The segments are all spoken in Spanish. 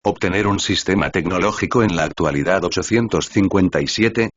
Obtener un sistema tecnológico en la actualidad 857.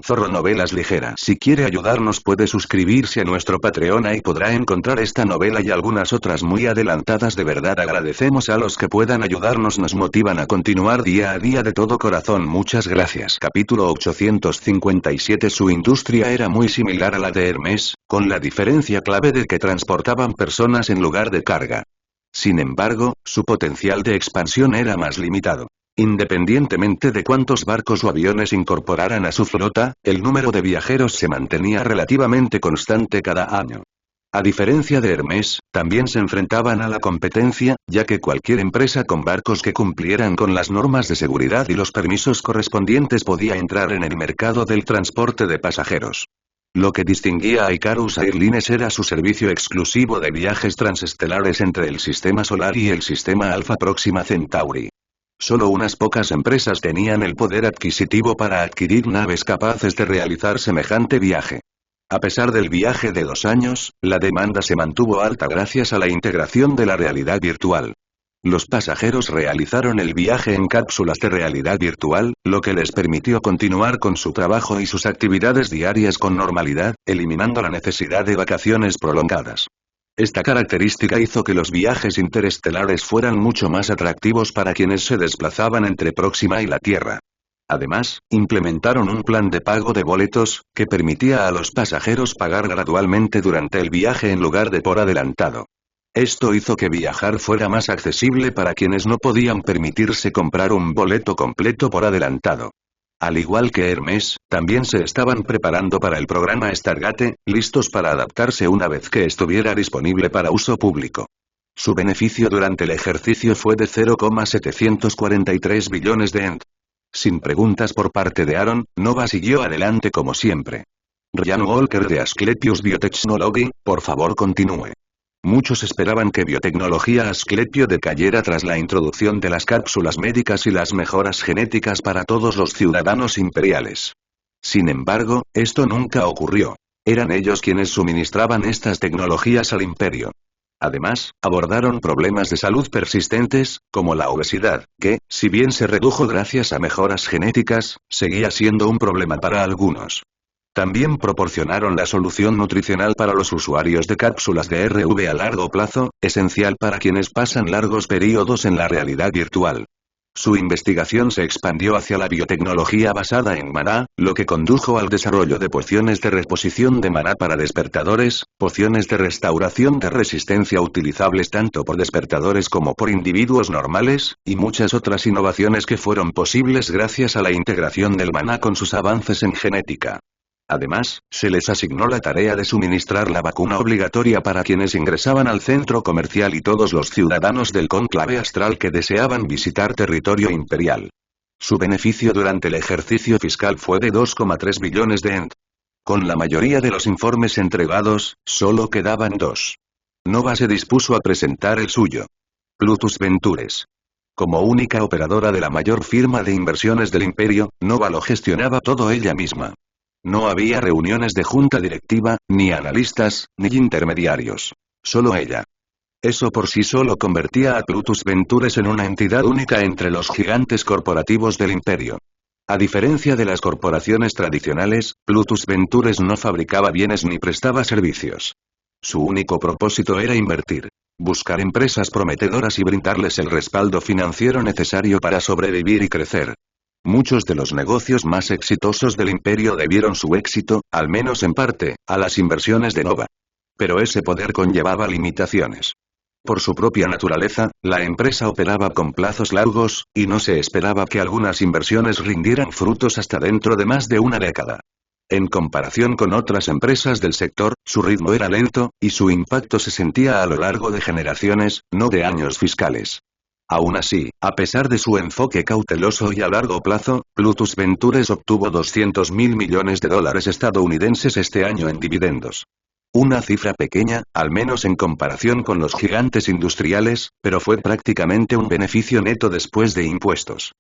Zorro Novelas Ligeras. Si quiere ayudarnos puede suscribirse a nuestro Patreon y podrá encontrar esta novela y algunas otras muy adelantadas. De verdad agradecemos a los que puedan ayudarnos, nos motivan a continuar día a día de todo corazón. Muchas gracias. Capítulo 857. Su industria era muy similar a la de Hermes, con la diferencia clave de que transportaban personas en lugar de carga. Sin embargo, su potencial de expansión era más limitado. Independientemente de cuántos barcos o aviones incorporaran a su flota, el número de viajeros se mantenía relativamente constante cada año. A diferencia de Hermes, también se enfrentaban a la competencia, ya que cualquier empresa con barcos que cumplieran con las normas de seguridad y los permisos correspondientes podía entrar en el mercado del transporte de pasajeros. Lo que distinguía a Icarus Airlines era su servicio exclusivo de viajes transestelares entre el Sistema Solar y el Sistema Alpha Próxima Centauri. Solo unas pocas empresas tenían el poder adquisitivo para adquirir naves capaces de realizar semejante viaje. A pesar del viaje de 2 años, la demanda se mantuvo alta gracias a la integración de la realidad virtual. Los pasajeros realizaron el viaje en cápsulas de realidad virtual, lo que les permitió continuar con su trabajo y sus actividades diarias con normalidad, eliminando la necesidad de vacaciones prolongadas. Esta característica hizo que los viajes interestelares fueran mucho más atractivos para quienes se desplazaban entre Próxima y la Tierra. Además, implementaron un plan de pago de boletos, que permitía a los pasajeros pagar gradualmente durante el viaje en lugar de por adelantado. Esto hizo que viajar fuera más accesible para quienes no podían permitirse comprar un boleto completo por adelantado. Al igual que Hermes, también se estaban preparando para el programa Stargate, listos para adaptarse una vez que estuviera disponible para uso público. Su beneficio durante el ejercicio fue de 0,743 billones de ENT. Sin preguntas por parte de Aaron, Nova siguió adelante como siempre. Ryan Walker de Asclepius Biotechnology, por favor continúe. Muchos esperaban que Biotecnología Asclepio decayera tras la introducción de las cápsulas médicas y las mejoras genéticas para todos los ciudadanos imperiales. Sin embargo, esto nunca ocurrió. Eran ellos quienes suministraban estas tecnologías al imperio. Además, abordaron problemas de salud persistentes, como la obesidad, que, si bien se redujo gracias a mejoras genéticas, seguía siendo un problema para algunos. También proporcionaron la solución nutricional para los usuarios de cápsulas de RV a largo plazo, esencial para quienes pasan largos periodos en la realidad virtual. Su investigación se expandió hacia la biotecnología basada en maná, lo que condujo al desarrollo de pociones de reposición de maná para despertadores, pociones de restauración de resistencia utilizables tanto por despertadores como por individuos normales, y muchas otras innovaciones que fueron posibles gracias a la integración del maná con sus avances en genética. Además, se les asignó la tarea de suministrar la vacuna obligatoria para quienes ingresaban al centro comercial y todos los ciudadanos del cónclave astral que deseaban visitar territorio imperial. Su beneficio durante el ejercicio fiscal fue de 2,3 billones de ENT. Con la mayoría de los informes entregados, solo quedaban 2. Nova se dispuso a presentar el suyo. Plutus Ventures. Como única operadora de la mayor firma de inversiones del imperio, Nova lo gestionaba todo ella misma. No había reuniones de junta directiva, ni analistas, ni intermediarios. Solo ella. Eso por sí solo convertía a Plutus Ventures en una entidad única entre los gigantes corporativos del imperio. A diferencia de las corporaciones tradicionales, Plutus Ventures no fabricaba bienes ni prestaba servicios. Su único propósito era invertir. Buscar empresas prometedoras y brindarles el respaldo financiero necesario para sobrevivir y crecer. Muchos de los negocios más exitosos del imperio debieron su éxito, al menos en parte, a las inversiones de Nova. Pero ese poder conllevaba limitaciones. Por su propia naturaleza, la empresa operaba con plazos largos, y no se esperaba que algunas inversiones rindieran frutos hasta dentro de más de una década. En comparación con otras empresas del sector, su ritmo era lento, y su impacto se sentía a lo largo de generaciones, no de años fiscales. Aún así, a pesar de su enfoque cauteloso y a largo plazo, Plutus Ventures obtuvo $200.000 millones estadounidenses este año en dividendos. Una cifra pequeña, al menos en comparación con los gigantes industriales, pero fue prácticamente un beneficio neto después de impuestos.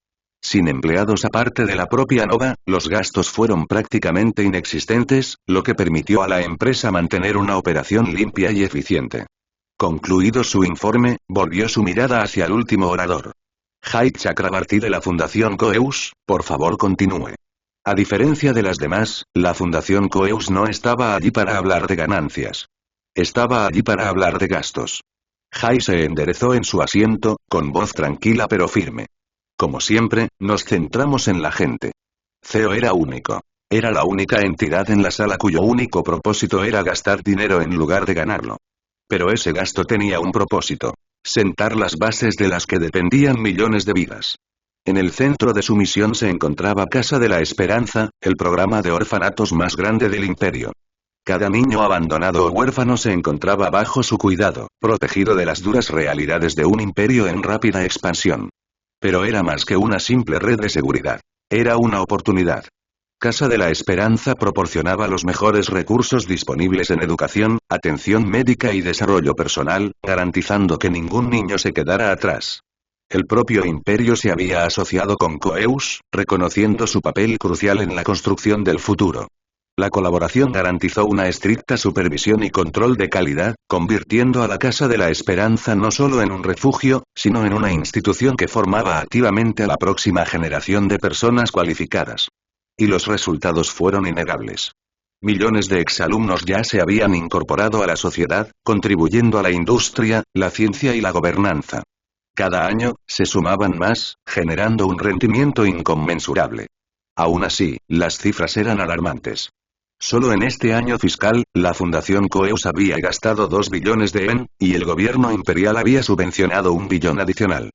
Sin empleados aparte de la propia Nova, los gastos fueron prácticamente inexistentes, lo que permitió a la empresa mantener una operación limpia y eficiente. Concluido su informe, volvió su mirada hacia el último orador. Jai Chakrabarti de la Fundación Coeus, por favor continúe. A diferencia de las demás, la Fundación Coeus no estaba allí para hablar de ganancias. Estaba allí para hablar de gastos. Jai se enderezó en su asiento, con voz tranquila pero firme. Como siempre, nos centramos en la gente. CEO era único. Era la única entidad en la sala cuyo único propósito era gastar dinero en lugar de ganarlo. Pero ese gasto tenía un propósito. Sentar las bases de las que dependían millones de vidas. En el centro de su misión se encontraba Casa de la Esperanza, el programa de orfanatos más grande del imperio. Cada niño abandonado o huérfano se encontraba bajo su cuidado, protegido de las duras realidades de un imperio en rápida expansión. Pero era más que una simple red de seguridad. Era una oportunidad. Casa de la Esperanza proporcionaba los mejores recursos disponibles en educación, atención médica y desarrollo personal, garantizando que ningún niño se quedara atrás. El propio imperio se había asociado con Coeus, reconociendo su papel crucial en la construcción del futuro. La colaboración garantizó una estricta supervisión y control de calidad, convirtiendo a la Casa de la Esperanza no solo en un refugio, sino en una institución que formaba activamente a la próxima generación de personas cualificadas. Y los resultados fueron innegables. Millones de exalumnos ya se habían incorporado a la sociedad, contribuyendo a la industria, la ciencia y la gobernanza. Cada año, se sumaban más, generando un rendimiento inconmensurable. Aún así, las cifras eran alarmantes. Solo en este año fiscal, la Fundación Coeus había gastado 2 billones de yen, y el gobierno imperial había subvencionado 1 billón adicional.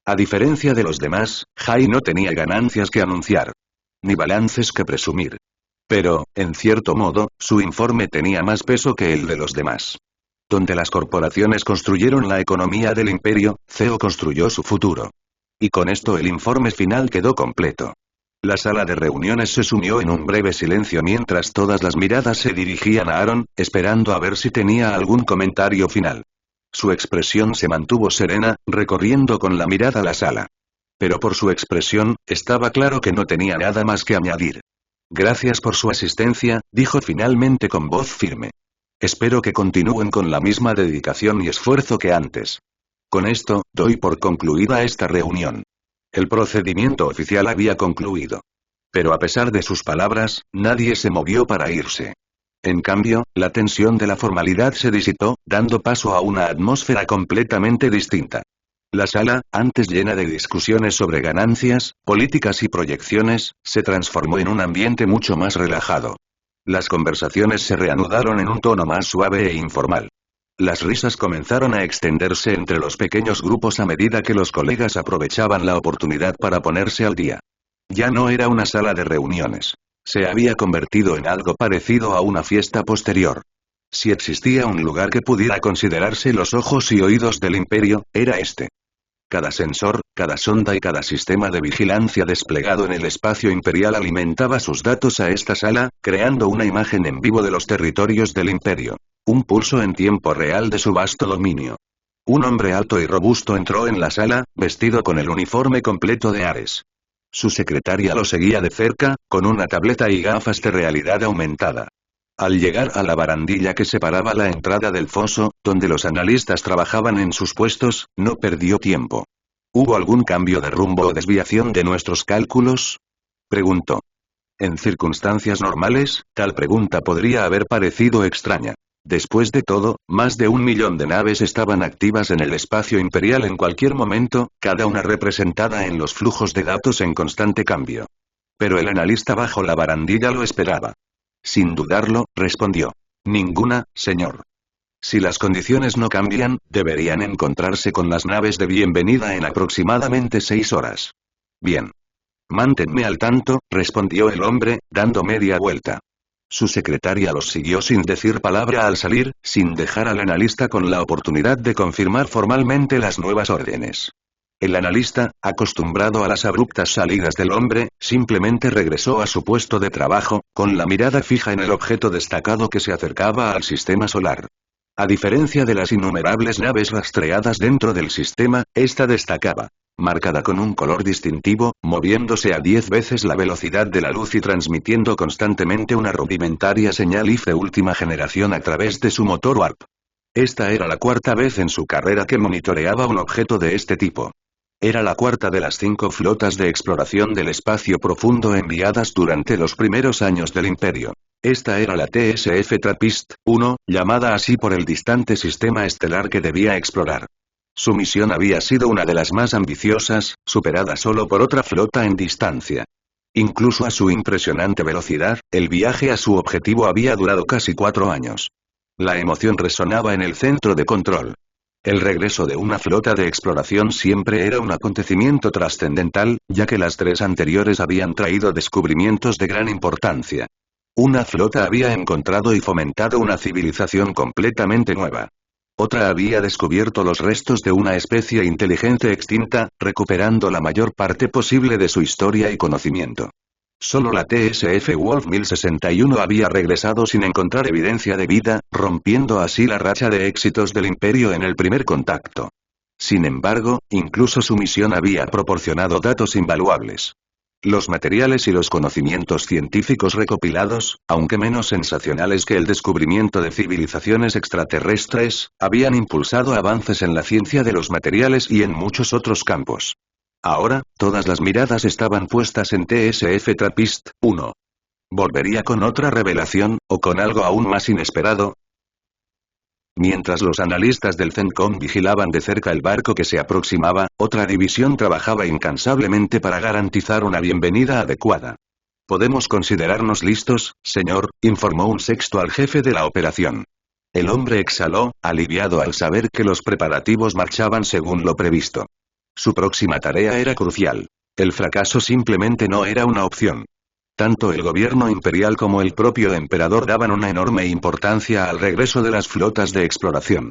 A diferencia de los demás, Jai no tenía ganancias que anunciar. Ni balances que presumir. Pero, en cierto modo, su informe tenía más peso que el de los demás. Donde las corporaciones construyeron la economía del imperio, CEO construyó su futuro. Y con esto el informe final quedó completo. La sala de reuniones se sumió en un breve silencio mientras todas las miradas se dirigían a Aaron, esperando a ver si tenía algún comentario final. Su expresión se mantuvo serena, recorriendo con la mirada la sala. Pero por su expresión, estaba claro que no tenía nada más que añadir. Gracias por su asistencia, dijo finalmente con voz firme. Espero que continúen con la misma dedicación y esfuerzo que antes. Con esto, doy por concluida esta reunión. El procedimiento oficial había concluido. Pero a pesar de sus palabras, nadie se movió para irse. En cambio, la tensión de la formalidad se disipó, dando paso a una atmósfera completamente distinta. La sala, antes llena de discusiones sobre ganancias, políticas y proyecciones, se transformó en un ambiente mucho más relajado. Las conversaciones se reanudaron en un tono más suave e informal. Las risas comenzaron a extenderse entre los pequeños grupos a medida que los colegas aprovechaban la oportunidad para ponerse al día. Ya no era una sala de reuniones. Se había convertido en algo parecido a una fiesta posterior. Si existía un lugar que pudiera considerarse los ojos y oídos del imperio, era este. Cada sensor, cada sonda y cada sistema de vigilancia desplegado en el espacio imperial alimentaba sus datos a esta sala, creando una imagen en vivo de los territorios del imperio. Un pulso en tiempo real de su vasto dominio. Un hombre alto y robusto entró en la sala, vestido con el uniforme completo de Ares. Su secretaria lo seguía de cerca, con una tableta y gafas de realidad aumentada. Al llegar a la barandilla que separaba la entrada del foso, donde los analistas trabajaban en sus puestos, no perdió tiempo. ¿Hubo algún cambio de rumbo o desviación de nuestros cálculos?, preguntó. En circunstancias normales, tal pregunta podría haber parecido extraña. Después de todo, más de 1 millón de naves estaban activas en el espacio imperial en cualquier momento, cada una representada en los flujos de datos en constante cambio. Pero el analista bajo la barandilla lo esperaba. Sin dudarlo, respondió. Ninguna, señor. Si las condiciones no cambian, deberían encontrarse con las naves de bienvenida en aproximadamente 6 horas. Bien. Manténme al tanto, respondió el hombre, dando media vuelta. Su secretaria los siguió sin decir palabra al salir, sin dejar al analista con la oportunidad de confirmar formalmente las nuevas órdenes. El analista, acostumbrado a las abruptas salidas del hombre, simplemente regresó a su puesto de trabajo, con la mirada fija en el objeto destacado que se acercaba al sistema solar. A diferencia de las innumerables naves rastreadas dentro del sistema, esta destacaba. Marcada con un color distintivo, moviéndose a 10 veces la velocidad de la luz y transmitiendo constantemente una rudimentaria señal IF de última generación a través de su motor Warp. Esta era la 4ª vez en su carrera que monitoreaba un objeto de este tipo. Era la cuarta de las 5 flotas de exploración del espacio profundo enviadas durante los primeros años del Imperio. Esta era la TSF TRAPPIST-1, llamada así por el distante sistema estelar que debía explorar. Su misión había sido una de las más ambiciosas, superada solo por otra flota en distancia. Incluso a su impresionante velocidad, el viaje a su objetivo había durado casi 4 años. La emoción resonaba en el centro de control. El regreso de una flota de exploración siempre era un acontecimiento trascendental, ya que las 3 anteriores habían traído descubrimientos de gran importancia. Una flota había encontrado y fomentado una civilización completamente nueva. Otra había descubierto los restos de una especie inteligente extinta, recuperando la mayor parte posible de su historia y conocimiento. Solo la TSF Wolf 1061 había regresado sin encontrar evidencia de vida, rompiendo así la racha de éxitos del Imperio en el primer contacto. Sin embargo, incluso su misión había proporcionado datos invaluables. Los materiales y los conocimientos científicos recopilados, aunque menos sensacionales que el descubrimiento de civilizaciones extraterrestres, habían impulsado avances en la ciencia de los materiales y en muchos otros campos. Ahora, todas las miradas estaban puestas en TSF TRAPPIST-1. ¿Volvería con otra revelación, o con algo aún más inesperado? Mientras los analistas del CENTCOM vigilaban de cerca el barco que se aproximaba, otra división trabajaba incansablemente para garantizar una bienvenida adecuada. «Podemos considerarnos listos, señor», informó un sexto al jefe de la operación. El hombre exhaló, aliviado al saber que los preparativos marchaban según lo previsto. Su próxima tarea era crucial. El fracaso simplemente no era una opción. Tanto el gobierno imperial como el propio emperador daban una enorme importancia al regreso de las flotas de exploración.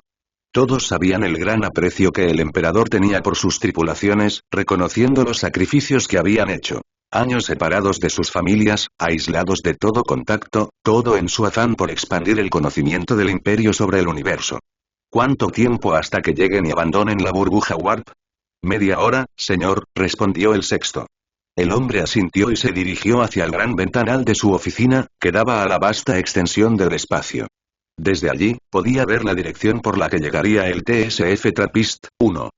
Todos sabían el gran aprecio que el emperador tenía por sus tripulaciones, reconociendo los sacrificios que habían hecho. Años separados de sus familias, aislados de todo contacto, todo en su afán por expandir el conocimiento del imperio sobre el universo. ¿Cuánto tiempo hasta que lleguen y abandonen la burbuja Warp? «Media hora, señor», respondió el sexto. El hombre asintió y se dirigió hacia el gran ventanal de su oficina, que daba a la vasta extensión del espacio. Desde allí, podía ver la dirección por la que llegaría el TSF TRAPPIST-1.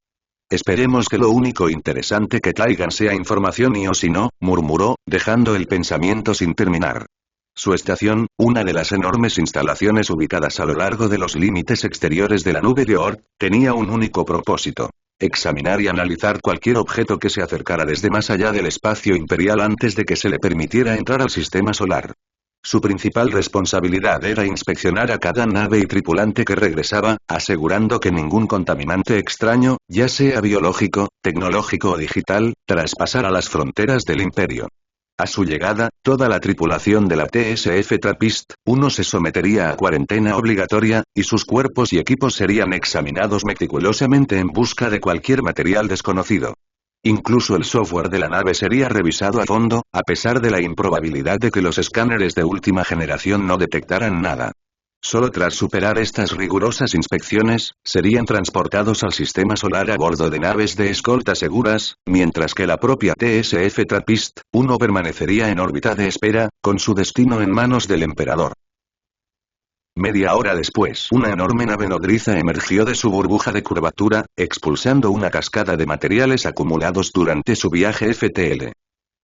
«Esperemos que lo único interesante que traigan sea información y o si no», murmuró, dejando el pensamiento sin terminar. Su estación, una de las enormes instalaciones ubicadas a lo largo de los límites exteriores de la nube de Oort, tenía un único propósito. Examinar y analizar cualquier objeto que se acercara desde más allá del espacio imperial antes de que se le permitiera entrar al sistema solar. Su principal responsabilidad era inspeccionar a cada nave y tripulante que regresaba, asegurando que ningún contaminante extraño, ya sea biológico, tecnológico o digital, traspasara las fronteras del imperio. A su llegada, toda la tripulación de la TSF TRAPPIST-1 se sometería a cuarentena obligatoria, y sus cuerpos y equipos serían examinados meticulosamente en busca de cualquier material desconocido. Incluso el software de la nave sería revisado a fondo, a pesar de la improbabilidad de que los escáneres de última generación no detectaran nada. Solo tras superar estas rigurosas inspecciones, serían transportados al sistema solar a bordo de naves de escolta seguras, mientras que la propia TSF TRAPPIST-1 permanecería en órbita de espera, con su destino en manos del emperador. Media hora después, una enorme nave nodriza emergió de su burbuja de curvatura, expulsando una cascada de materiales acumulados durante su viaje FTL.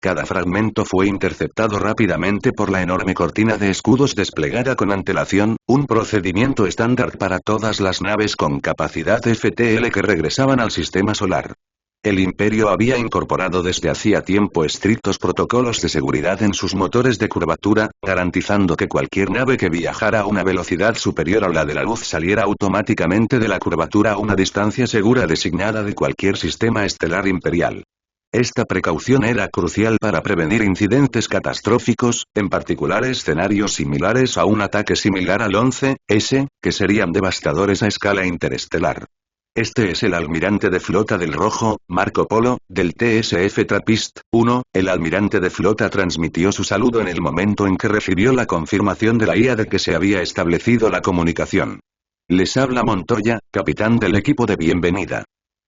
Cada fragmento fue interceptado rápidamente por la enorme cortina de escudos desplegada con antelación, un procedimiento estándar para todas las naves con capacidad FTL que regresaban al sistema solar. El Imperio había incorporado desde hacía tiempo estrictos protocolos de seguridad en sus motores de curvatura, garantizando que cualquier nave que viajara a una velocidad superior a la de la luz saliera automáticamente de la curvatura a una distancia segura designada de cualquier sistema estelar imperial. Esta precaución era crucial para prevenir incidentes catastróficos, en particular escenarios similares a un ataque similar al 11S, que serían devastadores a escala interestelar. Este es el almirante de flota del Rojo, Marco Polo, del TSF TRAPPIST-1, el almirante de flota transmitió su saludo en el momento en que recibió la confirmación de la IA de que se había establecido la comunicación. Les habla Montoya, capitán del equipo de bienvenida.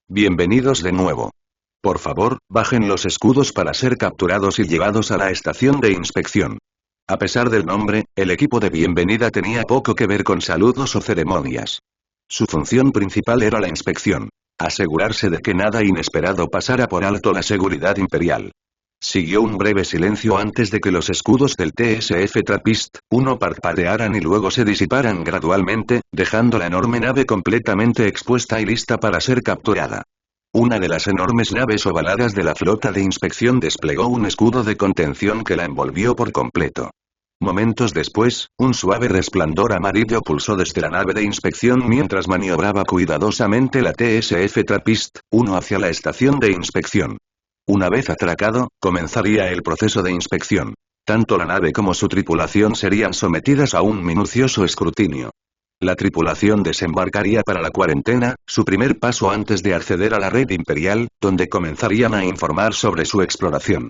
Bienvenidos de nuevo. Por favor, bajen los escudos para ser capturados y llevados a la estación de inspección. A pesar del nombre, el equipo de bienvenida tenía poco que ver con saludos o ceremonias. Su función principal era la inspección. Asegurarse de que nada inesperado pasara por alto la seguridad imperial. Siguió un breve silencio antes de que los escudos del TSF Trappist-1 parpadearan y luego se disiparan gradualmente, dejando la enorme nave completamente expuesta y lista para ser capturada. Una de las enormes naves ovaladas de la flota de inspección desplegó un escudo de contención que la envolvió por completo. Momentos después, un suave resplandor amarillo pulsó desde la nave de inspección mientras maniobraba cuidadosamente la TSF Trappist-1 hacia la estación de inspección. Una vez atracado, comenzaría el proceso de inspección. Tanto la nave como su tripulación serían sometidas a un minucioso escrutinio. La tripulación desembarcaría para la cuarentena, su primer paso antes de acceder a la red imperial, donde comenzarían a informar sobre su exploración.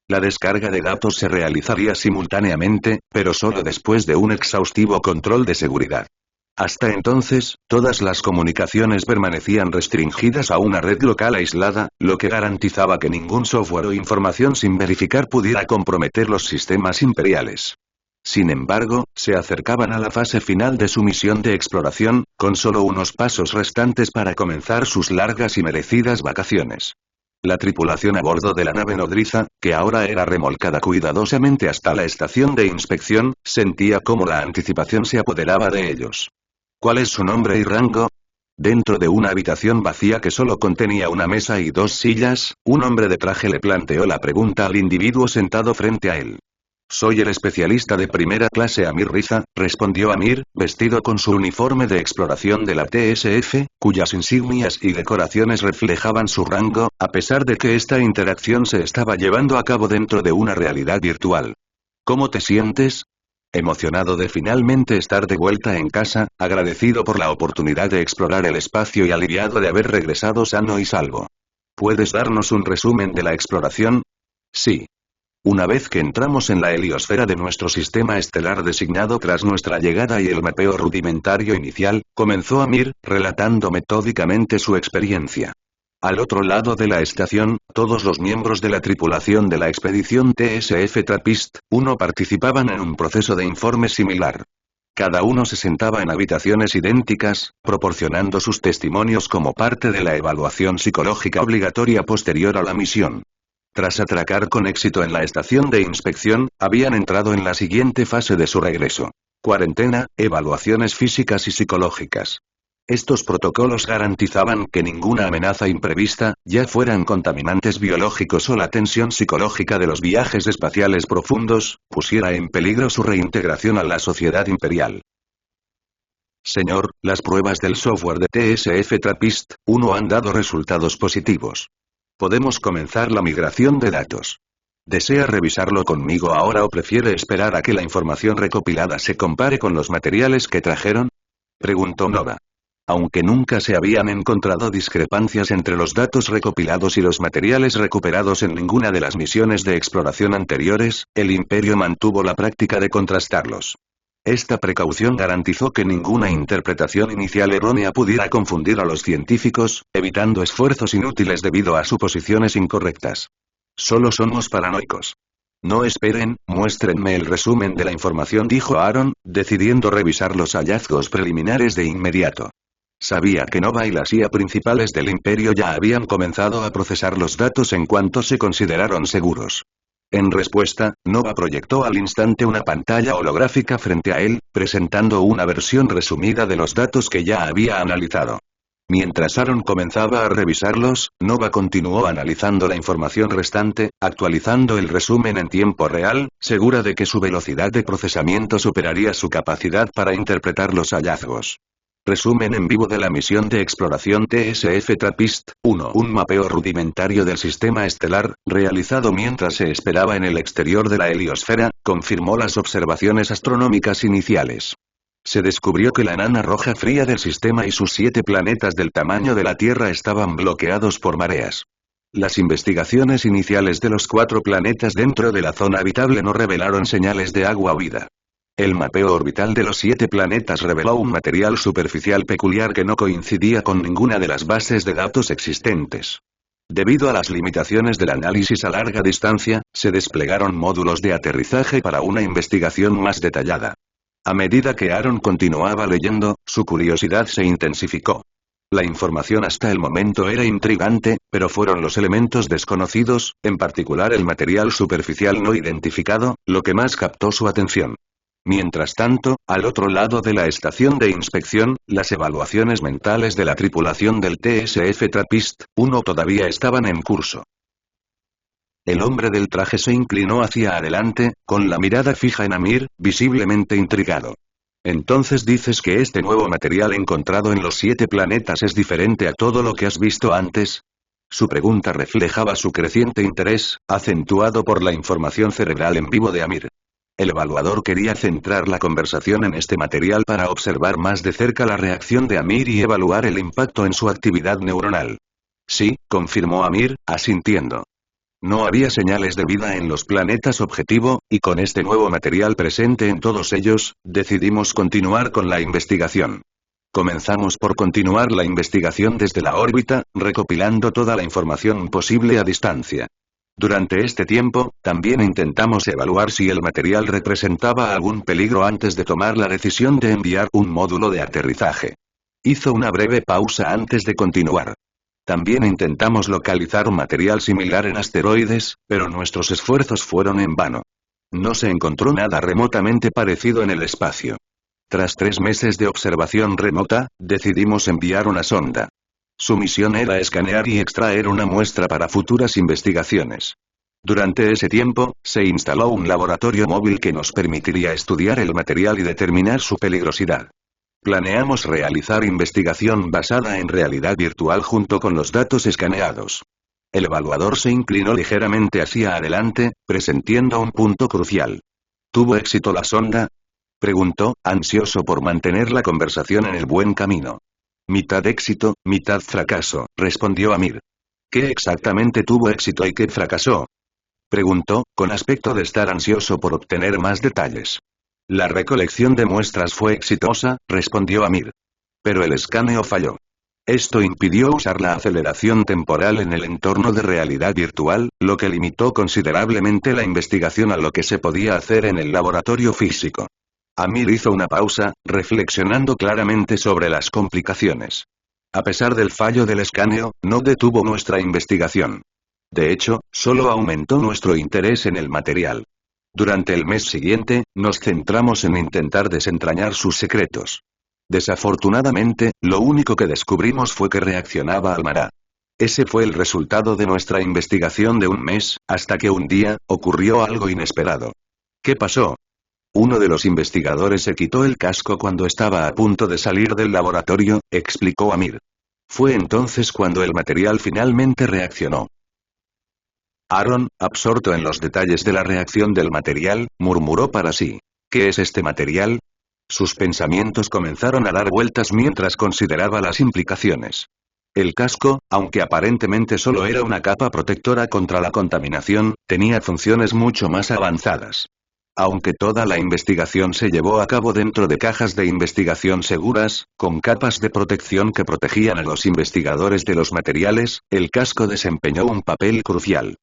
La descarga de datos se realizaría simultáneamente, pero solo después de un exhaustivo control de seguridad. Hasta entonces, todas las comunicaciones permanecían restringidas a una red local aislada, lo que garantizaba que ningún software o información sin verificar pudiera comprometer los sistemas imperiales. Sin embargo, se acercaban a la fase final de su misión de exploración, con solo unos pasos restantes para comenzar sus largas y merecidas vacaciones. La tripulación a bordo de la nave nodriza, que ahora era remolcada cuidadosamente hasta la estación de inspección, sentía cómo la anticipación se apoderaba de ellos. ¿Cuál es su nombre y rango? Dentro de una habitación vacía que solo contenía una mesa y 2 sillas, un hombre de traje le planteó la pregunta al individuo sentado frente a él. Soy el especialista de primera clase Amir Riza, respondió Amir, vestido con su uniforme de exploración de la TSF, cuyas insignias y decoraciones reflejaban su rango, a pesar de que esta interacción se estaba llevando a cabo dentro de una realidad virtual. ¿Cómo te sientes? Emocionado de finalmente estar de vuelta en casa, agradecido por la oportunidad de explorar el espacio y aliviado de haber regresado sano y salvo. ¿Puedes darnos un resumen de la exploración? Sí. Una vez que entramos en la heliosfera de nuestro sistema estelar designado tras nuestra llegada y el mapeo rudimentario inicial, comenzó Amir, relatando metódicamente su experiencia. Al otro lado de la estación, todos los miembros de la tripulación de la expedición TSF Trappist-1 participaban en un proceso de informe similar. Cada uno se sentaba en habitaciones idénticas, proporcionando sus testimonios como parte de la evaluación psicológica obligatoria posterior a la misión. Tras atracar con éxito en la estación de inspección, habían entrado en la siguiente fase de su regreso. Cuarentena, evaluaciones físicas y psicológicas. Estos protocolos garantizaban que ninguna amenaza imprevista, ya fueran contaminantes biológicos o la tensión psicológica de los viajes espaciales profundos, pusiera en peligro su reintegración a la sociedad imperial. Señor, las pruebas del software de TSF Trappist-1 han dado resultados positivos. Podemos comenzar la migración de datos. ¿Desea revisarlo conmigo ahora o prefiere esperar a que la información recopilada se compare con los materiales que trajeron? Preguntó Nova. Aunque nunca se habían encontrado discrepancias entre los datos recopilados y los materiales recuperados en ninguna de las misiones de exploración anteriores, el Imperio mantuvo la práctica de contrastarlos. Esta precaución garantizó que ninguna interpretación inicial errónea pudiera confundir a los científicos, evitando esfuerzos inútiles debido a suposiciones incorrectas. Solo somos paranoicos. No esperen, muéstrenme el resumen de la información, dijo Aaron, decidiendo revisar los hallazgos preliminares de inmediato. Sabía que Nova y las IA principales del Imperio ya habían comenzado a procesar los datos en cuanto se consideraron seguros. En respuesta, Nova proyectó al instante una pantalla holográfica frente a él, presentando una versión resumida de los datos que ya había analizado. Mientras Aaron comenzaba a revisarlos, Nova continuó analizando la información restante, actualizando el resumen en tiempo real, segura de que su velocidad de procesamiento superaría su capacidad para interpretar los hallazgos. Resumen en vivo de la misión de exploración TSF Trappist-1. Un mapeo rudimentario del sistema estelar, realizado mientras se esperaba en el exterior de la heliosfera, confirmó las observaciones astronómicas iniciales. Se descubrió que la enana roja fría del sistema y sus 7 planetas del tamaño de la Tierra estaban bloqueados por mareas. Las investigaciones iniciales de los 4 planetas dentro de la zona habitable no revelaron señales de agua o vida. El mapeo orbital de los 7 planetas reveló un material superficial peculiar que no coincidía con ninguna de las bases de datos existentes. Debido a las limitaciones del análisis a larga distancia, se desplegaron módulos de aterrizaje para una investigación más detallada. A medida que Aaron continuaba leyendo, su curiosidad se intensificó. La información hasta el momento era intrigante, pero fueron los elementos desconocidos, en particular el material superficial no identificado, lo que más captó su atención. Mientras tanto, al otro lado de la estación de inspección, las evaluaciones mentales de la tripulación del TSF TRAPPIST-1 todavía estaban en curso. El hombre del traje se inclinó hacia adelante, con la mirada fija en Amir, visiblemente intrigado. Entonces dices que este nuevo material encontrado en los 7 planetas es diferente a todo lo que has visto antes. Su pregunta reflejaba su creciente interés, acentuado por la información cerebral en vivo de Amir. El evaluador quería centrar la conversación en este material para observar más de cerca la reacción de Amir y evaluar el impacto en su actividad neuronal. Sí, confirmó Amir, asintiendo. No había señales de vida en los planetas objetivo, y con este nuevo material presente en todos ellos, decidimos continuar con la investigación. Comenzamos por continuar la investigación desde la órbita, recopilando toda la información posible a distancia. Durante este tiempo, también intentamos evaluar si el material representaba algún peligro antes de tomar la decisión de enviar un módulo de aterrizaje. Hizo una breve pausa antes de continuar. También intentamos localizar un material similar en asteroides, pero nuestros esfuerzos fueron en vano. No se encontró nada remotamente parecido en el espacio. Tras 3 meses de observación remota, decidimos enviar una sonda. Su misión era escanear y extraer una muestra para futuras investigaciones. Durante ese tiempo, se instaló un laboratorio móvil que nos permitiría estudiar el material y determinar su peligrosidad. Planeamos realizar investigación basada en realidad virtual junto con los datos escaneados. El evaluador se inclinó ligeramente hacia adelante, presintiendo un punto crucial. ¿Tuvo éxito la sonda?, preguntó, ansioso por mantener la conversación en el buen camino. Mitad éxito, mitad fracaso, respondió Amir. ¿Qué exactamente tuvo éxito y qué fracasó?, preguntó, con aspecto de estar ansioso por obtener más detalles. La recolección de muestras fue exitosa, respondió Amir. Pero el escaneo falló. Esto impidió usar la aceleración temporal en el entorno de realidad virtual, lo que limitó considerablemente la investigación a lo que se podía hacer en el laboratorio físico. Amir hizo una pausa, reflexionando claramente sobre las complicaciones. A pesar del fallo del escaneo, no detuvo nuestra investigación. De hecho, solo aumentó nuestro interés en el material. Durante el mes siguiente, nos centramos en intentar desentrañar sus secretos. Desafortunadamente, lo único que descubrimos fue que reaccionaba al Mara. Ese fue el resultado de nuestra investigación de un mes, hasta que un día, ocurrió algo inesperado. ¿Qué pasó? Uno de los investigadores se quitó el casco cuando estaba a punto de salir del laboratorio, explicó Amir. Fue entonces cuando el material finalmente reaccionó. Aaron, absorto en los detalles de la reacción del material, murmuró para sí. ¿Qué es este material? Sus pensamientos comenzaron a dar vueltas mientras consideraba las implicaciones. El casco, aunque aparentemente solo era una capa protectora contra la contaminación, tenía funciones mucho más avanzadas. Aunque toda la investigación se llevó a cabo dentro de cajas de investigación seguras, con capas de protección que protegían a los investigadores de los materiales, el casco desempeñó un papel crucial.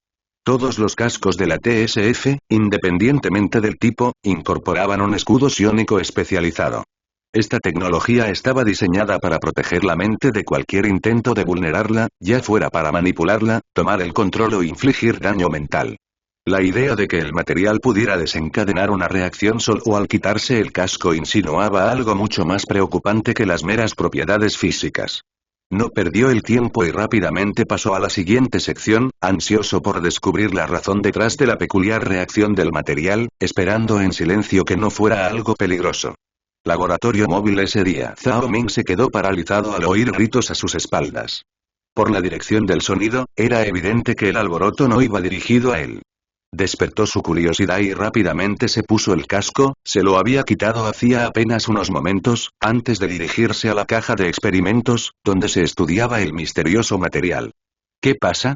Todos los cascos de la TSF, independientemente del tipo, incorporaban un escudo psiónico especializado. Esta tecnología estaba diseñada para proteger la mente de cualquier intento de vulnerarla, ya fuera para manipularla, tomar el control o infligir daño mental. La idea de que el material pudiera desencadenar una reacción solo al quitarse el casco insinuaba algo mucho más preocupante que las meras propiedades físicas. No perdió el tiempo y rápidamente pasó a la siguiente sección, ansioso por descubrir la razón detrás de la peculiar reacción del material, esperando en silencio que no fuera algo peligroso. Laboratorio móvil ese día. Zhao Ming se quedó paralizado al oír gritos a sus espaldas. Por la dirección del sonido, era evidente que el alboroto no iba dirigido a él. Despertó su curiosidad y rápidamente se puso el casco, se lo había quitado hacía apenas unos momentos, antes de dirigirse a la caja de experimentos, donde se estudiaba el misterioso material. ¿Qué pasa?,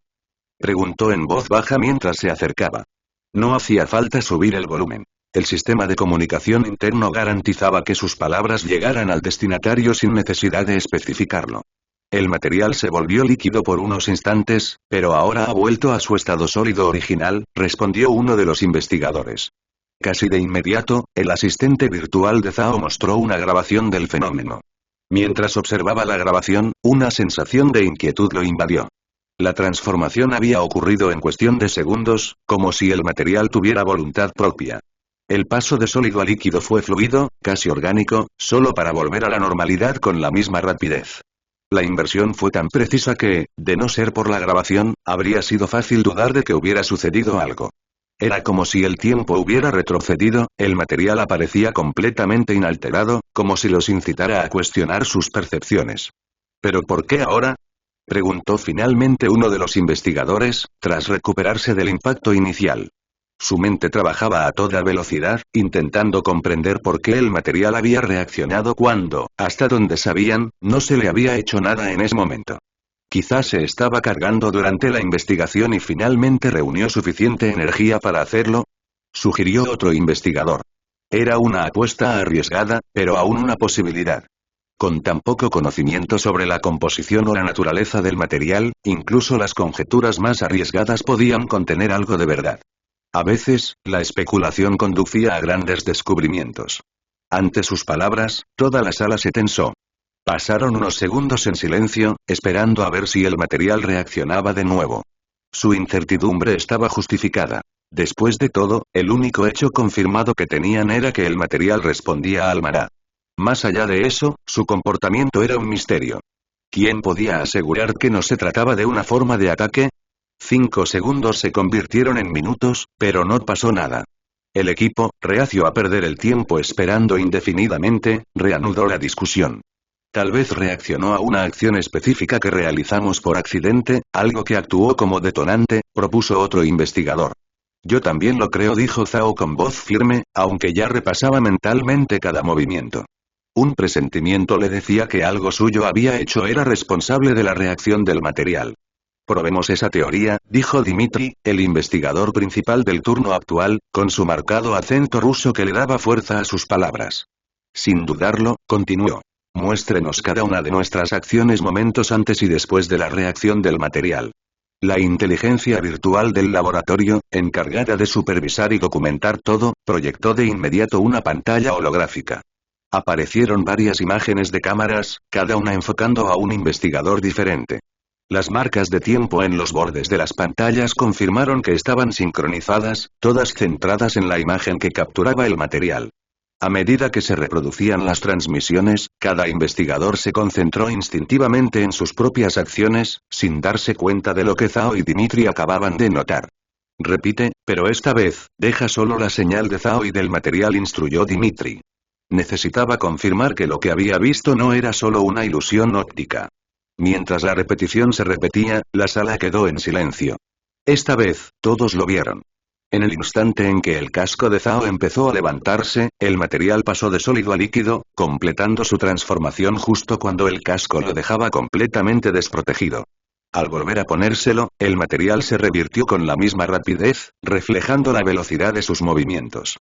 preguntó en voz baja mientras se acercaba. No hacía falta subir el volumen. El sistema de comunicación interno garantizaba que sus palabras llegaran al destinatario sin necesidad de especificarlo. El material se volvió líquido por unos instantes, pero ahora ha vuelto a su estado sólido original, respondió uno de los investigadores. Casi de inmediato, el asistente virtual de Zhao mostró una grabación del fenómeno. Mientras observaba la grabación, una sensación de inquietud lo invadió. La transformación había ocurrido en cuestión de segundos, como si el material tuviera voluntad propia. El paso de sólido a líquido fue fluido, casi orgánico, solo para volver a la normalidad con la misma rapidez. La inversión fue tan precisa que, de no ser por la grabación, habría sido fácil dudar de que hubiera sucedido algo. Era como si el tiempo hubiera retrocedido, el material aparecía completamente inalterado, como si los incitara a cuestionar sus percepciones. ¿Pero por qué ahora? Preguntó finalmente uno de los investigadores, tras recuperarse del impacto inicial. Su mente trabajaba a toda velocidad, intentando comprender por qué el material había reaccionado cuando, hasta donde sabían, no se le había hecho nada en ese momento. Quizás se estaba cargando durante la investigación y finalmente reunió suficiente energía para hacerlo, sugirió otro investigador. Era una apuesta arriesgada, pero aún una posibilidad. Con tan poco conocimiento sobre la composición o la naturaleza del material, incluso las conjeturas más arriesgadas podían contener algo de verdad. A veces, la especulación conducía a grandes descubrimientos. Ante sus palabras, toda la sala se tensó. Pasaron unos segundos en silencio, esperando a ver si el material reaccionaba de nuevo. Su incertidumbre estaba justificada. Después de todo, el único hecho confirmado que tenían era que el material respondía al maná. Más allá de eso, su comportamiento era un misterio. ¿Quién podía asegurar que no se trataba de una forma de ataque? 5 segundos se convirtieron en minutos, pero no pasó nada. El equipo, reacio a perder el tiempo esperando indefinidamente, reanudó la discusión. Tal vez reaccionó a una acción específica que realizamos por accidente, algo que actuó como detonante, propuso otro investigador. Yo también lo creo, dijo Zhao con voz firme, aunque ya repasaba mentalmente cada movimiento. Un presentimiento le decía que algo suyo había hecho era responsable de la reacción del material. Probemos esa teoría, dijo Dimitri, el investigador principal del turno actual, con su marcado acento ruso que le daba fuerza a sus palabras. Sin dudarlo, continuó. Muéstrenos cada una de nuestras acciones momentos antes y después de la reacción del material. La inteligencia virtual del laboratorio, encargada de supervisar y documentar todo, proyectó de inmediato una pantalla holográfica. Aparecieron varias imágenes de cámaras, cada una enfocando a un investigador diferente. Las marcas de tiempo en los bordes de las pantallas confirmaron que estaban sincronizadas, todas centradas en la imagen que capturaba el material. A medida que se reproducían las transmisiones, cada investigador se concentró instintivamente en sus propias acciones, sin darse cuenta de lo que Zhao y Dimitri acababan de notar. Repite, pero esta vez, deja solo la señal de Zhao y del material, instruyó Dimitri. Necesitaba confirmar que lo que había visto no era solo una ilusión óptica. Mientras la repetición se repetía, la sala quedó en silencio. Esta vez, todos lo vieron. En el instante en que el casco de Zhao empezó a levantarse, el material pasó de sólido a líquido, completando su transformación justo cuando el casco lo dejaba completamente desprotegido. Al volver a ponérselo, el material se revirtió con la misma rapidez, reflejando la velocidad de sus movimientos.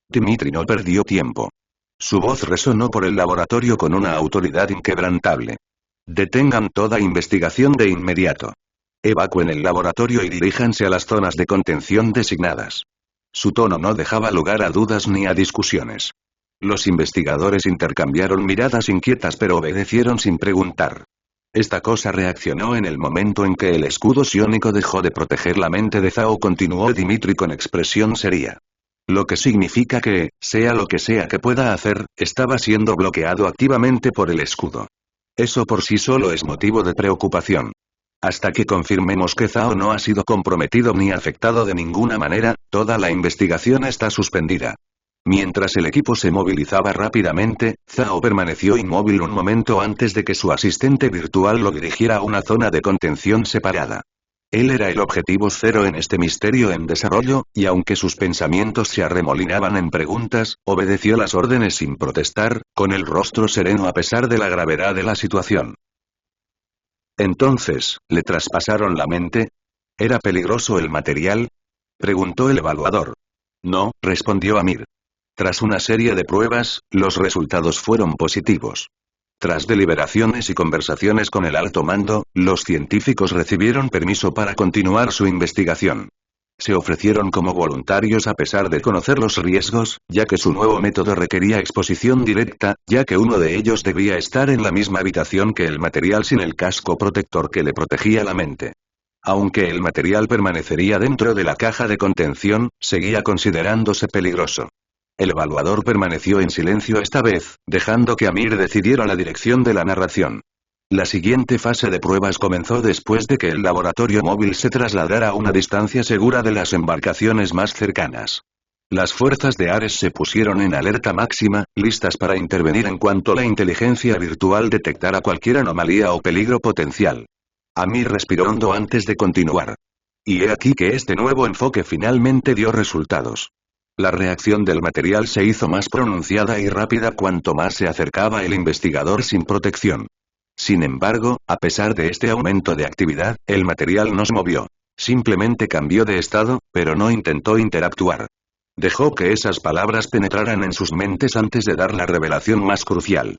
Dimitri no perdió tiempo. Su voz resonó por el laboratorio con una autoridad inquebrantable. Detengan toda investigación de inmediato. Evacúen el laboratorio y diríjanse a las zonas de contención designadas. Su tono no dejaba lugar a dudas ni a discusiones. Los investigadores intercambiaron miradas inquietas pero obedecieron sin preguntar. Esta cosa reaccionó en el momento en que el escudo psiónico dejó de proteger la mente de Zhao, continuó Dimitri con expresión seria. Lo que significa que, sea lo que sea que pueda hacer, estaba siendo bloqueado activamente por el escudo. Eso por sí solo es motivo de preocupación. Hasta que confirmemos que Zhao no ha sido comprometido ni afectado de ninguna manera, toda la investigación está suspendida. Mientras el equipo se movilizaba rápidamente, Zhao permaneció inmóvil un momento antes de que su asistente virtual lo dirigiera a una zona de contención separada. Él era el objetivo cero en este misterio en desarrollo, y aunque sus pensamientos se arremolinaban en preguntas, obedeció las órdenes sin protestar, con el rostro sereno a pesar de la gravedad de la situación. Entonces, ¿le traspasaron la mente? ¿Era peligroso el material? Preguntó el evaluador. No, respondió Amir. Tras una serie de pruebas, los resultados fueron positivos. Tras deliberaciones y conversaciones con el alto mando, los científicos recibieron permiso para continuar su investigación. Se ofrecieron como voluntarios a pesar de conocer los riesgos, ya que su nuevo método requería exposición directa, ya que uno de ellos debía estar en la misma habitación que el material sin el casco protector que le protegía la mente. Aunque el material permanecería dentro de la caja de contención, seguía considerándose peligroso. El evaluador permaneció en silencio esta vez, dejando que Amir decidiera la dirección de la narración. La siguiente fase de pruebas comenzó después de que el laboratorio móvil se trasladara a una distancia segura de las embarcaciones más cercanas. Las fuerzas de Ares se pusieron en alerta máxima, listas para intervenir en cuanto la inteligencia virtual detectara cualquier anomalía o peligro potencial. Amir respiró hondo antes de continuar. Y he aquí que este nuevo enfoque finalmente dio resultados. La reacción del material se hizo más pronunciada y rápida cuanto más se acercaba el investigador sin protección. Sin embargo, a pesar de este aumento de actividad, el material no se movió. Simplemente cambió de estado, pero no intentó interactuar. Dejó que esas palabras penetraran en sus mentes antes de dar la revelación más crucial.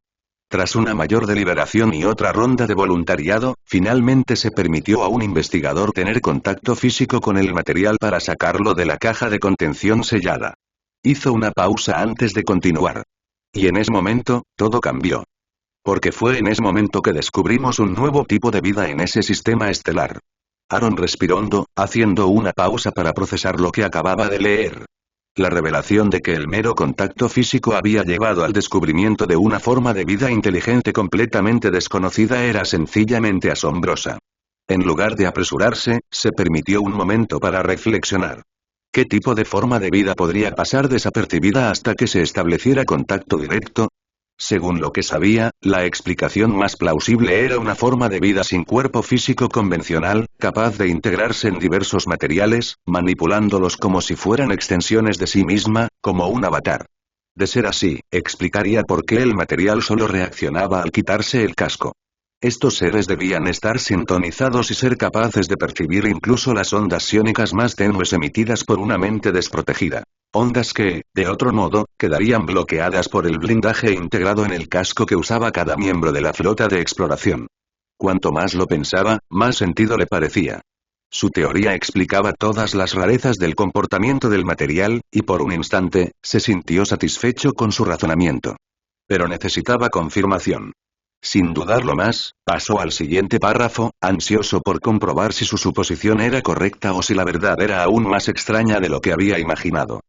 Tras una mayor deliberación y otra ronda de voluntariado, finalmente se permitió a un investigador tener contacto físico con el material para sacarlo de la caja de contención sellada. Hizo una pausa antes de continuar. Y en ese momento, todo cambió. Porque fue en ese momento que descubrimos un nuevo tipo de vida en ese sistema estelar. Aaron respiró hondo, haciendo una pausa para procesar lo que acababa de leer. La revelación de que el mero contacto físico había llevado al descubrimiento de una forma de vida inteligente completamente desconocida era sencillamente asombrosa. En lugar de apresurarse, se permitió un momento para reflexionar. ¿Qué tipo de forma de vida podría pasar desapercibida hasta que se estableciera contacto directo? Según lo que sabía, la explicación más plausible era una forma de vida sin cuerpo físico convencional, capaz de integrarse en diversos materiales, manipulándolos como si fueran extensiones de sí misma, como un avatar. De ser así, explicaría por qué el material solo reaccionaba al quitarse el casco. Estos seres debían estar sintonizados y ser capaces de percibir incluso las ondas psiónicas más tenues emitidas por una mente desprotegida. Ondas que, de otro modo, quedarían bloqueadas por el blindaje integrado en el casco que usaba cada miembro de la flota de exploración. Cuanto más lo pensaba, más sentido le parecía. Su teoría explicaba todas las rarezas del comportamiento del material, y por un instante, se sintió satisfecho con su razonamiento. Pero necesitaba confirmación. Sin dudarlo más, pasó al siguiente párrafo, ansioso por comprobar si su suposición era correcta o si la verdad era aún más extraña de lo que había imaginado.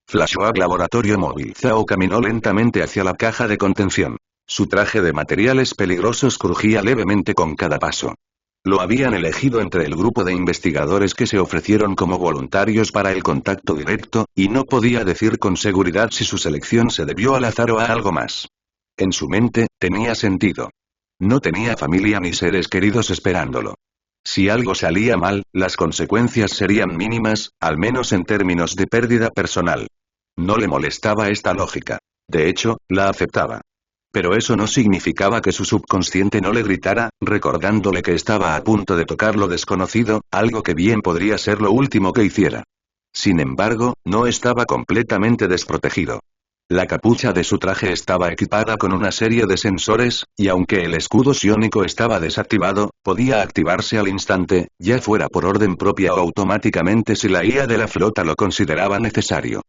Flashback Laboratorio Móvil. Zhao caminó lentamente hacia la caja de contención. Su traje de materiales peligrosos crujía levemente con cada paso. Lo habían elegido entre el grupo de investigadores que se ofrecieron como voluntarios para el contacto directo, y no podía decir con seguridad si su selección se debió al azar o a algo más. En su mente, tenía sentido. No tenía familia ni seres queridos esperándolo. Si algo salía mal, las consecuencias serían mínimas, al menos en términos de pérdida personal. No le molestaba esta lógica. De hecho, la aceptaba. Pero eso no significaba que su subconsciente no le gritara, recordándole que estaba a punto de tocar lo desconocido, algo que bien podría ser lo último que hiciera. Sin embargo, no estaba completamente desprotegido. La capucha de su traje estaba equipada con una serie de sensores, y aunque el escudo psiónico estaba desactivado, podía activarse al instante, ya fuera por orden propia o automáticamente si la IA de la flota lo consideraba necesario.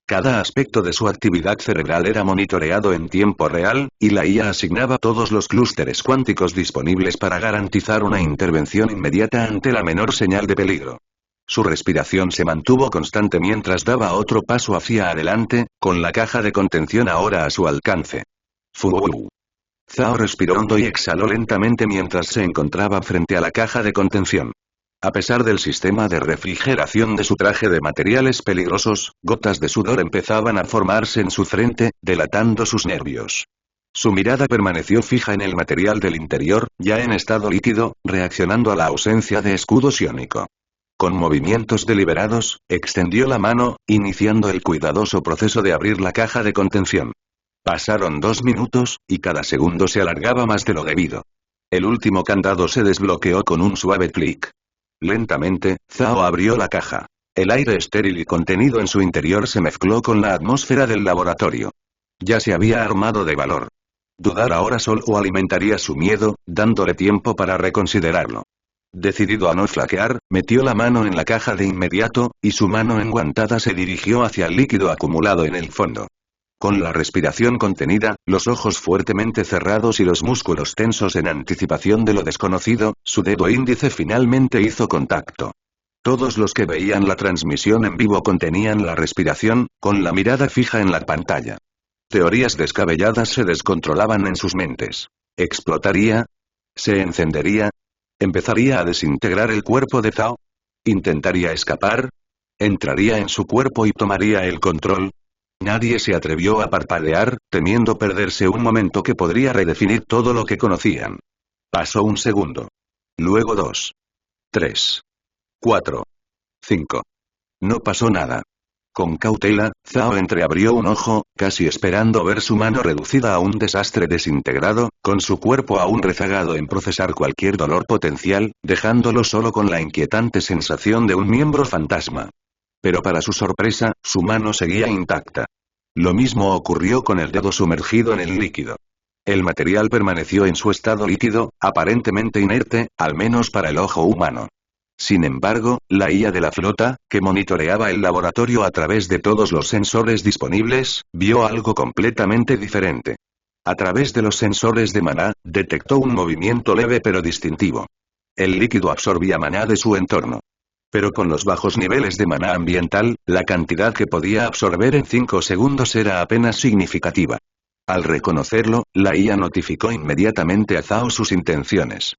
Cada aspecto de su actividad cerebral era monitoreado en tiempo real, y la IA asignaba todos los clústeres cuánticos disponibles para garantizar una intervención inmediata ante la menor señal de peligro. Su respiración se mantuvo constante mientras daba otro paso hacia adelante, con la caja de contención ahora a su alcance. Fuuu. Zhao respiró hondo y exhaló lentamente mientras se encontraba frente a la caja de contención. A pesar del sistema de refrigeración de su traje de materiales peligrosos, gotas de sudor empezaban a formarse en su frente, delatando sus nervios. Su mirada permaneció fija en el material del interior, ya en estado líquido, reaccionando a la ausencia de escudo psiónico. Con movimientos deliberados, extendió la mano, iniciando el cuidadoso proceso de abrir la caja de contención. Pasaron 2 minutos, y cada segundo se alargaba más de lo debido. El último candado se desbloqueó con un suave clic. Lentamente, Zhao abrió la caja. El aire estéril y contenido en su interior se mezcló con la atmósfera del laboratorio. Ya se había armado de valor. Dudar ahora solo alimentaría su miedo, dándole tiempo para reconsiderarlo. Decidido a no flaquear, metió la mano en la caja de inmediato, y su mano enguantada se dirigió hacia el líquido acumulado en el fondo. Con la respiración contenida, los ojos fuertemente cerrados y los músculos tensos en anticipación de lo desconocido, su dedo índice finalmente hizo contacto. Todos los que veían la transmisión en vivo contenían la respiración, con la mirada fija en la pantalla. Teorías descabelladas se descontrolaban en sus mentes. ¿Explotaría? ¿Se encendería? ¿Empezaría a desintegrar el cuerpo de Zhao? ¿Intentaría escapar? ¿Entraría en su cuerpo y tomaría el control? Nadie se atrevió a parpadear, temiendo perderse un momento que podría redefinir todo lo que conocían. Pasó un segundo. Luego 2. 3. 4. 5. No pasó nada. Con cautela, Zhao entreabrió un ojo, casi esperando ver su mano reducida a un desastre desintegrado, con su cuerpo aún rezagado en procesar cualquier dolor potencial, dejándolo solo con la inquietante sensación de un miembro fantasma. Pero para su sorpresa, su mano seguía intacta. Lo mismo ocurrió con el dedo sumergido en el líquido. El material permaneció en su estado líquido, aparentemente inerte, al menos para el ojo humano. Sin embargo, la IA de la flota, que monitoreaba el laboratorio a través de todos los sensores disponibles, vio algo completamente diferente. A través de los sensores de maná, detectó un movimiento leve pero distintivo. El líquido absorbía maná de su entorno. Pero con los bajos niveles de maná ambiental, la cantidad que podía absorber en 5 segundos era apenas significativa. Al reconocerlo, la IA notificó inmediatamente a Zhao sus intenciones.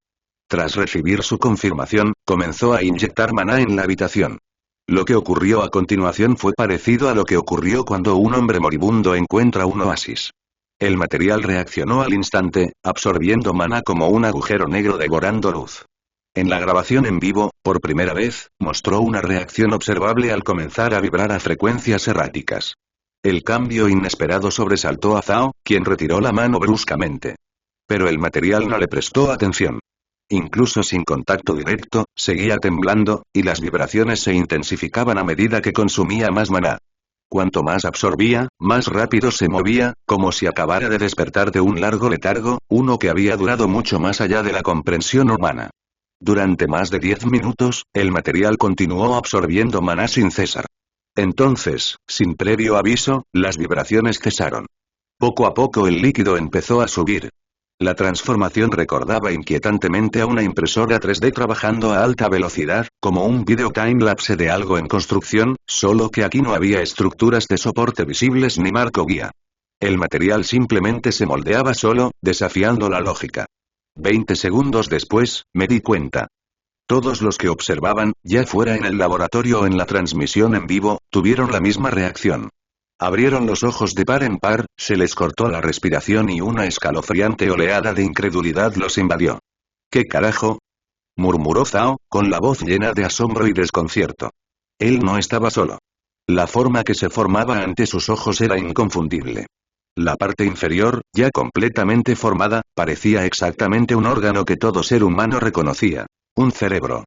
Tras recibir su confirmación, comenzó a inyectar maná en la habitación. Lo que ocurrió a continuación fue parecido a lo que ocurrió cuando un hombre moribundo encuentra un oasis. El material reaccionó al instante, absorbiendo maná como un agujero negro devorando luz. En la grabación en vivo, por primera vez, mostró una reacción observable al comenzar a vibrar a frecuencias erráticas. El cambio inesperado sobresaltó a Zhao, quien retiró la mano bruscamente. Pero el material no le prestó atención. Incluso sin contacto directo, seguía temblando, y las vibraciones se intensificaban a medida que consumía más maná. Cuanto más absorbía, más rápido se movía, como si acabara de despertar de un largo letargo, uno que había durado mucho más allá de la comprensión humana. Durante más de 10 minutos, el material continuó absorbiendo maná sin cesar. Entonces, sin previo aviso, las vibraciones cesaron. Poco a poco el líquido empezó a subir. La transformación recordaba inquietantemente a una impresora 3D trabajando a alta velocidad, como un video timelapse de algo en construcción, solo que aquí no había estructuras de soporte visibles ni marco guía. El material simplemente se moldeaba solo, desafiando la lógica. 20 segundos después, me di cuenta. Todos los que observaban, ya fuera en el laboratorio o en la transmisión en vivo, tuvieron la misma reacción. Abrieron los ojos de par en par, se les cortó la respiración y una escalofriante oleada de incredulidad los invadió. ¿Qué carajo?, murmuró Zhao, con la voz llena de asombro y desconcierto. Él no estaba solo. La forma que se formaba ante sus ojos era inconfundible. La parte inferior, ya completamente formada, parecía exactamente un órgano que todo ser humano reconocía. Un cerebro.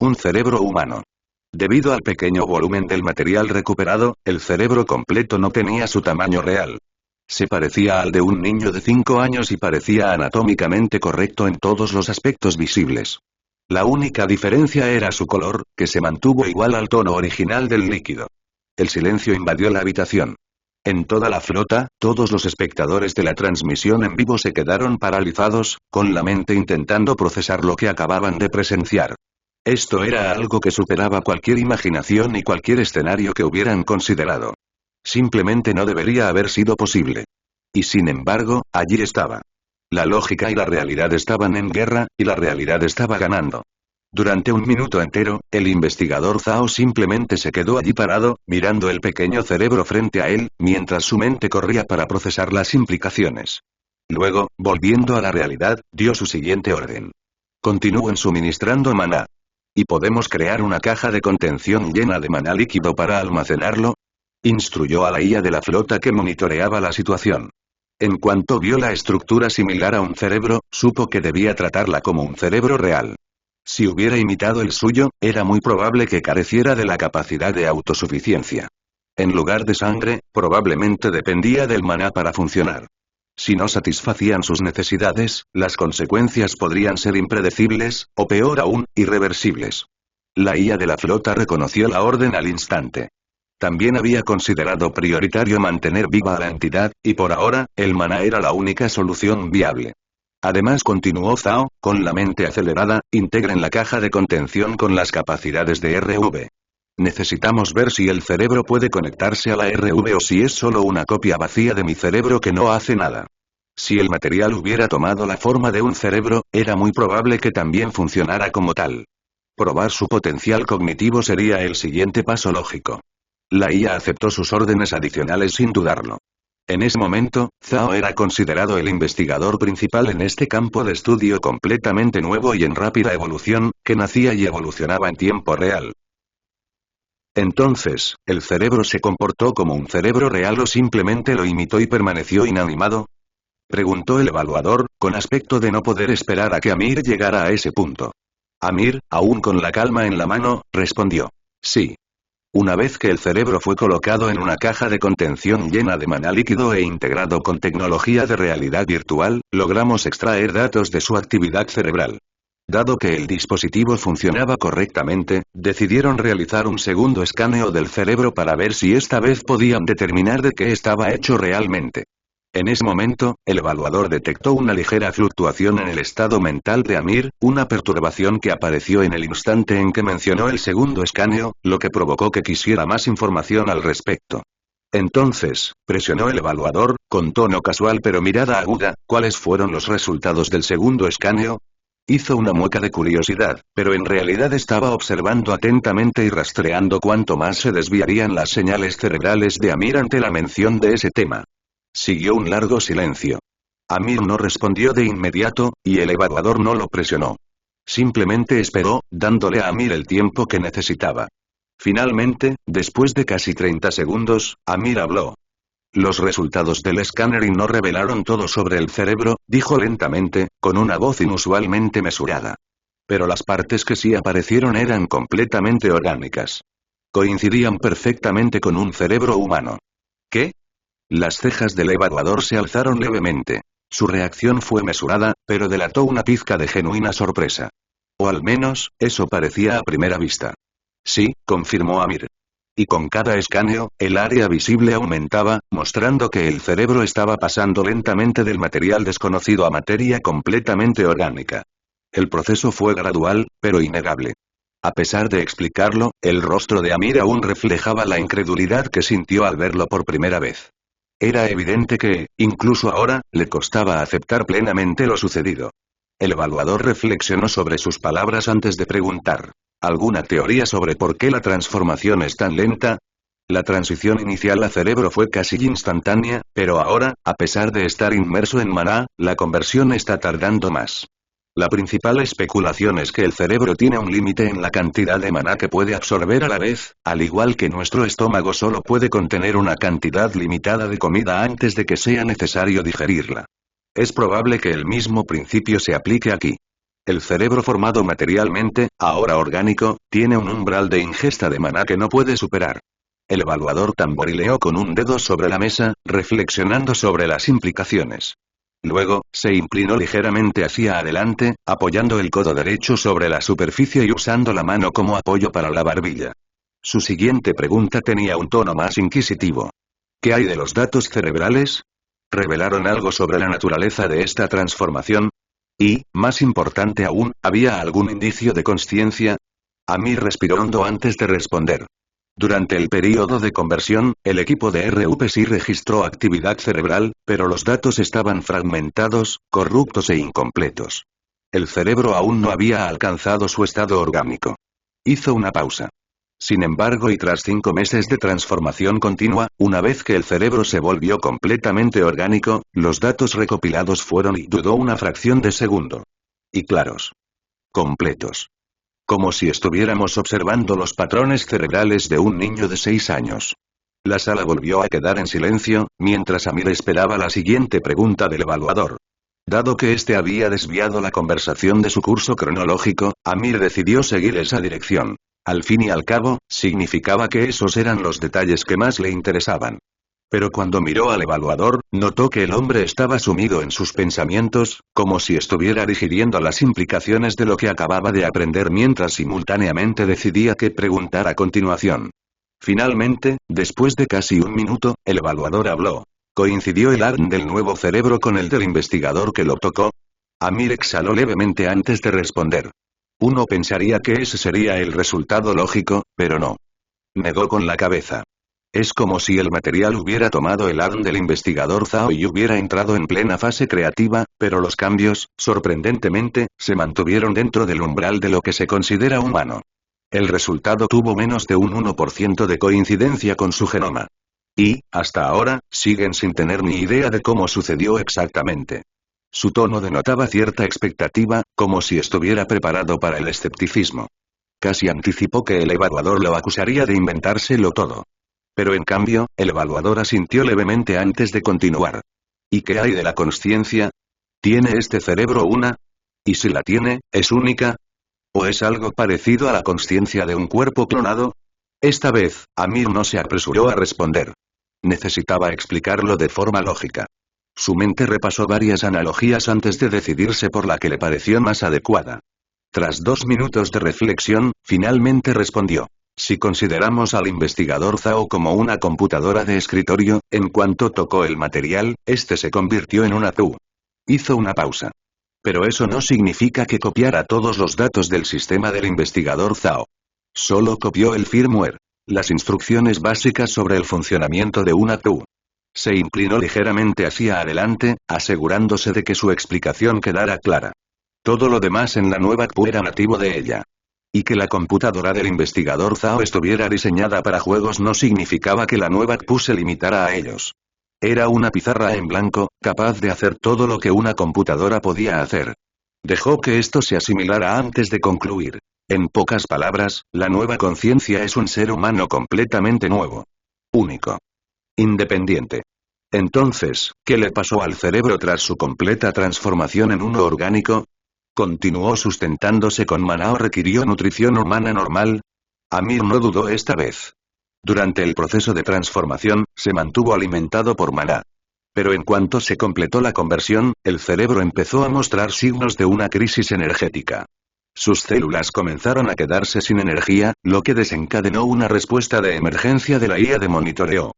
Un cerebro humano. Debido al pequeño volumen del material recuperado, el cerebro completo no tenía su tamaño real. Se parecía al de un niño de 5 años y parecía anatómicamente correcto en todos los aspectos visibles. La única diferencia era su color, que se mantuvo igual al tono original del líquido. El silencio invadió la habitación. En toda la flota, todos los espectadores de la transmisión en vivo se quedaron paralizados, con la mente intentando procesar lo que acababan de presenciar. Esto era algo que superaba cualquier imaginación y cualquier escenario que hubieran considerado. Simplemente no debería haber sido posible. Y sin embargo, allí estaba. La lógica y la realidad estaban en guerra, y la realidad estaba ganando. Durante un minuto entero, el investigador Zhao simplemente se quedó allí parado, mirando el pequeño cerebro frente a él, mientras su mente corría para procesar las implicaciones. Luego, volviendo a la realidad, dio su siguiente orden. Continúen suministrando maná. ¿Y podemos crear una caja de contención llena de maná líquido para almacenarlo?, instruyó a la IA de la flota que monitoreaba la situación. En cuanto vio la estructura similar a un cerebro, supo que debía tratarla como un cerebro real. Si hubiera imitado el suyo, era muy probable que careciera de la capacidad de autosuficiencia. En lugar de sangre, probablemente dependía del maná para funcionar. Si no satisfacían sus necesidades, las consecuencias podrían ser impredecibles, o peor aún, irreversibles. La IA de la flota reconoció la orden al instante. También había considerado prioritario mantener viva a la entidad, y por ahora, el maná era la única solución viable. Además, continuó Zhao, con la mente acelerada, integren la caja de contención con las capacidades de RV. Necesitamos ver si el cerebro puede conectarse a la RV o si es solo una copia vacía de mi cerebro que no hace nada. Si el material hubiera tomado la forma de un cerebro, era muy probable que también funcionara como tal. Probar su potencial cognitivo sería el siguiente paso lógico. La IA aceptó sus órdenes adicionales sin dudarlo. En ese momento, Zhao era considerado el investigador principal en este campo de estudio completamente nuevo y en rápida evolución, que nacía y evolucionaba en tiempo real. Entonces, ¿el cerebro se comportó como un cerebro real o simplemente lo imitó y permaneció inanimado? Preguntó el evaluador, con aspecto de no poder esperar a que Amir llegara a ese punto. Amir, aún con la calma en la mano, respondió. Sí. Una vez que el cerebro fue colocado en una caja de contención llena de maná líquido e integrado con tecnología de realidad virtual, logramos extraer datos de su actividad cerebral. Dado que el dispositivo funcionaba correctamente, decidieron realizar un segundo escaneo del cerebro para ver si esta vez podían determinar de qué estaba hecho realmente. En ese momento, el evaluador detectó una ligera fluctuación en el estado mental de Amir, una perturbación que apareció en el instante en que mencionó el segundo escaneo, lo que provocó que quisiera más información al respecto. Entonces, presionó el evaluador, con tono casual pero mirada aguda, ¿cuáles fueron los resultados del segundo escaneo? Hizo una mueca de curiosidad, pero en realidad estaba observando atentamente y rastreando cuánto más se desviarían las señales cerebrales de Amir ante la mención de ese tema. Siguió un largo silencio. Amir no respondió de inmediato, y el evaluador no lo presionó. Simplemente esperó, dándole a Amir el tiempo que necesitaba. Finalmente, después de casi 30 segundos, Amir habló. Los resultados del escáner no revelaron todo sobre el cerebro, dijo lentamente, con una voz inusualmente mesurada. Pero las partes que sí aparecieron eran completamente orgánicas. Coincidían perfectamente con un cerebro humano. ¿Qué? Las cejas del evaluador se alzaron levemente. Su reacción fue mesurada, pero delató una pizca de genuina sorpresa. O al menos, eso parecía a primera vista. Sí, confirmó Amir. Y con cada escaneo, el área visible aumentaba, mostrando que el cerebro estaba pasando lentamente del material desconocido a materia completamente orgánica. El proceso fue gradual, pero innegable. A pesar de explicarlo, el rostro de Amir aún reflejaba la incredulidad que sintió al verlo por primera vez. Era evidente que, incluso ahora, le costaba aceptar plenamente lo sucedido. El evaluador reflexionó sobre sus palabras antes de preguntar. ¿Alguna teoría sobre por qué la transformación es tan lenta? La transición inicial a cerebro fue casi instantánea, pero ahora, a pesar de estar inmerso en maná, la conversión está tardando más. La principal especulación es que el cerebro tiene un límite en la cantidad de maná que puede absorber a la vez, al igual que nuestro estómago solo puede contener una cantidad limitada de comida antes de que sea necesario digerirla. Es probable que el mismo principio se aplique aquí. El cerebro formado materialmente, ahora orgánico, tiene un umbral de ingesta de maná que no puede superar. El evaluador tamborileó con un dedo sobre la mesa, reflexionando sobre las implicaciones. Luego, se inclinó ligeramente hacia adelante, apoyando el codo derecho sobre la superficie y usando la mano como apoyo para la barbilla. Su siguiente pregunta tenía un tono más inquisitivo. ¿Qué hay de los datos cerebrales? ¿Revelaron algo sobre la naturaleza de esta transformación? Y, más importante aún, ¿había algún indicio de consciencia? Amir respiró hondo antes de responder. Durante el período de conversión, el equipo de RUP sí registró actividad cerebral, pero los datos estaban fragmentados, corruptos e incompletos. El cerebro aún no había alcanzado su estado orgánico. Hizo una pausa. Sin embargo, y tras 5 meses de transformación continua, una vez que el cerebro se volvió completamente orgánico, los datos recopilados fueron y dudó una fracción de segundo. Y claros. Completos. Como si estuviéramos observando los patrones cerebrales de un niño de 6 años. La sala volvió a quedar en silencio, mientras Amir esperaba la siguiente pregunta del evaluador. Dado que éste había desviado la conversación de su curso cronológico, Amir decidió seguir esa dirección. Al fin y al cabo, significaba que esos eran los detalles que más le interesaban. Pero cuando miró al evaluador, notó que el hombre estaba sumido en sus pensamientos, como si estuviera digiriendo las implicaciones de lo que acababa de aprender mientras simultáneamente decidía qué preguntar a continuación. Finalmente, después de casi un minuto, el evaluador habló. ¿Coincidió el ADN del nuevo cerebro con el del investigador que lo tocó? Amir exhaló levemente antes de responder. Uno pensaría que ese sería el resultado lógico, pero no. Negó con la cabeza. Es como si el material hubiera tomado el ADN del investigador Zhao y hubiera entrado en plena fase creativa, pero los cambios, sorprendentemente, se mantuvieron dentro del umbral de lo que se considera humano. El resultado tuvo menos de un 1% de coincidencia con su genoma. Y, hasta ahora, siguen sin tener ni idea de cómo sucedió exactamente. Su tono denotaba cierta expectativa, como si estuviera preparado para el escepticismo. Casi anticipó que el evaluador lo acusaría de inventárselo todo. Pero en cambio, el evaluador asintió levemente antes de continuar. ¿Y qué hay de la consciencia? ¿Tiene este cerebro una? ¿Y si la tiene, es única? ¿O es algo parecido a la consciencia de un cuerpo clonado? Esta vez, Amir no se apresuró a responder. Necesitaba explicarlo de forma lógica. Su mente repasó varias analogías antes de decidirse por la que le pareció más adecuada. Tras 2 minutos de reflexión, finalmente respondió. Si consideramos al investigador Zhao como una computadora de escritorio, en cuanto tocó el material, este se convirtió en una TU. Hizo una pausa. Pero eso no significa que copiara todos los datos del sistema del investigador Zhao. Solo copió el firmware. Las instrucciones básicas sobre el funcionamiento de una TU. Se inclinó ligeramente hacia adelante, asegurándose de que su explicación quedara clara. Todo lo demás en la nueva TU era nativo de ella. Y que la computadora del investigador Zhao estuviera diseñada para juegos no significaba que la nueva TU se limitara a ellos. Era una pizarra en blanco, capaz de hacer todo lo que una computadora podía hacer. Dejó que esto se asimilara antes de concluir. En pocas palabras, la nueva conciencia es un ser humano completamente nuevo. Único. Independiente. Entonces, ¿qué le pasó al cerebro tras su completa transformación en uno orgánico? ¿Continuó sustentándose con maná o requirió nutrición humana normal? Amir no dudó esta vez. Durante el proceso de transformación, se mantuvo alimentado por maná. Pero en cuanto se completó la conversión, el cerebro empezó a mostrar signos de una crisis energética. Sus células comenzaron a quedarse sin energía, lo que desencadenó una respuesta de emergencia de la IA de monitoreo.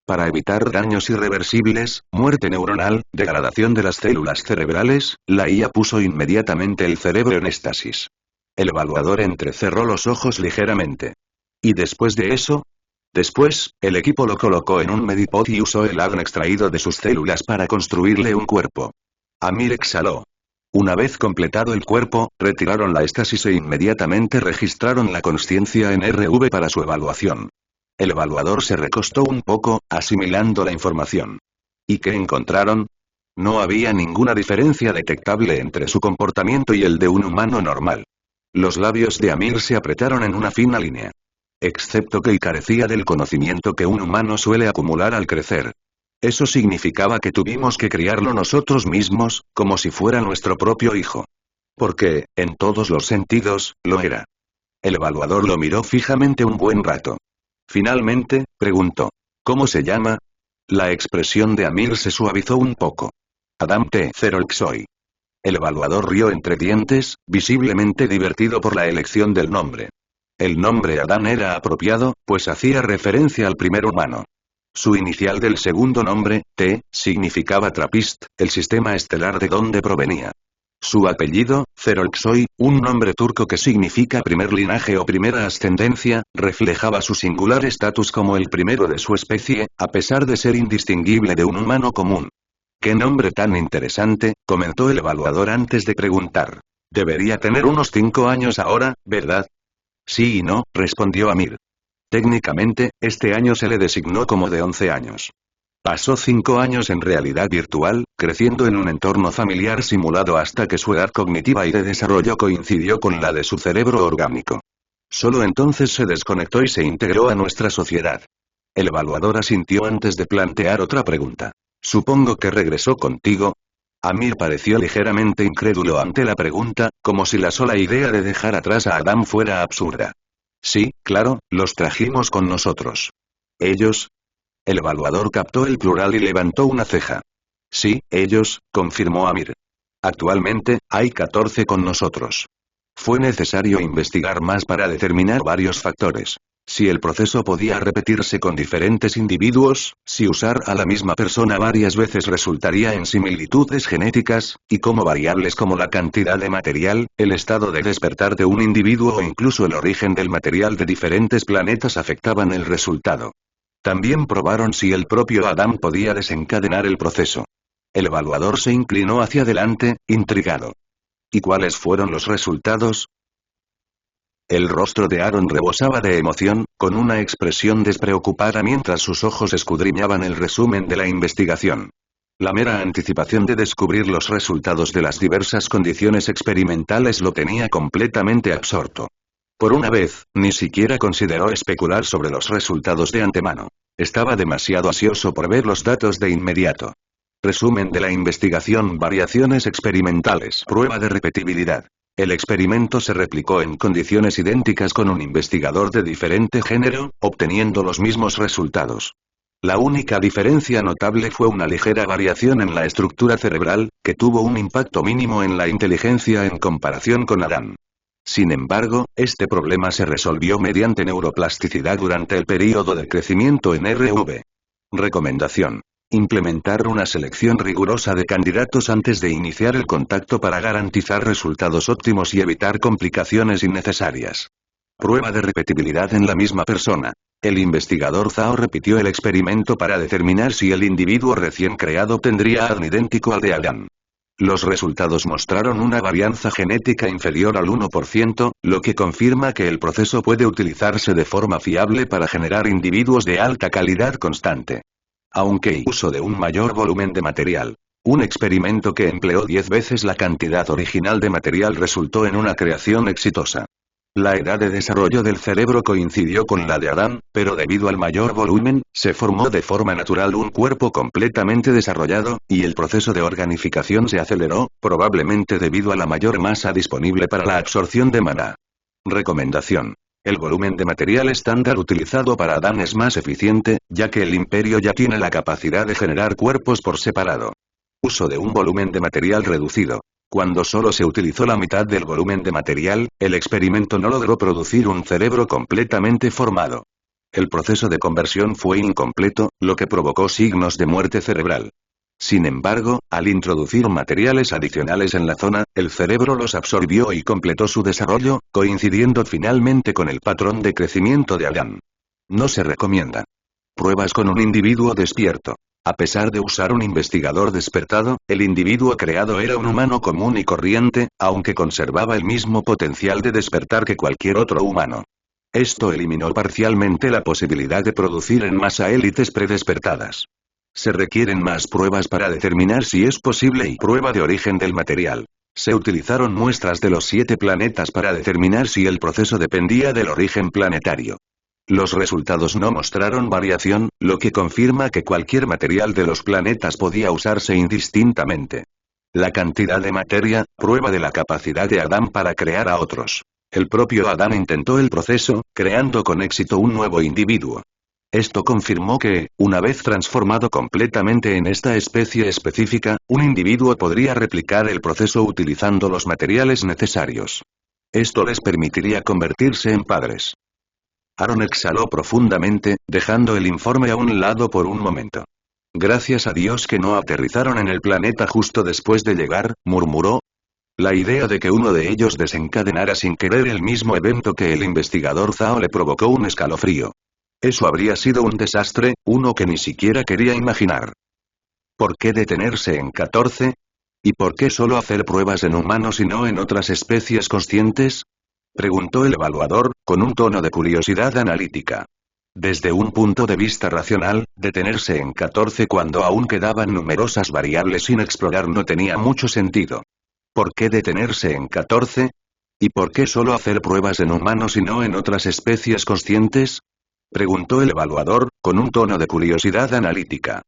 Para evitar daños irreversibles, muerte neuronal, degradación de las células cerebrales, la IA puso inmediatamente el cerebro en estasis. El evaluador entrecerró los ojos ligeramente. ¿Y después de eso? Después, el equipo lo colocó en un Medipod y usó el ADN extraído de sus células para construirle un cuerpo. Amir exhaló. Una vez completado el cuerpo, retiraron la estasis e inmediatamente registraron la consciencia en RV para su evaluación. El evaluador se recostó un poco, asimilando la información. ¿Y qué encontraron? No había ninguna diferencia detectable entre su comportamiento y el de un humano normal. Los labios de Amir se apretaron en una fina línea. Excepto que carecía del conocimiento que un humano suele acumular al crecer. Eso significaba que tuvimos que criarlo nosotros mismos, como si fuera nuestro propio hijo. Porque, en todos los sentidos, lo era. El evaluador lo miró fijamente un buen rato. Finalmente, preguntó. ¿Cómo se llama? La expresión de Amir se suavizó un poco. Adam T. Zerolxoy. El evaluador rió entre dientes, visiblemente divertido por la elección del nombre. El nombre Adán era apropiado, pues hacía referencia al primer humano. Su inicial del segundo nombre, T, significaba Trappist, el sistema estelar de donde provenía. Su apellido, Zerolxoy, un nombre turco que significa primer linaje o primera ascendencia, reflejaba su singular estatus como el primero de su especie, a pesar de ser indistinguible de un humano común. «¡Qué nombre tan interesante!», comentó el evaluador antes de preguntar. «Debería tener unos 5 años ahora, ¿verdad?» «Sí y no», respondió Amir. Técnicamente, este año se le designó como de 11 años. Pasó 5 años en realidad virtual, creciendo en un entorno familiar simulado hasta que su edad cognitiva y de desarrollo coincidió con la de su cerebro orgánico. Solo entonces se desconectó y se integró a nuestra sociedad. El evaluador asintió antes de plantear otra pregunta. «Supongo que regresó contigo». Amir pareció ligeramente incrédulo ante la pregunta, como si la sola idea de dejar atrás a Adam fuera absurda. «Sí, claro, los trajimos con nosotros». «¿Ellos?» El evaluador captó el plural y levantó una ceja. Sí, ellos, confirmó Amir. Actualmente, hay 14 con nosotros. Fue necesario investigar más para determinar varios factores. Si el proceso podía repetirse con diferentes individuos, si usar a la misma persona varias veces resultaría en similitudes genéticas, y como variables como la cantidad de material, el estado de despertar de un individuo o incluso el origen del material de diferentes planetas afectaban el resultado. También probaron si el propio Adán podía desencadenar el proceso. El evaluador se inclinó hacia adelante, intrigado. ¿Y cuáles fueron los resultados? El rostro de Aaron rebosaba de emoción, con una expresión despreocupada mientras sus ojos escudriñaban el resumen de la investigación. La mera anticipación de descubrir los resultados de las diversas condiciones experimentales lo tenía completamente absorto. Por una vez, ni siquiera consideró especular sobre los resultados de antemano. Estaba demasiado ansioso por ver los datos de inmediato. Resumen de la investigación: variaciones experimentales. Prueba de repetibilidad. El experimento se replicó en condiciones idénticas con un investigador de diferente género, obteniendo los mismos resultados. La única diferencia notable fue una ligera variación en la estructura cerebral, que tuvo un impacto mínimo en la inteligencia en comparación con Adán. Sin embargo, este problema se resolvió mediante neuroplasticidad durante el período de crecimiento en RV. Recomendación: implementar una selección rigurosa de candidatos antes de iniciar el contacto para garantizar resultados óptimos y evitar complicaciones innecesarias. Prueba de repetibilidad en la misma persona. El investigador Zhao repitió el experimento para determinar si el individuo recién creado tendría ADN idéntico al de Adán. Los resultados mostraron una varianza genética inferior al 1%, lo que confirma que el proceso puede utilizarse de forma fiable para generar individuos de alta calidad constante. Aunque el uso de un mayor volumen de material. Un experimento que empleó 10 veces la cantidad original de material resultó en una creación exitosa. La edad de desarrollo del cerebro coincidió con la de Adán, pero debido al mayor volumen, se formó de forma natural un cuerpo completamente desarrollado, y el proceso de organificación se aceleró, probablemente debido a la mayor masa disponible para la absorción de maná. Recomendación: el volumen de material estándar utilizado para Adán es más eficiente, ya que el imperio ya tiene la capacidad de generar cuerpos por separado. Uso de un volumen de material reducido. Cuando solo se utilizó la mitad del volumen de material, el experimento no logró producir un cerebro completamente formado. El proceso de conversión fue incompleto, lo que provocó signos de muerte cerebral. Sin embargo, al introducir materiales adicionales en la zona, el cerebro los absorbió y completó su desarrollo, coincidiendo finalmente con el patrón de crecimiento de Adán. No se recomienda. Pruebas con un individuo despierto. A pesar de usar un investigador despertado, el individuo creado era un humano común y corriente, aunque conservaba el mismo potencial de despertar que cualquier otro humano. Esto eliminó parcialmente la posibilidad de producir en masa élites predespertadas. Se requieren más pruebas para determinar si es posible y prueba de origen del material. Se utilizaron muestras de los 7 planetas para determinar si el proceso dependía del origen planetario. Los resultados no mostraron variación, lo que confirma que cualquier material de los planetas podía usarse indistintamente. La cantidad de materia, prueba de la capacidad de Adán para crear a otros. El propio Adán intentó el proceso, creando con éxito un nuevo individuo. Esto confirmó que, una vez transformado completamente en esta especie específica, un individuo podría replicar el proceso utilizando los materiales necesarios. Esto les permitiría convertirse en padres. Aaron exhaló profundamente, dejando el informe a un lado por un momento. Gracias a Dios que no aterrizaron en el planeta justo después de llegar, murmuró. La idea de que uno de ellos desencadenara sin querer el mismo evento que el investigador Zhao le provocó un escalofrío. Eso habría sido un desastre, uno que ni siquiera quería imaginar. ¿Por qué detenerse en 14? ¿Y por qué solo hacer pruebas en humanos y no en otras especies conscientes? Preguntó el evaluador, con un tono de curiosidad analítica. Desde un punto de vista racional, detenerse en 14 cuando aún quedaban numerosas variables sin explorar no tenía mucho sentido. ¿Por qué detenerse en 14? ¿Y por qué solo hacer pruebas en humanos y no en otras especies conscientes? Preguntó el evaluador, con un tono de curiosidad analítica.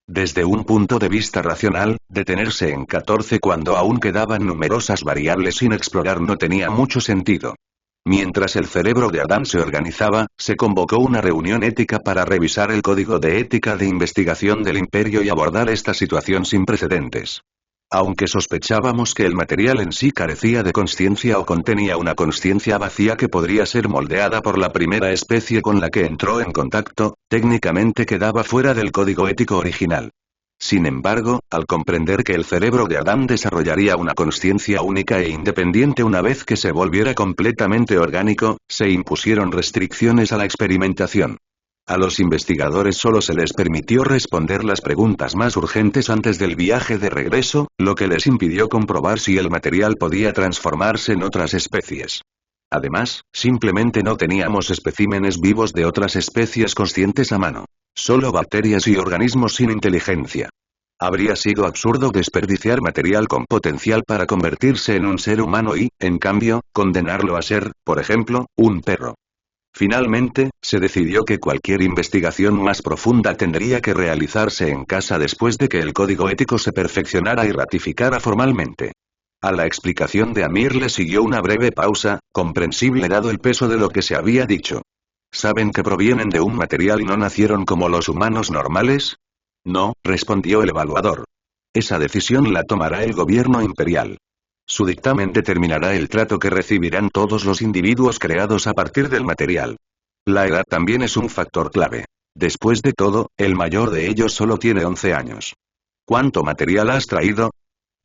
Desde un punto de vista racional, detenerse en 14 cuando aún quedaban numerosas variables sin explorar no tenía mucho sentido. Mientras el cerebro de Adán se organizaba, se convocó una reunión ética para revisar el código de ética de investigación del Imperio y abordar esta situación sin precedentes. Aunque sospechábamos que el material en sí carecía de consciencia o contenía una consciencia vacía que podría ser moldeada por la primera especie con la que entró en contacto, técnicamente quedaba fuera del código ético original. Sin embargo, al comprender que el cerebro de Adán desarrollaría una consciencia única e independiente una vez que se volviera completamente orgánico, se impusieron restricciones a la experimentación. A los investigadores solo se les permitió responder las preguntas más urgentes antes del viaje de regreso, lo que les impidió comprobar si el material podía transformarse en otras especies. Además, simplemente no teníamos especímenes vivos de otras especies conscientes a mano. Solo bacterias y organismos sin inteligencia. Habría sido absurdo desperdiciar material con potencial para convertirse en un ser humano y, en cambio, condenarlo a ser, por ejemplo, un perro. Finalmente, se decidió que cualquier investigación más profunda tendría que realizarse en casa después de que el código ético se perfeccionara y ratificara formalmente. A la explicación de Amir le siguió una breve pausa, comprensible dado el peso de lo que se había dicho. ¿Saben que provienen de un material y no nacieron como los humanos normales? No, respondió el evaluador. Esa decisión la tomará el gobierno imperial. Su dictamen determinará el trato que recibirán todos los individuos creados a partir del material. La edad también es un factor clave. Después de todo, el mayor de ellos solo tiene 11 años. ¿Cuánto material has traído?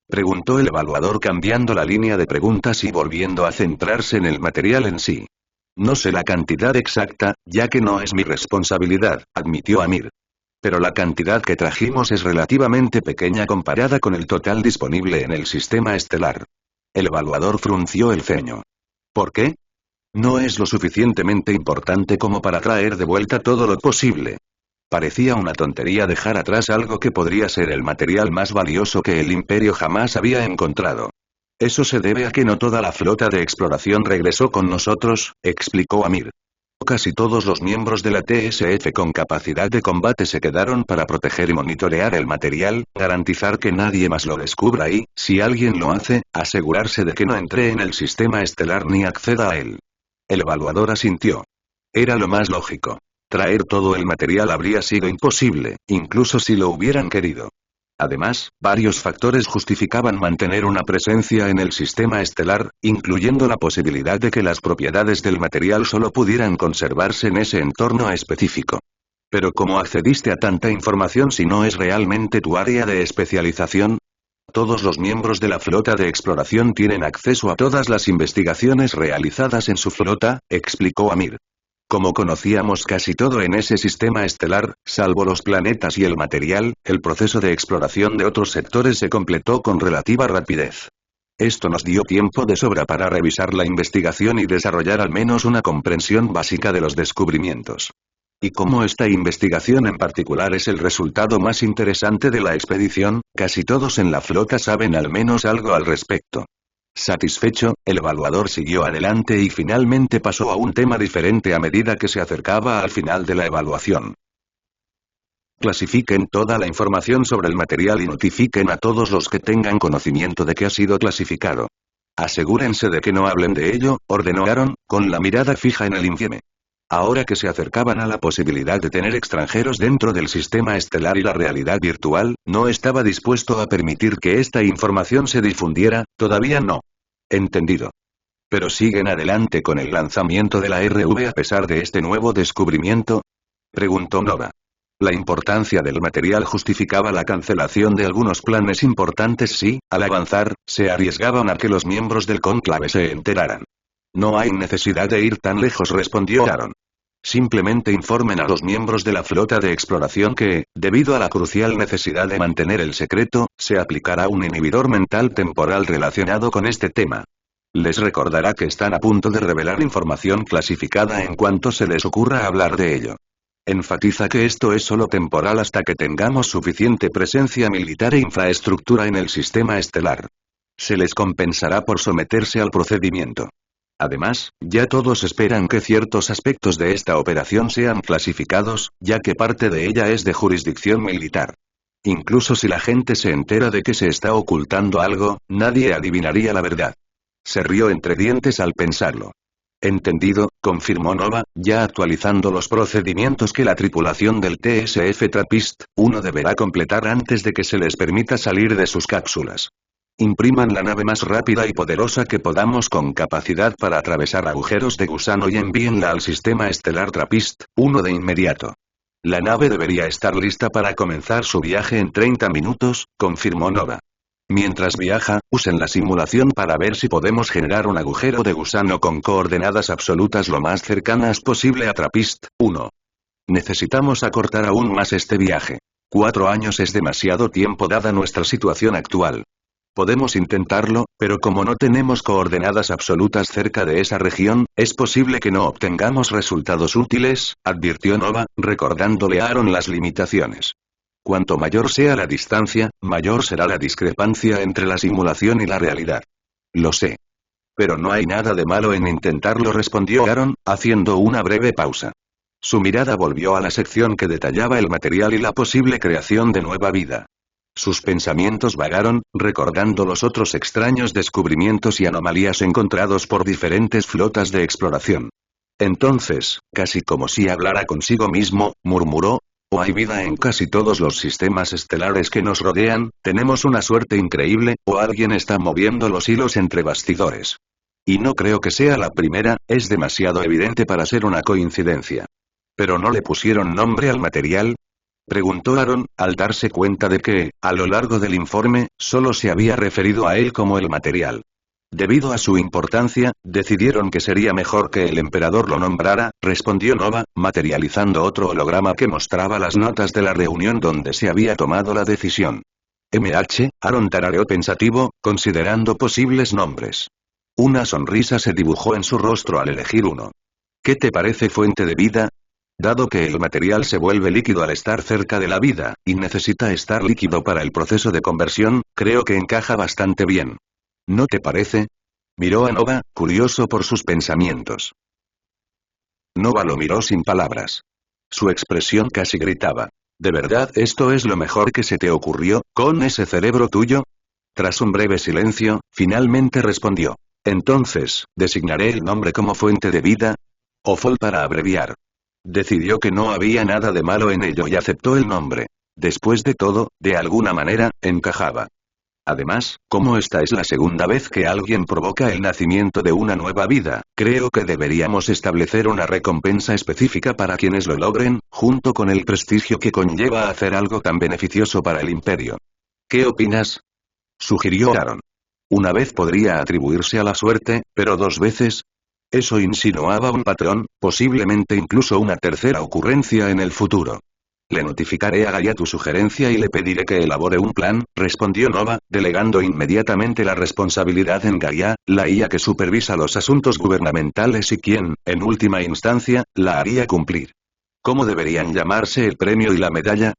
Preguntó el evaluador cambiando la línea de preguntas y volviendo a centrarse en el material en sí. No sé la cantidad exacta, ya que no es mi responsabilidad, admitió Amir. Pero la cantidad que trajimos es relativamente pequeña comparada con el total disponible en el sistema estelar. El evaluador frunció el ceño. ¿Por qué? No es lo suficientemente importante como para traer de vuelta todo lo posible. Parecía una tontería dejar atrás algo que podría ser el material más valioso que el Imperio jamás había encontrado. Eso se debe a que no toda la flota de exploración regresó con nosotros, explicó Amir. Casi todos los miembros de la TSF con capacidad de combate se quedaron para proteger y monitorear el material, garantizar que nadie más lo descubra y, si alguien lo hace, asegurarse de que no entre en el sistema estelar ni acceda a él. El evaluador asintió. Era lo más lógico. Traer todo el material habría sido imposible, incluso si lo hubieran querido. Además, varios factores justificaban mantener una presencia en el sistema estelar, incluyendo la posibilidad de que las propiedades del material solo pudieran conservarse en ese entorno específico. Pero ¿cómo accediste a tanta información si no es realmente tu área de especialización? Todos los miembros de la flota de exploración tienen acceso a todas las investigaciones realizadas en su flota, explicó Amir. Como conocíamos casi todo en ese sistema estelar, salvo los planetas y el material, el proceso de exploración de otros sectores se completó con relativa rapidez. Esto nos dio tiempo de sobra para revisar la investigación y desarrollar al menos una comprensión básica de los descubrimientos. Y como esta investigación en particular es el resultado más interesante de la expedición, casi todos en la flota saben al menos algo al respecto. Satisfecho, el evaluador siguió adelante y finalmente pasó a un tema diferente a medida que se acercaba al final de la evaluación. Clasifiquen toda la información sobre el material y notifiquen a todos los que tengan conocimiento de que ha sido clasificado. Asegúrense de que no hablen de ello, ordenó Aaron, con la mirada fija en el infieme. Ahora que se acercaban a la posibilidad de tener extranjeros dentro del sistema estelar y la realidad virtual, no estaba dispuesto a permitir que esta información se difundiera, todavía no. Entendido. ¿Pero siguen adelante con el lanzamiento de la RV a pesar de este nuevo descubrimiento? Preguntó Nova. La importancia del material justificaba la cancelación de algunos planes importantes si, al avanzar, se arriesgaban a que los miembros del cónclave se enteraran. No hay necesidad de ir tan lejos, respondió Aaron. Simplemente informen a los miembros de la flota de exploración que, debido a la crucial necesidad de mantener el secreto, se aplicará un inhibidor mental temporal relacionado con este tema. Les recordará que están a punto de revelar información clasificada en cuanto se les ocurra hablar de ello. Enfatiza que esto es solo temporal hasta que tengamos suficiente presencia militar e infraestructura en el sistema estelar. Se les compensará por someterse al procedimiento. Además, ya todos esperan que ciertos aspectos de esta operación sean clasificados, ya que parte de ella es de jurisdicción militar. Incluso si la gente se entera de que se está ocultando algo, nadie adivinaría la verdad. Se rió entre dientes al pensarlo. Entendido, confirmó Nova, ya actualizando los procedimientos que la tripulación del TSF TRAPPIST-1 deberá completar antes de que se les permita salir de sus cápsulas. Impriman la nave más rápida y poderosa que podamos con capacidad para atravesar agujeros de gusano y envíenla al sistema estelar TRAPPIST-1 de inmediato. La nave debería estar lista para comenzar su viaje en 30 minutos, confirmó Nova. Mientras viaja, usen la simulación para ver si podemos generar un agujero de gusano con coordenadas absolutas lo más cercanas posible a TRAPPIST-1. Necesitamos acortar aún más este viaje. 4 años es demasiado tiempo dada nuestra situación actual. Podemos intentarlo, pero como no tenemos coordenadas absolutas cerca de esa región, es posible que no obtengamos resultados útiles, advirtió Nova, recordándole a Aaron las limitaciones. Cuanto mayor sea la distancia, mayor será la discrepancia entre la simulación y la realidad. Lo sé. Pero no hay nada de malo en intentarlo, respondió Aaron, haciendo una breve pausa. Su mirada volvió a la sección que detallaba el material y la posible creación de nueva vida. Sus pensamientos vagaron, recordando los otros extraños descubrimientos y anomalías encontrados por diferentes flotas de exploración. Entonces, casi como si hablara consigo mismo, murmuró: «O hay vida en casi todos los sistemas estelares que nos rodean, tenemos una suerte increíble, o alguien está moviendo los hilos entre bastidores. Y no creo que sea la primera, es demasiado evidente para ser una coincidencia». ¿Pero no le pusieron nombre al material?, preguntó Aaron, al darse cuenta de que, a lo largo del informe, solo se había referido a él como el material. Debido a su importancia, decidieron que sería mejor que el emperador lo nombrara, respondió Nova, materializando otro holograma que mostraba las notas de la reunión donde se había tomado la decisión. Aaron tarareó pensativo, considerando posibles nombres. Una sonrisa se dibujó en su rostro al elegir uno. ¿Qué te parece fuente de vida? Dado que el material se vuelve líquido al estar cerca de la vida, y necesita estar líquido para el proceso de conversión, creo que encaja bastante bien. ¿No te parece? Miró a Nova, curioso por sus pensamientos. Nova lo miró sin palabras. Su expresión casi gritaba. ¿De verdad esto es lo mejor que se te ocurrió, con ese cerebro tuyo? Tras un breve silencio, finalmente respondió. Entonces, designaré el nombre como fuente de vida. O FOL para abreviar. Decidió que no había nada de malo en ello y aceptó el nombre. Después de todo, de alguna manera, encajaba. Además, como esta es la segunda vez que alguien provoca el nacimiento de una nueva vida, creo que deberíamos establecer una recompensa específica para quienes lo logren, junto con el prestigio que conlleva hacer algo tan beneficioso para el imperio. ¿Qué opinas?, sugirió Aaron. Una vez podría atribuirse a la suerte, pero 2 veces. Eso insinuaba un patrón, posiblemente incluso una tercera ocurrencia en el futuro. Le notificaré a Gaia tu sugerencia y le pediré que elabore un plan, respondió Nova, delegando inmediatamente la responsabilidad en Gaia, la IA que supervisa los asuntos gubernamentales y quien, en última instancia, la haría cumplir. ¿Cómo deberían llamarse el premio y la medalla?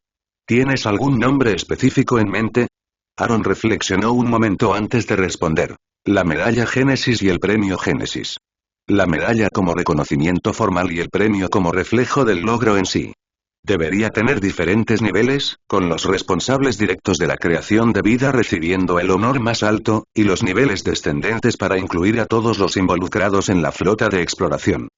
¿Tienes algún nombre específico en mente? Aaron reflexionó un momento antes de responder. La medalla Génesis y el premio Génesis. La medalla como reconocimiento formal y el premio como reflejo del logro en sí. Debería tener diferentes niveles, con los responsables directos de la creación de vida recibiendo el honor más alto, y los niveles descendentes para incluir a todos los involucrados en la flota de exploración.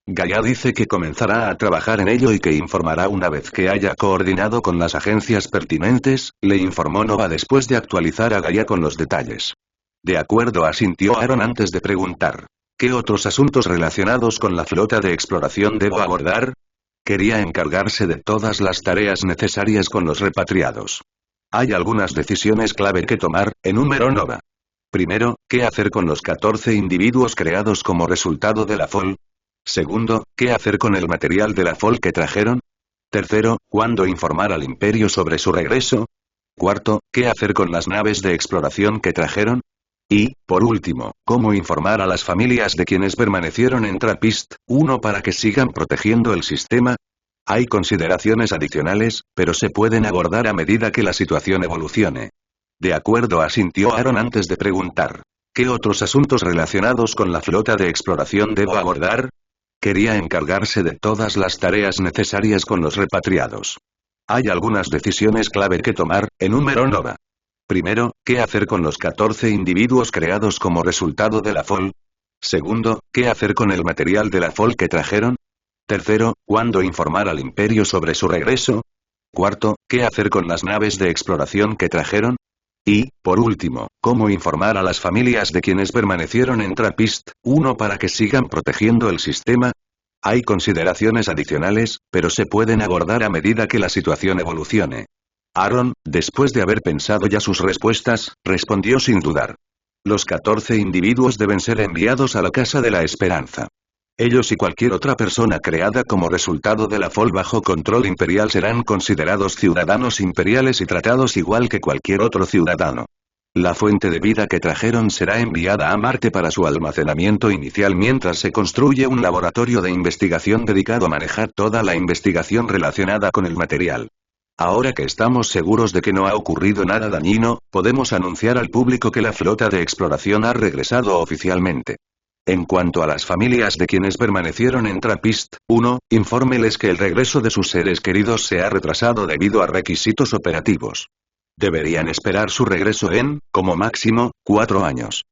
Gaia dice que comenzará a trabajar en ello y que informará una vez que haya coordinado con las agencias pertinentes, le informó Nova después de actualizar a Gaia con los detalles. De acuerdo, asintió Aaron antes de preguntar. ¿Qué otros asuntos relacionados con la flota de exploración debo abordar? Quería encargarse de todas las tareas necesarias con los repatriados. Hay algunas decisiones clave que tomar, enumeró Nova. Primero, ¿qué hacer con los 14 individuos creados como resultado de la FOL? Segundo, ¿qué hacer con el material de la FOL que trajeron? Tercero, ¿cuándo informar al Imperio sobre su regreso? Cuarto, ¿qué hacer con las naves de exploración que trajeron? Y, por último, ¿cómo informar a las familias de quienes permanecieron en TRAPPIST-1 para que sigan protegiendo el sistema? Hay consideraciones adicionales, pero se pueden abordar a medida que la situación evolucione. De acuerdo, asintió Aaron antes de preguntar. ¿Qué otros asuntos relacionados con la flota de exploración debo abordar? Quería encargarse de todas las tareas necesarias con los repatriados. Hay algunas decisiones clave que tomar, enumeró Nova. Primero, ¿qué hacer con los 14 individuos creados como resultado de la FOL? Segundo, ¿qué hacer con el material de la FOL que trajeron? Tercero, ¿cuándo informar al Imperio sobre su regreso? Cuarto, ¿qué hacer con las naves de exploración que trajeron? Y, por último, ¿cómo informar a las familias de quienes permanecieron en TRAPPIST-1 para que sigan protegiendo el sistema? Hay consideraciones adicionales, pero se pueden abordar a medida que la situación evolucione. Aaron, después de haber pensado ya sus respuestas, respondió sin dudar. Los 14 individuos deben ser enviados a la Casa de la Esperanza. Ellos y cualquier otra persona creada como resultado de la FOL bajo control imperial serán considerados ciudadanos imperiales y tratados igual que cualquier otro ciudadano. La fuente de vida que trajeron será enviada a Marte para su almacenamiento inicial mientras se construye un laboratorio de investigación dedicado a manejar toda la investigación relacionada con el material. Ahora que estamos seguros de que no ha ocurrido nada dañino, podemos anunciar al público que la flota de exploración ha regresado oficialmente. En cuanto a las familias de quienes permanecieron en TRAPPIST-1, infórmeles que el regreso de sus seres queridos se ha retrasado debido a requisitos operativos. Deberían esperar su regreso en, como máximo, 4 años.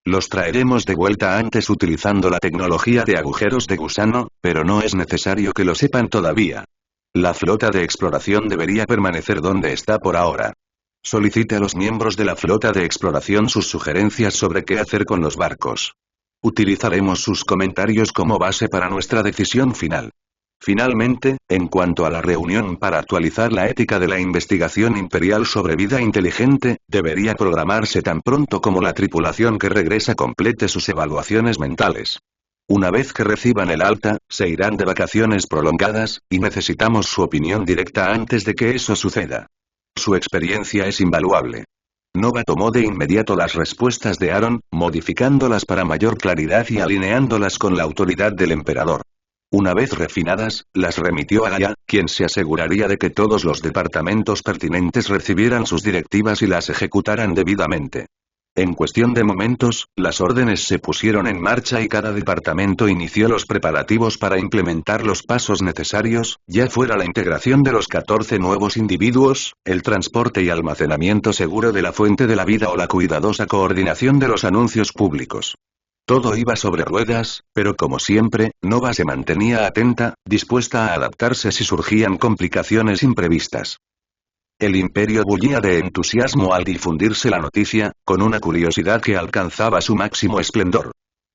Los traeremos de vuelta antes utilizando la tecnología de agujeros de gusano, pero no es necesario que lo sepan todavía. La flota de exploración debería permanecer donde está por ahora. Solicite a los miembros de la flota de exploración sus sugerencias sobre qué hacer con los barcos. Utilizaremos sus comentarios como base para nuestra decisión final. Finalmente, en cuanto a la reunión para actualizar la ética de la investigación imperial sobre vida inteligente, debería programarse tan pronto como la tripulación que regresa complete sus evaluaciones mentales. Una vez que reciban el alta, se irán de vacaciones prolongadas, y necesitamos su opinión directa antes de que eso suceda. Su experiencia es invaluable. Nova tomó de inmediato las respuestas de Aaron, modificándolas para mayor claridad y alineándolas con la autoridad del emperador. Una vez refinadas, las remitió a Gaia, quien se aseguraría de que todos los departamentos pertinentes recibieran sus directivas y las ejecutaran debidamente. En cuestión de momentos, las órdenes se pusieron en marcha y cada departamento inició los preparativos para implementar los pasos necesarios, ya fuera la integración de los 14 nuevos individuos, el transporte y almacenamiento seguro de la fuente de la vida o la cuidadosa coordinación de los anuncios públicos. Todo iba sobre ruedas, pero como siempre, Nova se mantenía atenta, dispuesta a adaptarse si surgían complicaciones imprevistas. El imperio bullía de entusiasmo al difundirse la noticia, con una curiosidad que alcanzaba su máximo esplendor.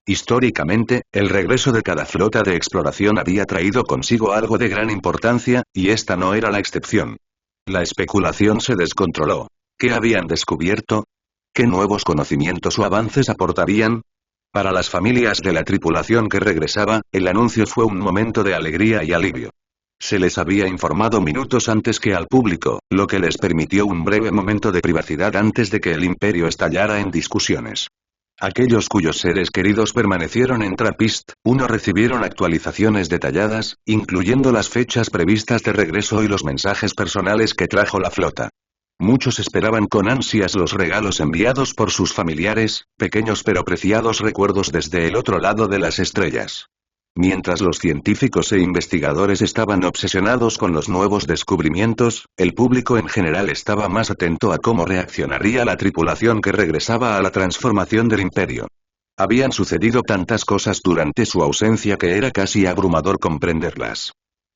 Históricamente, el regreso de cada flota de exploración había traído consigo algo de gran importancia, y esta no era la excepción. La especulación se descontroló. ¿Qué habían descubierto? ¿Qué nuevos conocimientos o avances aportarían? Para las familias de la tripulación que regresaba, el anuncio fue un momento de alegría y alivio. Se les había informado minutos antes que al público, lo que les permitió un breve momento de privacidad antes de que el imperio estallara en discusiones. Aquellos cuyos seres queridos permanecieron en TRAPPIST-1 recibieron actualizaciones detalladas, incluyendo las fechas previstas de regreso y los mensajes personales que trajo la flota. Muchos esperaban con ansias los regalos enviados por sus familiares, pequeños pero preciados recuerdos desde el otro lado de las estrellas. Mientras los científicos e investigadores estaban obsesionados con los nuevos descubrimientos, el público en general estaba más atento a cómo reaccionaría la tripulación que regresaba a la transformación del imperio. Habían sucedido tantas cosas durante su ausencia que era casi abrumador comprenderlas.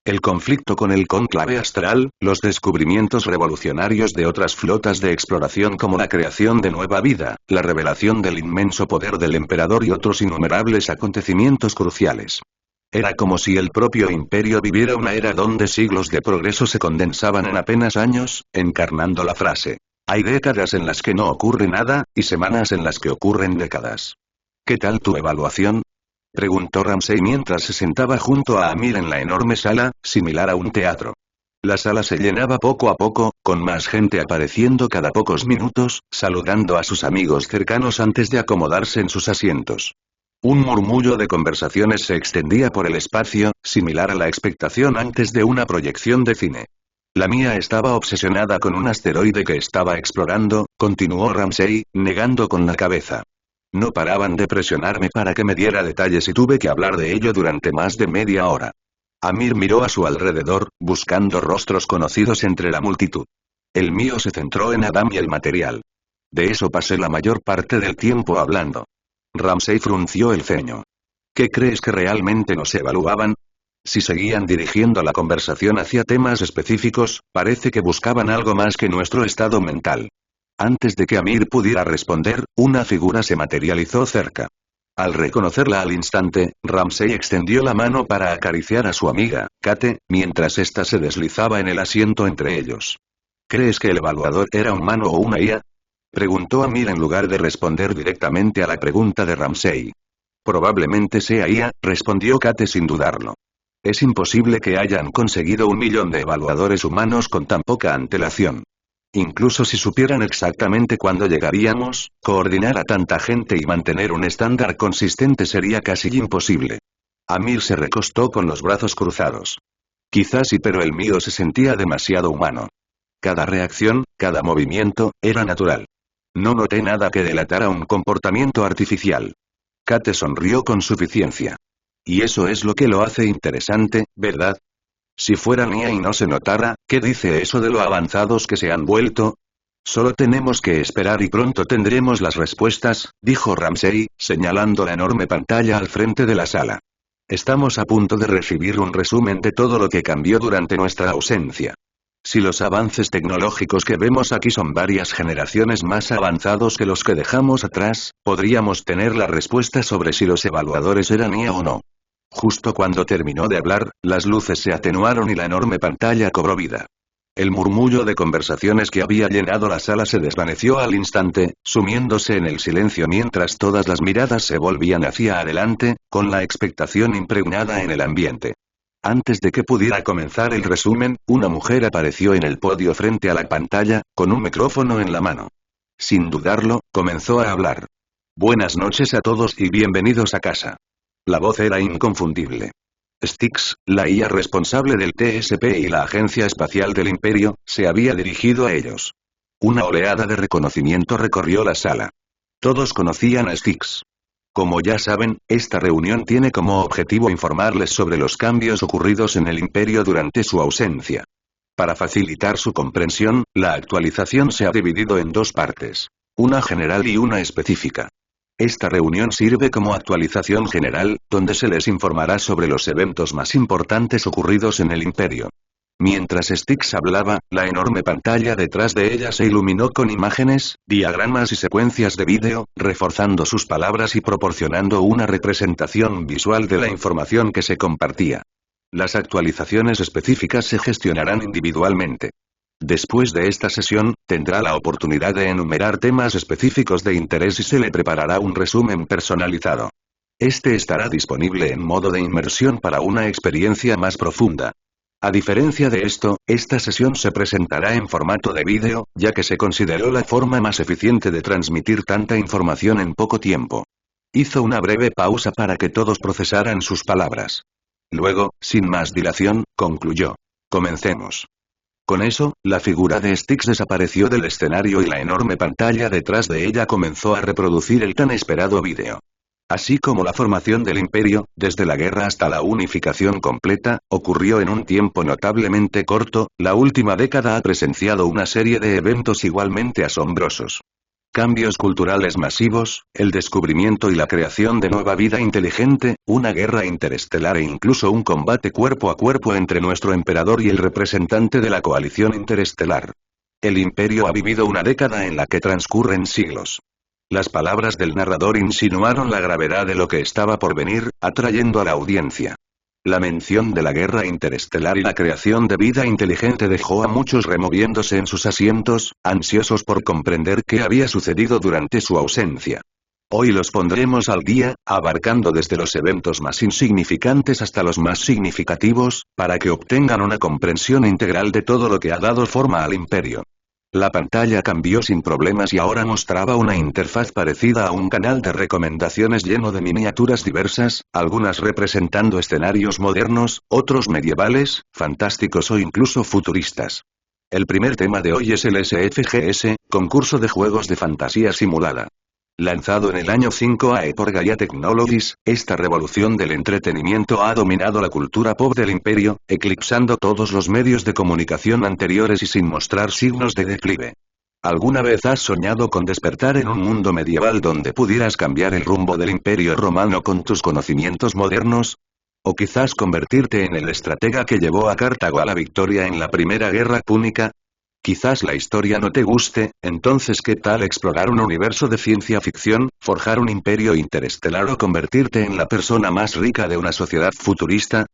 El conflicto con el cónclave astral, los descubrimientos revolucionarios de otras flotas de exploración como la creación de nueva vida, la revelación del inmenso poder del emperador y otros innumerables acontecimientos cruciales. Era como si el propio imperio viviera una era donde siglos de progreso se condensaban en apenas años, encarnando la frase. Hay décadas en las que no ocurre nada, y semanas en las que ocurren décadas. ¿Qué tal tu evaluación?, preguntó Ramsey mientras se sentaba junto a Amir en la enorme sala, similar a un teatro. La sala se llenaba poco a poco, con más gente apareciendo cada pocos minutos, saludando a sus amigos cercanos antes de acomodarse en sus asientos. Un murmullo de conversaciones se extendía por el espacio, similar a la expectación antes de una proyección de cine. La mía estaba obsesionada con un asteroide que estaba explorando, continuó Ramsey, negando con la cabeza. No paraban de presionarme para que me diera detalles y tuve que hablar de ello durante más de media hora. Amir miró a su alrededor, buscando rostros conocidos entre la multitud. El mío se centró en Adam y el material. De eso pasé la mayor parte del tiempo hablando. Ramsey frunció el ceño. ¿Qué crees que realmente nos evaluaban? Si seguían dirigiendo la conversación hacia temas específicos, parece que buscaban algo más que nuestro estado mental. Antes de que Amir pudiera responder, una figura se materializó cerca. Al reconocerla al instante, Ramsey extendió la mano para acariciar a su amiga, Kate, mientras ésta se deslizaba en el asiento entre ellos. ¿Crees que el evaluador era humano o una IA? Preguntó Amir en lugar de responder directamente a la pregunta de Ramsey. Probablemente sea IA, respondió Kate sin dudarlo. Es imposible que hayan conseguido 1.000.000 de evaluadores humanos con tan poca antelación. Incluso si supieran exactamente cuándo llegaríamos, coordinar a tanta gente y mantener un estándar consistente sería casi imposible. Amir se recostó con los brazos cruzados. Quizás sí, pero el mío se sentía demasiado humano. Cada reacción, cada movimiento, era natural. No noté nada que delatara un comportamiento artificial. Kate sonrió con suficiencia. Y eso es lo que lo hace interesante, ¿verdad? Si fuera mía y no se notara, ¿qué dice eso de lo avanzados que se han vuelto? Solo tenemos que esperar y pronto tendremos las respuestas, dijo Ramsey, señalando la enorme pantalla al frente de la sala. Estamos a punto de recibir un resumen de todo lo que cambió durante nuestra ausencia. Si los avances tecnológicos que vemos aquí son varias generaciones más avanzados que los que dejamos atrás, podríamos tener la respuesta sobre si los evaluadores eran IA o no. Justo cuando terminó de hablar, las luces se atenuaron y la enorme pantalla cobró vida. El murmullo de conversaciones que había llenado la sala se desvaneció al instante, sumiéndose en el silencio mientras todas las miradas se volvían hacia adelante, con la expectación impregnada en el ambiente. Antes de que pudiera comenzar el resumen, una mujer apareció en el podio frente a la pantalla, con un micrófono en la mano. Sin dudarlo, comenzó a hablar. Buenas noches a todos y bienvenidos a casa. La voz era inconfundible. Styx, la IA responsable del TSP y la Agencia Espacial del Imperio, se había dirigido a ellos. Una oleada de reconocimiento recorrió la sala. Todos conocían a Styx. Como ya saben, esta reunión tiene como objetivo informarles sobre los cambios ocurridos en el Imperio durante su ausencia. Para facilitar su comprensión, la actualización se ha dividido en dos partes. Una general y una específica. Esta reunión sirve como actualización general, donde se les informará sobre los eventos más importantes ocurridos en el Imperio. Mientras Styx hablaba, la enorme pantalla detrás de ella se iluminó con imágenes, diagramas y secuencias de vídeo, reforzando sus palabras y proporcionando una representación visual de la información que se compartía. Las actualizaciones específicas se gestionarán individualmente. Después de esta sesión, tendrá la oportunidad de enumerar temas específicos de interés y se le preparará un resumen personalizado. Este estará disponible en modo de inmersión para una experiencia más profunda. A diferencia de esto, esta sesión se presentará en formato de vídeo, ya que se consideró la forma más eficiente de transmitir tanta información en poco tiempo. Hizo una breve pausa para que todos procesaran sus palabras. Luego, sin más dilación, concluyó. Comencemos. Con eso, la figura de Styx desapareció del escenario y la enorme pantalla detrás de ella comenzó a reproducir el tan esperado vídeo. Así como la formación del imperio, desde la guerra hasta la unificación completa, ocurrió en un tiempo notablemente corto, la última década ha presenciado una serie de eventos igualmente asombrosos. Cambios culturales masivos, el descubrimiento y la creación de nueva vida inteligente, una guerra interestelar e incluso un combate cuerpo a cuerpo entre nuestro emperador y el representante de la coalición interestelar. El imperio ha vivido una década en la que transcurren siglos. Las palabras del narrador insinuaron la gravedad de lo que estaba por venir, atrayendo a la audiencia. La mención de la guerra interestelar y la creación de vida inteligente dejó a muchos removiéndose en sus asientos, ansiosos por comprender qué había sucedido durante su ausencia. Hoy los pondremos al día, abarcando desde los eventos más insignificantes hasta los más significativos, para que obtengan una comprensión integral de todo lo que ha dado forma al imperio. La pantalla cambió sin problemas y ahora mostraba una interfaz parecida a un canal de recomendaciones lleno de miniaturas diversas, algunas representando escenarios modernos, otros medievales, fantásticos o incluso futuristas. El primer tema de hoy es el SFGS, concurso de juegos de fantasía simulada. Lanzado en el año 5AE por Gaia Technologies, esta revolución del entretenimiento ha dominado la cultura pop del imperio, eclipsando todos los medios de comunicación anteriores y sin mostrar signos de declive. ¿Alguna vez has soñado con despertar en un mundo medieval donde pudieras cambiar el rumbo del Imperio Romano con tus conocimientos modernos? ¿O quizás convertirte en el estratega que llevó a Cartago a la victoria en la Primera Guerra Púnica? Quizás la historia no te guste, entonces ¿qué tal explorar un universo de ciencia ficción, forjar un imperio interestelar o convertirte en la persona más rica de una sociedad futurista?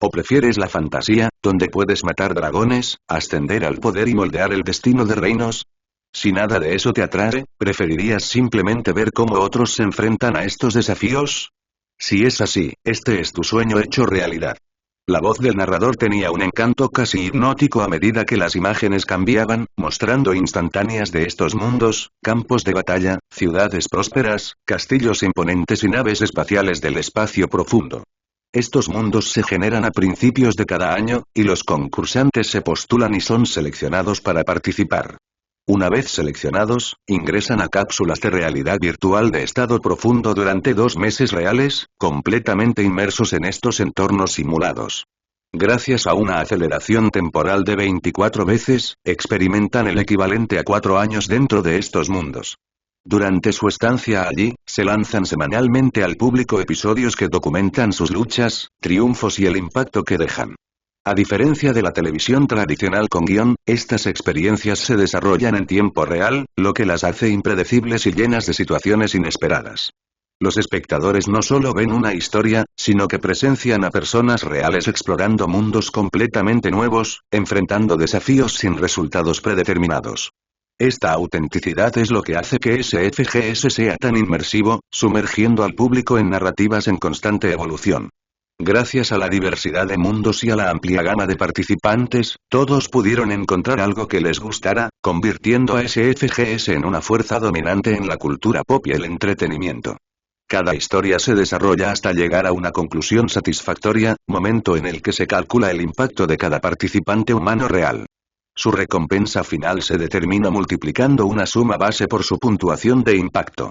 ¿O prefieres la fantasía, donde puedes matar dragones, ascender al poder y moldear el destino de reinos? Si nada de eso te atrae, ¿preferirías simplemente ver cómo otros se enfrentan a estos desafíos? Si es así, este es tu sueño hecho realidad. La voz del narrador tenía un encanto casi hipnótico a medida que las imágenes cambiaban, mostrando instantáneas de estos mundos, campos de batalla, ciudades prósperas, castillos imponentes y naves espaciales del espacio profundo. Estos mundos se generan a principios de cada año, y los concursantes se postulan y son seleccionados para participar. Una vez seleccionados, ingresan a cápsulas de realidad virtual de estado profundo durante 2 meses reales, completamente inmersos en estos entornos simulados. Gracias a una aceleración temporal de 24 veces, experimentan el equivalente a 4 años dentro de estos mundos. Durante su estancia allí, se lanzan semanalmente al público episodios que documentan sus luchas, triunfos y el impacto que dejan. A diferencia de la televisión tradicional con guión, estas experiencias se desarrollan en tiempo real, lo que las hace impredecibles y llenas de situaciones inesperadas. Los espectadores no solo ven una historia, sino que presencian a personas reales explorando mundos completamente nuevos, enfrentando desafíos sin resultados predeterminados. Esta autenticidad es lo que hace que SFGS sea tan inmersivo, sumergiendo al público en narrativas en constante evolución. Gracias a la diversidad de mundos y a la amplia gama de participantes, todos pudieron encontrar algo que les gustara, convirtiendo a SFGS en una fuerza dominante en la cultura pop y el entretenimiento. Cada historia se desarrolla hasta llegar a una conclusión satisfactoria, momento en el que se calcula el impacto de cada participante humano real. Su recompensa final se determina multiplicando una suma base por su puntuación de impacto.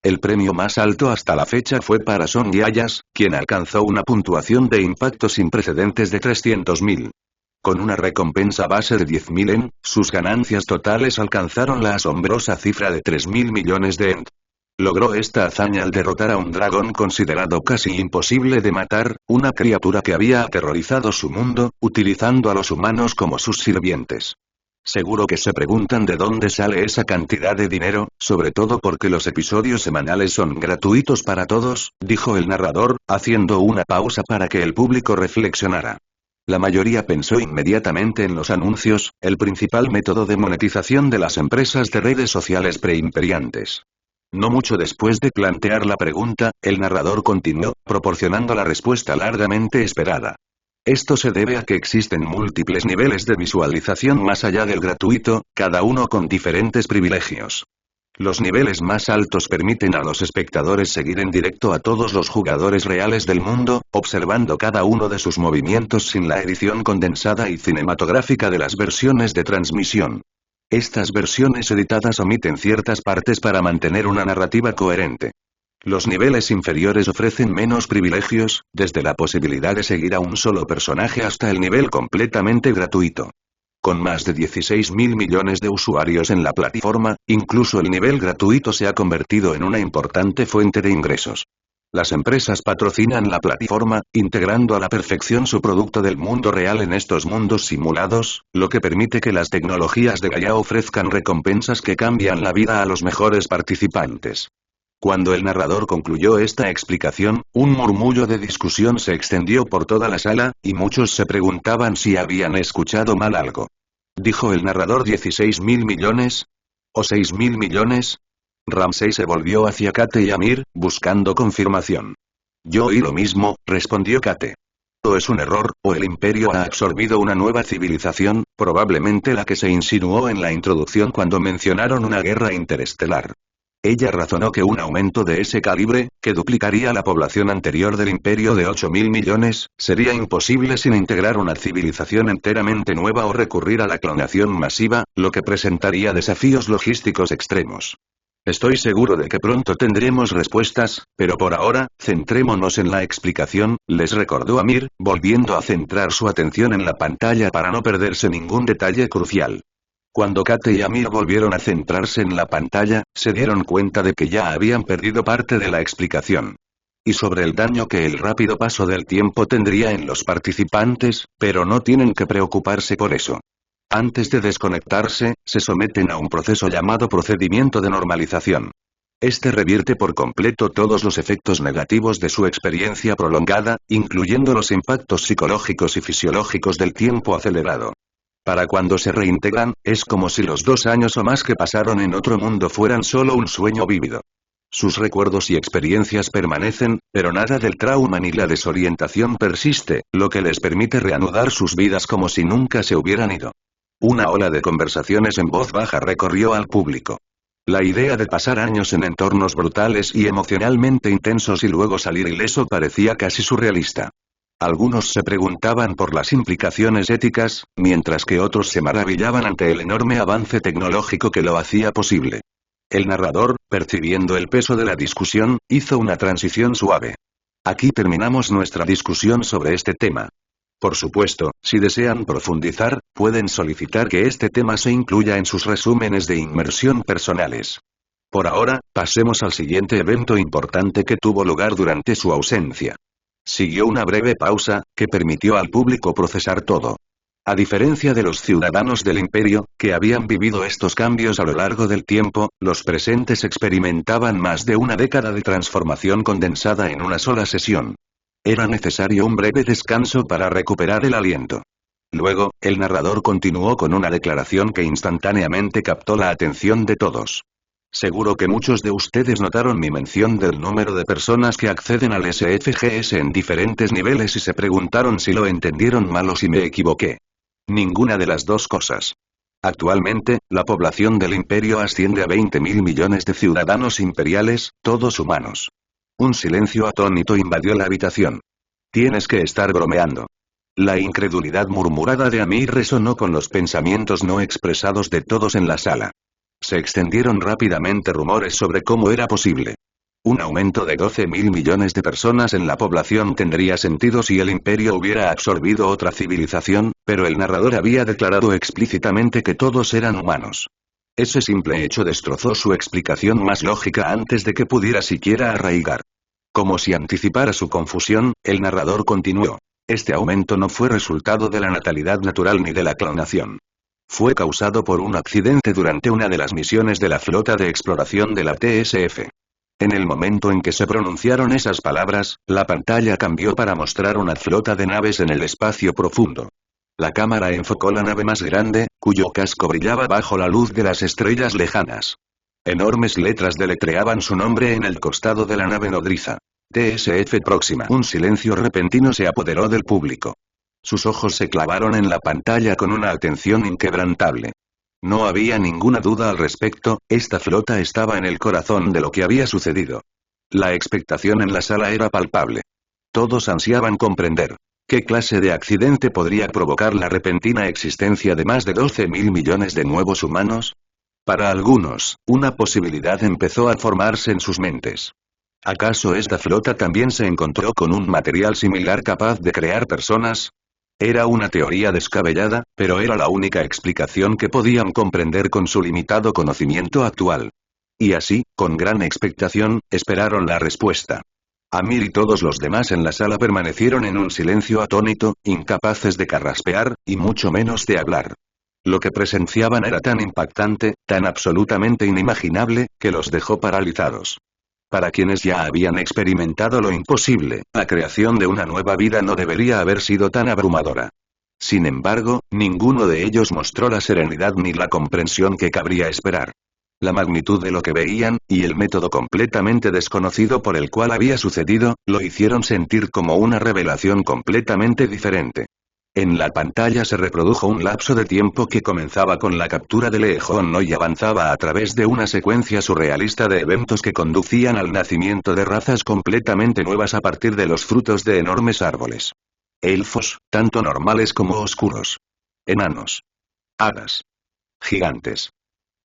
El premio más alto hasta la fecha fue para Son Yayas, quien alcanzó una puntuación de impacto sin precedentes de 300.000. Con una recompensa base de 10.000 ENT, sus ganancias totales alcanzaron la asombrosa cifra de 3.000 millones de ENT. Logró esta hazaña al derrotar a un dragón considerado casi imposible de matar, una criatura que había aterrorizado su mundo, utilizando a los humanos como sus sirvientes. Seguro que se preguntan de dónde sale esa cantidad de dinero, sobre todo porque los episodios semanales son gratuitos para todos, dijo el narrador, haciendo una pausa para que el público reflexionara. La mayoría pensó inmediatamente en los anuncios, el principal método de monetización de las empresas de redes sociales preimperiantes. No mucho después de plantear la pregunta, el narrador continuó, proporcionando la respuesta largamente esperada. Esto se debe a que existen múltiples niveles de visualización más allá del gratuito, cada uno con diferentes privilegios. Los niveles más altos permiten a los espectadores seguir en directo a todos los jugadores reales del mundo, observando cada uno de sus movimientos sin la edición condensada y cinematográfica de las versiones de transmisión. Estas versiones editadas omiten ciertas partes para mantener una narrativa coherente. Los niveles inferiores ofrecen menos privilegios, desde la posibilidad de seguir a un solo personaje hasta el nivel completamente gratuito. Con más de 16.000 millones de usuarios en la plataforma, incluso el nivel gratuito se ha convertido en una importante fuente de ingresos. Las empresas patrocinan la plataforma, integrando a la perfección su producto del mundo real en estos mundos simulados, lo que permite que las tecnologías de Gaia ofrezcan recompensas que cambian la vida a los mejores participantes. Cuando el narrador concluyó esta explicación, un murmullo de discusión se extendió por toda la sala, y muchos se preguntaban si habían escuchado mal algo. ¿Dijo el narrador 16.000 millones? ¿O 6.000 millones? Ramsey se volvió hacia Kate y Amir, buscando confirmación. Yo oí lo mismo, respondió Kate. O es un error, o el imperio ha absorbido una nueva civilización, probablemente la que se insinuó en la introducción cuando mencionaron una guerra interestelar. Ella razonó que un aumento de ese calibre, que duplicaría la población anterior del imperio de 8.000 millones, sería imposible sin integrar una civilización enteramente nueva o recurrir a la clonación masiva, lo que presentaría desafíos logísticos extremos. Estoy seguro de que pronto tendremos respuestas, pero por ahora, centrémonos en la explicación, les recordó Amir, volviendo a centrar su atención en la pantalla para no perderse ningún detalle crucial. Cuando Kate y Amir volvieron a centrarse en la pantalla, se dieron cuenta de que ya habían perdido parte de la explicación. Y sobre el daño que el rápido paso del tiempo tendría en los participantes, pero no tienen que preocuparse por eso. Antes de desconectarse, se someten a un proceso llamado procedimiento de normalización. Este revierte por completo todos los efectos negativos de su experiencia prolongada, incluyendo los impactos psicológicos y fisiológicos del tiempo acelerado. Para cuando se reintegran, es como si los 2 años o más que pasaron en otro mundo fueran solo un sueño vívido. Sus recuerdos y experiencias permanecen, pero nada del trauma ni la desorientación persiste, lo que les permite reanudar sus vidas como si nunca se hubieran ido. Una ola de conversaciones en voz baja recorrió al público. La idea de pasar años en entornos brutales y emocionalmente intensos y luego salir ileso parecía casi surrealista. Algunos se preguntaban por las implicaciones éticas, mientras que otros se maravillaban ante el enorme avance tecnológico que lo hacía posible. El narrador, percibiendo el peso de la discusión, hizo una transición suave. Aquí terminamos nuestra discusión sobre este tema. Por supuesto, si desean profundizar, pueden solicitar que este tema se incluya en sus resúmenes de inmersión personales. Por ahora, pasemos al siguiente evento importante que tuvo lugar durante su ausencia. Siguió una breve pausa, que permitió al público procesar todo. A diferencia de los ciudadanos del imperio, que habían vivido estos cambios a lo largo del tiempo, los presentes experimentaban más de una década de transformación condensada en una sola sesión. Era necesario un breve descanso para recuperar el aliento. Luego, el narrador continuó con una declaración que instantáneamente captó la atención de todos. Seguro que muchos de ustedes notaron mi mención del número de personas que acceden al SFGS en diferentes niveles y se preguntaron si lo entendieron mal o si me equivoqué. Ninguna de las dos cosas. Actualmente, la población del imperio asciende a 20.000 millones de ciudadanos imperiales, todos humanos. Un silencio atónito invadió la habitación. Tienes que estar bromeando. La incredulidad murmurada de Amir resonó con los pensamientos no expresados de todos en la sala. Se extendieron rápidamente rumores sobre cómo era posible. Un aumento de 12.000 millones de personas en la población tendría sentido si el imperio hubiera absorbido otra civilización, pero el narrador había declarado explícitamente que todos eran humanos. Ese simple hecho destrozó su explicación más lógica antes de que pudiera siquiera arraigar. Como si anticipara su confusión, el narrador continuó. Este aumento no fue resultado de la natalidad natural ni de la clonación. Fue causado por un accidente durante una de las misiones de la flota de exploración de la TSF. En el momento en que se pronunciaron esas palabras, la pantalla cambió para mostrar una flota de naves en el espacio profundo. La cámara enfocó la nave más grande, cuyo casco brillaba bajo la luz de las estrellas lejanas. Enormes letras deletreaban su nombre en el costado de la nave nodriza. TSF próxima. Un silencio repentino se apoderó del público. Sus ojos se clavaron en la pantalla con una atención inquebrantable. No había ninguna duda al respecto, esta flota estaba en el corazón de lo que había sucedido. La expectación en la sala era palpable. Todos ansiaban comprender. ¿Qué clase de accidente podría provocar la repentina existencia de más de 12.000 millones de nuevos humanos? Para algunos, una posibilidad empezó a formarse en sus mentes. ¿Acaso esta flota también se encontró con un material similar capaz de crear personas? Era una teoría descabellada, pero era la única explicación que podían comprender con su limitado conocimiento actual. Y así, con gran expectación, esperaron la respuesta. Amir y todos los demás en la sala permanecieron en un silencio atónito, incapaces de carraspear, y mucho menos de hablar. Lo que presenciaban era tan impactante, tan absolutamente inimaginable, que los dejó paralizados. Para quienes ya habían experimentado lo imposible, la creación de una nueva vida no debería haber sido tan abrumadora. Sin embargo, ninguno de ellos mostró la serenidad ni la comprensión que cabría esperar. La magnitud de lo que veían, y el método completamente desconocido por el cual había sucedido, lo hicieron sentir como una revelación completamente diferente. En la pantalla se reprodujo un lapso de tiempo que comenzaba con la captura de Leejon y avanzaba a través de una secuencia surrealista de eventos que conducían al nacimiento de razas completamente nuevas a partir de los frutos de enormes árboles. Elfos, tanto normales como oscuros. Enanos. Hadas. Gigantes.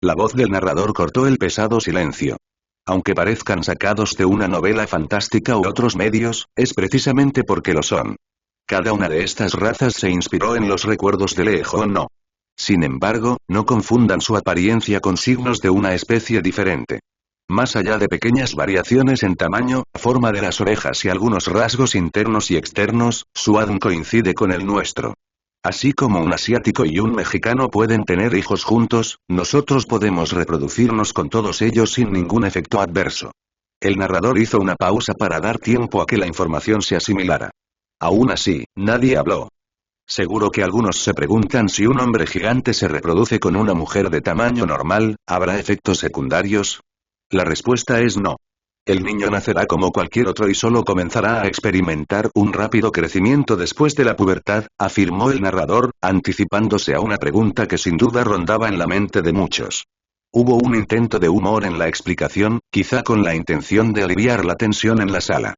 La voz del narrador cortó el pesado silencio. Aunque parezcan sacados de una novela fantástica u otros medios, es precisamente porque lo son. Cada una de estas razas se inspiró en los recuerdos de Leejon. Sin embargo, no confundan su apariencia con signos de una especie diferente. Más allá de pequeñas variaciones en tamaño, forma de las orejas y algunos rasgos internos y externos, su ADN coincide con el nuestro. Así como un asiático y un mexicano pueden tener hijos juntos, nosotros podemos reproducirnos con todos ellos sin ningún efecto adverso. El narrador hizo una pausa para dar tiempo a que la información se asimilara. Aún así, nadie habló. Seguro que algunos se preguntan si un hombre gigante se reproduce con una mujer de tamaño normal, ¿habrá efectos secundarios? La respuesta es no. El niño nacerá como cualquier otro y solo comenzará a experimentar un rápido crecimiento después de la pubertad, afirmó el narrador, anticipándose a una pregunta que sin duda rondaba en la mente de muchos. Hubo un intento de humor en la explicación, quizá con la intención de aliviar la tensión en la sala.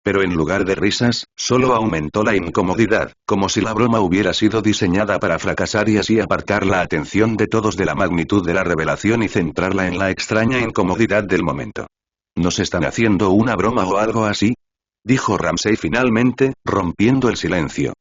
Pero en lugar de risas, solo aumentó la incomodidad, como si la broma hubiera sido diseñada para fracasar y así apartar la atención de todos de la magnitud de la revelación y centrarla en la extraña incomodidad del momento. ¿Nos están haciendo una broma o algo así? Dijo Ramsey finalmente, rompiendo el silencio.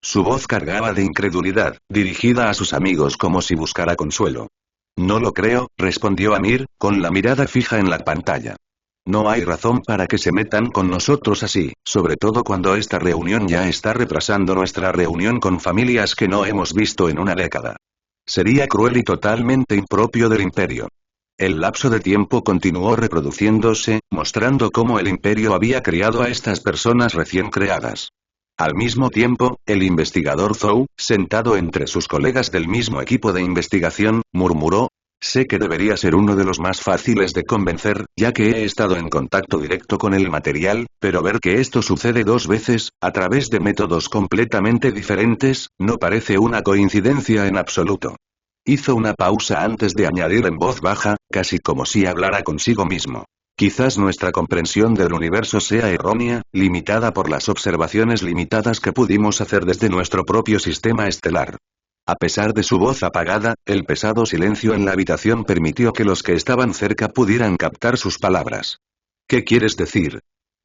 Su voz cargaba de incredulidad, dirigida a sus amigos como si buscara consuelo. No lo creo, respondió Amir, con la mirada fija en la pantalla. No hay razón para que se metan con nosotros así, sobre todo cuando esta reunión ya está retrasando nuestra reunión con familias que no hemos visto en una década. Sería cruel y totalmente impropio del imperio. El lapso de tiempo continuó reproduciéndose, mostrando cómo el imperio había criado a estas personas recién creadas. Al mismo tiempo, el investigador Zhou, sentado entre sus colegas del mismo equipo de investigación, murmuró: sé que debería ser uno de los más fáciles de convencer, ya que he estado en contacto directo con el material, pero ver que esto sucede dos veces, a través de métodos completamente diferentes, no parece una coincidencia en absoluto. Hizo una pausa antes de añadir en voz baja, casi como si hablara consigo mismo. Quizás nuestra comprensión del universo sea errónea, limitada por las observaciones limitadas que pudimos hacer desde nuestro propio sistema estelar. A pesar de su voz apagada, el pesado silencio en la habitación permitió que los que estaban cerca pudieran captar sus palabras. ¿Qué quieres decir?,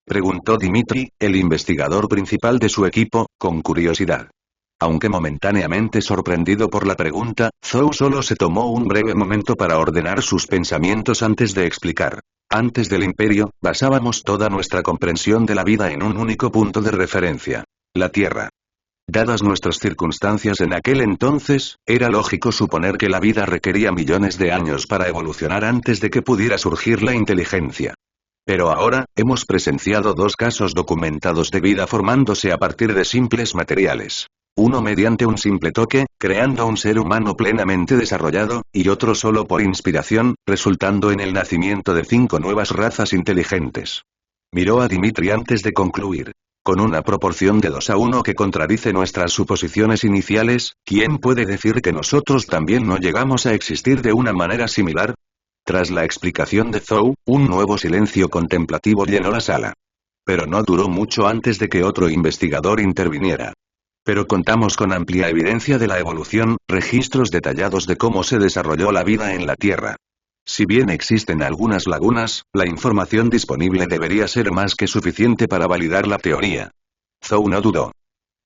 preguntó Dimitri, el investigador principal de su equipo, con curiosidad. Aunque momentáneamente sorprendido por la pregunta, Zhou solo se tomó un breve momento para ordenar sus pensamientos antes de explicar. Antes del imperio, basábamos toda nuestra comprensión de la vida en un único punto de referencia: la Tierra. Dadas nuestras circunstancias en aquel entonces, era lógico suponer que la vida requería millones de años para evolucionar antes de que pudiera surgir la inteligencia. Pero ahora, hemos presenciado dos casos documentados de vida formándose a partir de simples materiales. Uno mediante un simple toque, creando un ser humano plenamente desarrollado, y otro solo por inspiración, resultando en el nacimiento de 5 nuevas razas inteligentes. Miró a Dimitri antes de concluir. Con una proporción de 2-1 que contradice nuestras suposiciones iniciales, ¿quién puede decir que nosotros también no llegamos a existir de una manera similar? Tras la explicación de Zhou, un nuevo silencio contemplativo llenó la sala. Pero no duró mucho antes de que otro investigador interviniera. Pero contamos con amplia evidencia de la evolución, registros detallados de cómo se desarrolló la vida en la Tierra. Si bien existen algunas lagunas, la información disponible debería ser más que suficiente para validar la teoría. Zhou no dudó.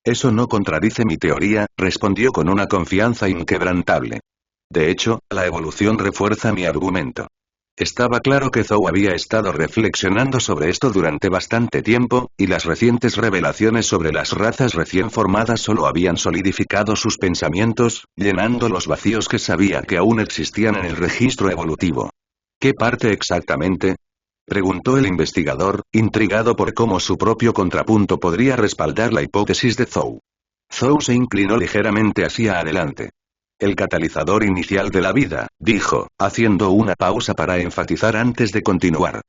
Eso no contradice mi teoría, respondió con una confianza inquebrantable. De hecho, la evolución refuerza mi argumento. Estaba claro que Zhou había estado reflexionando sobre esto durante bastante tiempo, y las recientes revelaciones sobre las razas recién formadas solo habían solidificado sus pensamientos, llenando los vacíos que sabía que aún existían en el registro evolutivo. ¿Qué parte exactamente?, preguntó el investigador, intrigado por cómo su propio contrapunto podría respaldar la hipótesis de Zhou. Zhou se inclinó ligeramente hacia adelante. El catalizador inicial de la vida, dijo, haciendo una pausa para enfatizar antes de continuar.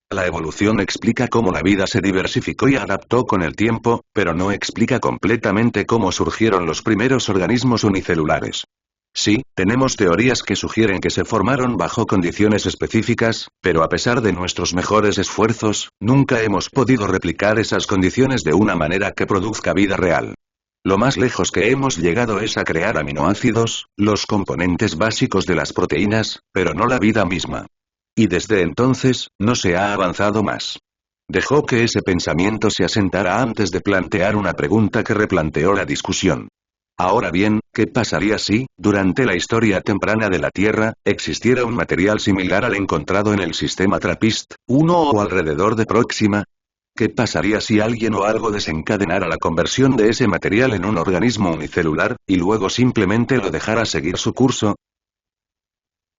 La evolución explica cómo la vida se diversificó y adaptó con el tiempo, pero no explica completamente cómo surgieron los primeros organismos unicelulares. Sí, tenemos teorías que sugieren que se formaron bajo condiciones específicas, pero a pesar de nuestros mejores esfuerzos, nunca hemos podido replicar esas condiciones de una manera que produzca vida real. Lo más lejos que hemos llegado es a crear aminoácidos, los componentes básicos de las proteínas, pero no la vida misma. Y desde entonces, no se ha avanzado más. Dejó que ese pensamiento se asentara antes de plantear una pregunta que replanteó la discusión. Ahora bien, ¿qué pasaría si, durante la historia temprana de la Tierra, existiera un material similar al encontrado en el sistema TRAPPIST-1 o alrededor de Próxima? ¿Qué pasaría si alguien o algo desencadenara la conversión de ese material en un organismo unicelular, y luego simplemente lo dejara seguir su curso?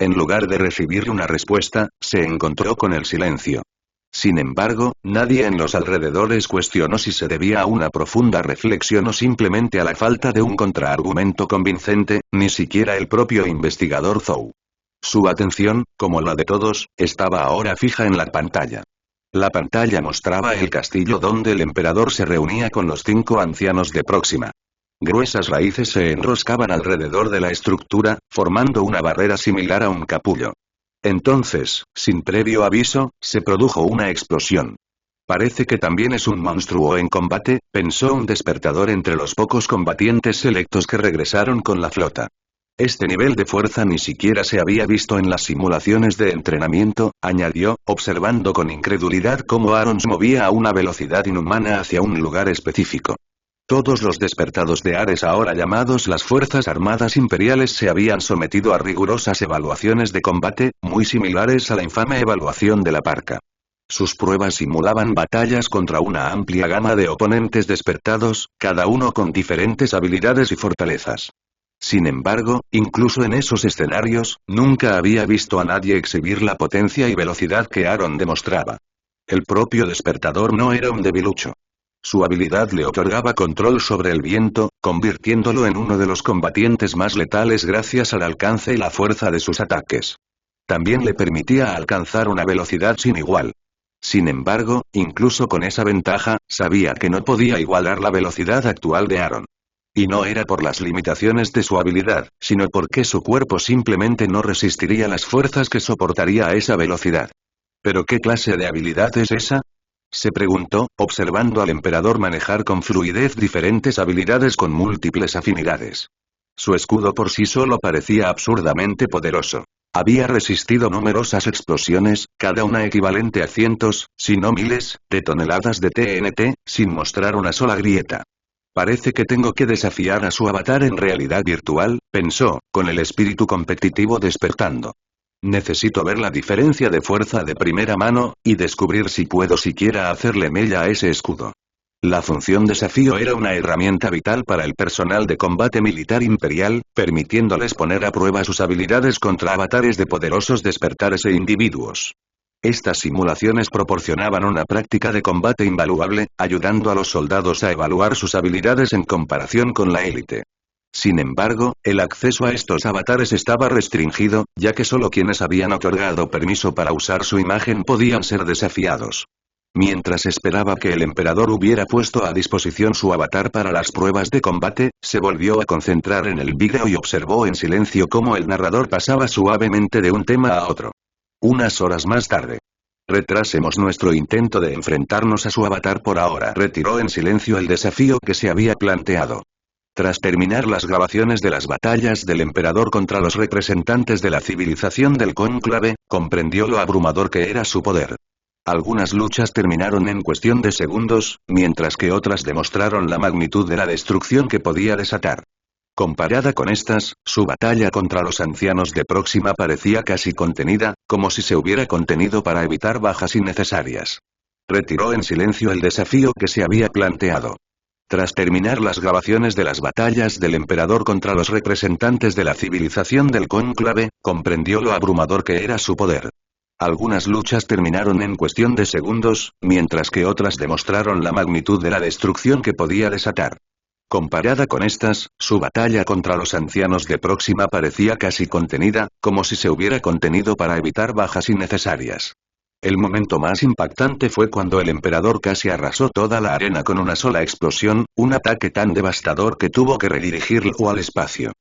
En lugar de recibir una respuesta, se encontró con el silencio. Sin embargo, nadie en los alrededores cuestionó si se debía a una profunda reflexión o simplemente a la falta de un contraargumento convincente, ni siquiera el propio investigador Zhou. Su atención, como la de todos, estaba ahora fija en la pantalla. La pantalla mostraba el castillo donde el emperador se reunía con los 5 ancianos de Próxima. Gruesas raíces se enroscaban alrededor de la estructura, formando una barrera similar a un capullo. Entonces, sin previo aviso, se produjo una explosión. Parece que también es un monstruo en combate, pensó un despertador entre los pocos combatientes selectos que regresaron con la flota. Este nivel de fuerza ni siquiera se había visto en las simulaciones de entrenamiento, añadió, observando con incredulidad cómo Aaron se movía a una velocidad inhumana hacia un lugar específico. Todos los despertados de Ares, ahora llamados las Fuerzas Armadas Imperiales, se habían sometido a rigurosas evaluaciones de combate, muy similares a la infame evaluación de la Parca. Sus pruebas simulaban batallas contra una amplia gama de oponentes despertados, cada uno con diferentes habilidades y fortalezas. Sin embargo, incluso en esos escenarios, nunca había visto a nadie exhibir la potencia y velocidad que Aaron demostraba. El propio despertador no era un debilucho. Su habilidad le otorgaba control sobre el viento, convirtiéndolo en uno de los combatientes más letales gracias al alcance y la fuerza de sus ataques. También le permitía alcanzar una velocidad sin igual. Sin embargo, incluso con esa ventaja, sabía que no podía igualar la velocidad actual de Aaron. Y no era por las limitaciones de su habilidad, sino porque su cuerpo simplemente no resistiría las fuerzas que soportaría a esa velocidad. ¿Pero qué clase de habilidad es esa?, se preguntó, observando al emperador manejar con fluidez diferentes habilidades con múltiples afinidades. Su escudo por sí solo parecía absurdamente poderoso. Había resistido numerosas explosiones, cada una equivalente a cientos, si no miles, de toneladas de TNT, sin mostrar una sola grieta. Parece que tengo que desafiar a su avatar en realidad virtual, pensó, con el espíritu competitivo despertando. Necesito ver la diferencia de fuerza de primera mano, y descubrir si puedo siquiera hacerle mella a ese escudo. La función desafío era una herramienta vital para el personal de combate militar imperial, permitiéndoles poner a prueba sus habilidades contra avatares de poderosos despertares e individuos. Estas simulaciones proporcionaban una práctica de combate invaluable, ayudando a los soldados a evaluar sus habilidades en comparación con la élite. Sin embargo, el acceso a estos avatares estaba restringido, ya que solo quienes habían otorgado permiso para usar su imagen podían ser desafiados. Mientras esperaba que el emperador hubiera puesto a disposición su avatar para las pruebas de combate, se volvió a concentrar en el vídeo y observó en silencio cómo el narrador pasaba suavemente de un tema a otro. Unas horas más tarde. Retrasemos nuestro intento de enfrentarnos a su avatar por ahora. Retiró en silencio el desafío que se había planteado. Tras terminar las grabaciones de las batallas del emperador contra los representantes de la civilización del cónclave, comprendió lo abrumador que era su poder. Algunas luchas terminaron en cuestión de segundos, mientras que otras demostraron la magnitud de la destrucción que podía desatar. Comparada con estas, su batalla contra los ancianos de Próxima parecía casi contenida, como si se hubiera contenido para evitar bajas innecesarias. Retiró en silencio el desafío que se había planteado. Tras terminar las grabaciones de las batallas del emperador contra los representantes de la civilización del cónclave, comprendió lo abrumador que era su poder. Algunas luchas terminaron en cuestión de segundos, mientras que otras demostraron la magnitud de la destrucción que podía desatar. Comparada con estas, su batalla contra los ancianos de Próxima parecía casi contenida, como si se hubiera contenido para evitar bajas innecesarias. El momento más impactante fue cuando el emperador casi arrasó toda la arena con una sola explosión, un ataque tan devastador que tuvo que redirigirlo al espacio.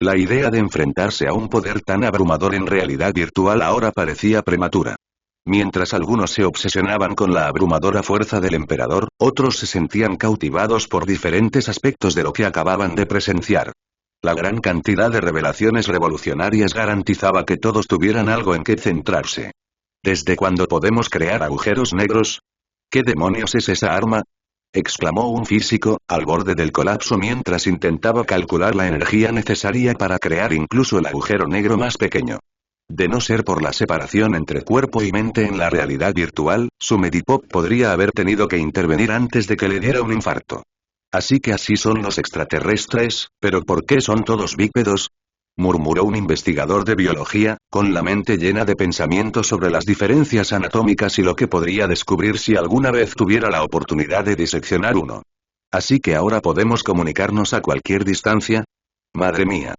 La idea de enfrentarse a un poder tan abrumador en realidad virtual ahora parecía prematura. Mientras algunos se obsesionaban con la abrumadora fuerza del emperador, otros se sentían cautivados por diferentes aspectos de lo que acababan de presenciar. La gran cantidad de revelaciones revolucionarias garantizaba que todos tuvieran algo en que centrarse. ¿Desde cuándo podemos crear agujeros negros? ¿Qué demonios es esa arma? exclamó un físico, al borde del colapso mientras intentaba calcular la energía necesaria para crear incluso el agujero negro más pequeño. De no ser por la separación entre cuerpo y mente en la realidad virtual, su Medipop podría haber tenido que intervenir antes de que le diera un infarto. Así que así son los extraterrestres, pero ¿por qué son todos bípedos? Murmuró un investigador de biología, con la mente llena de pensamientos sobre las diferencias anatómicas y lo que podría descubrir si alguna vez tuviera la oportunidad de diseccionar uno. Así que ahora podemos comunicarnos a cualquier distancia. Madre mía.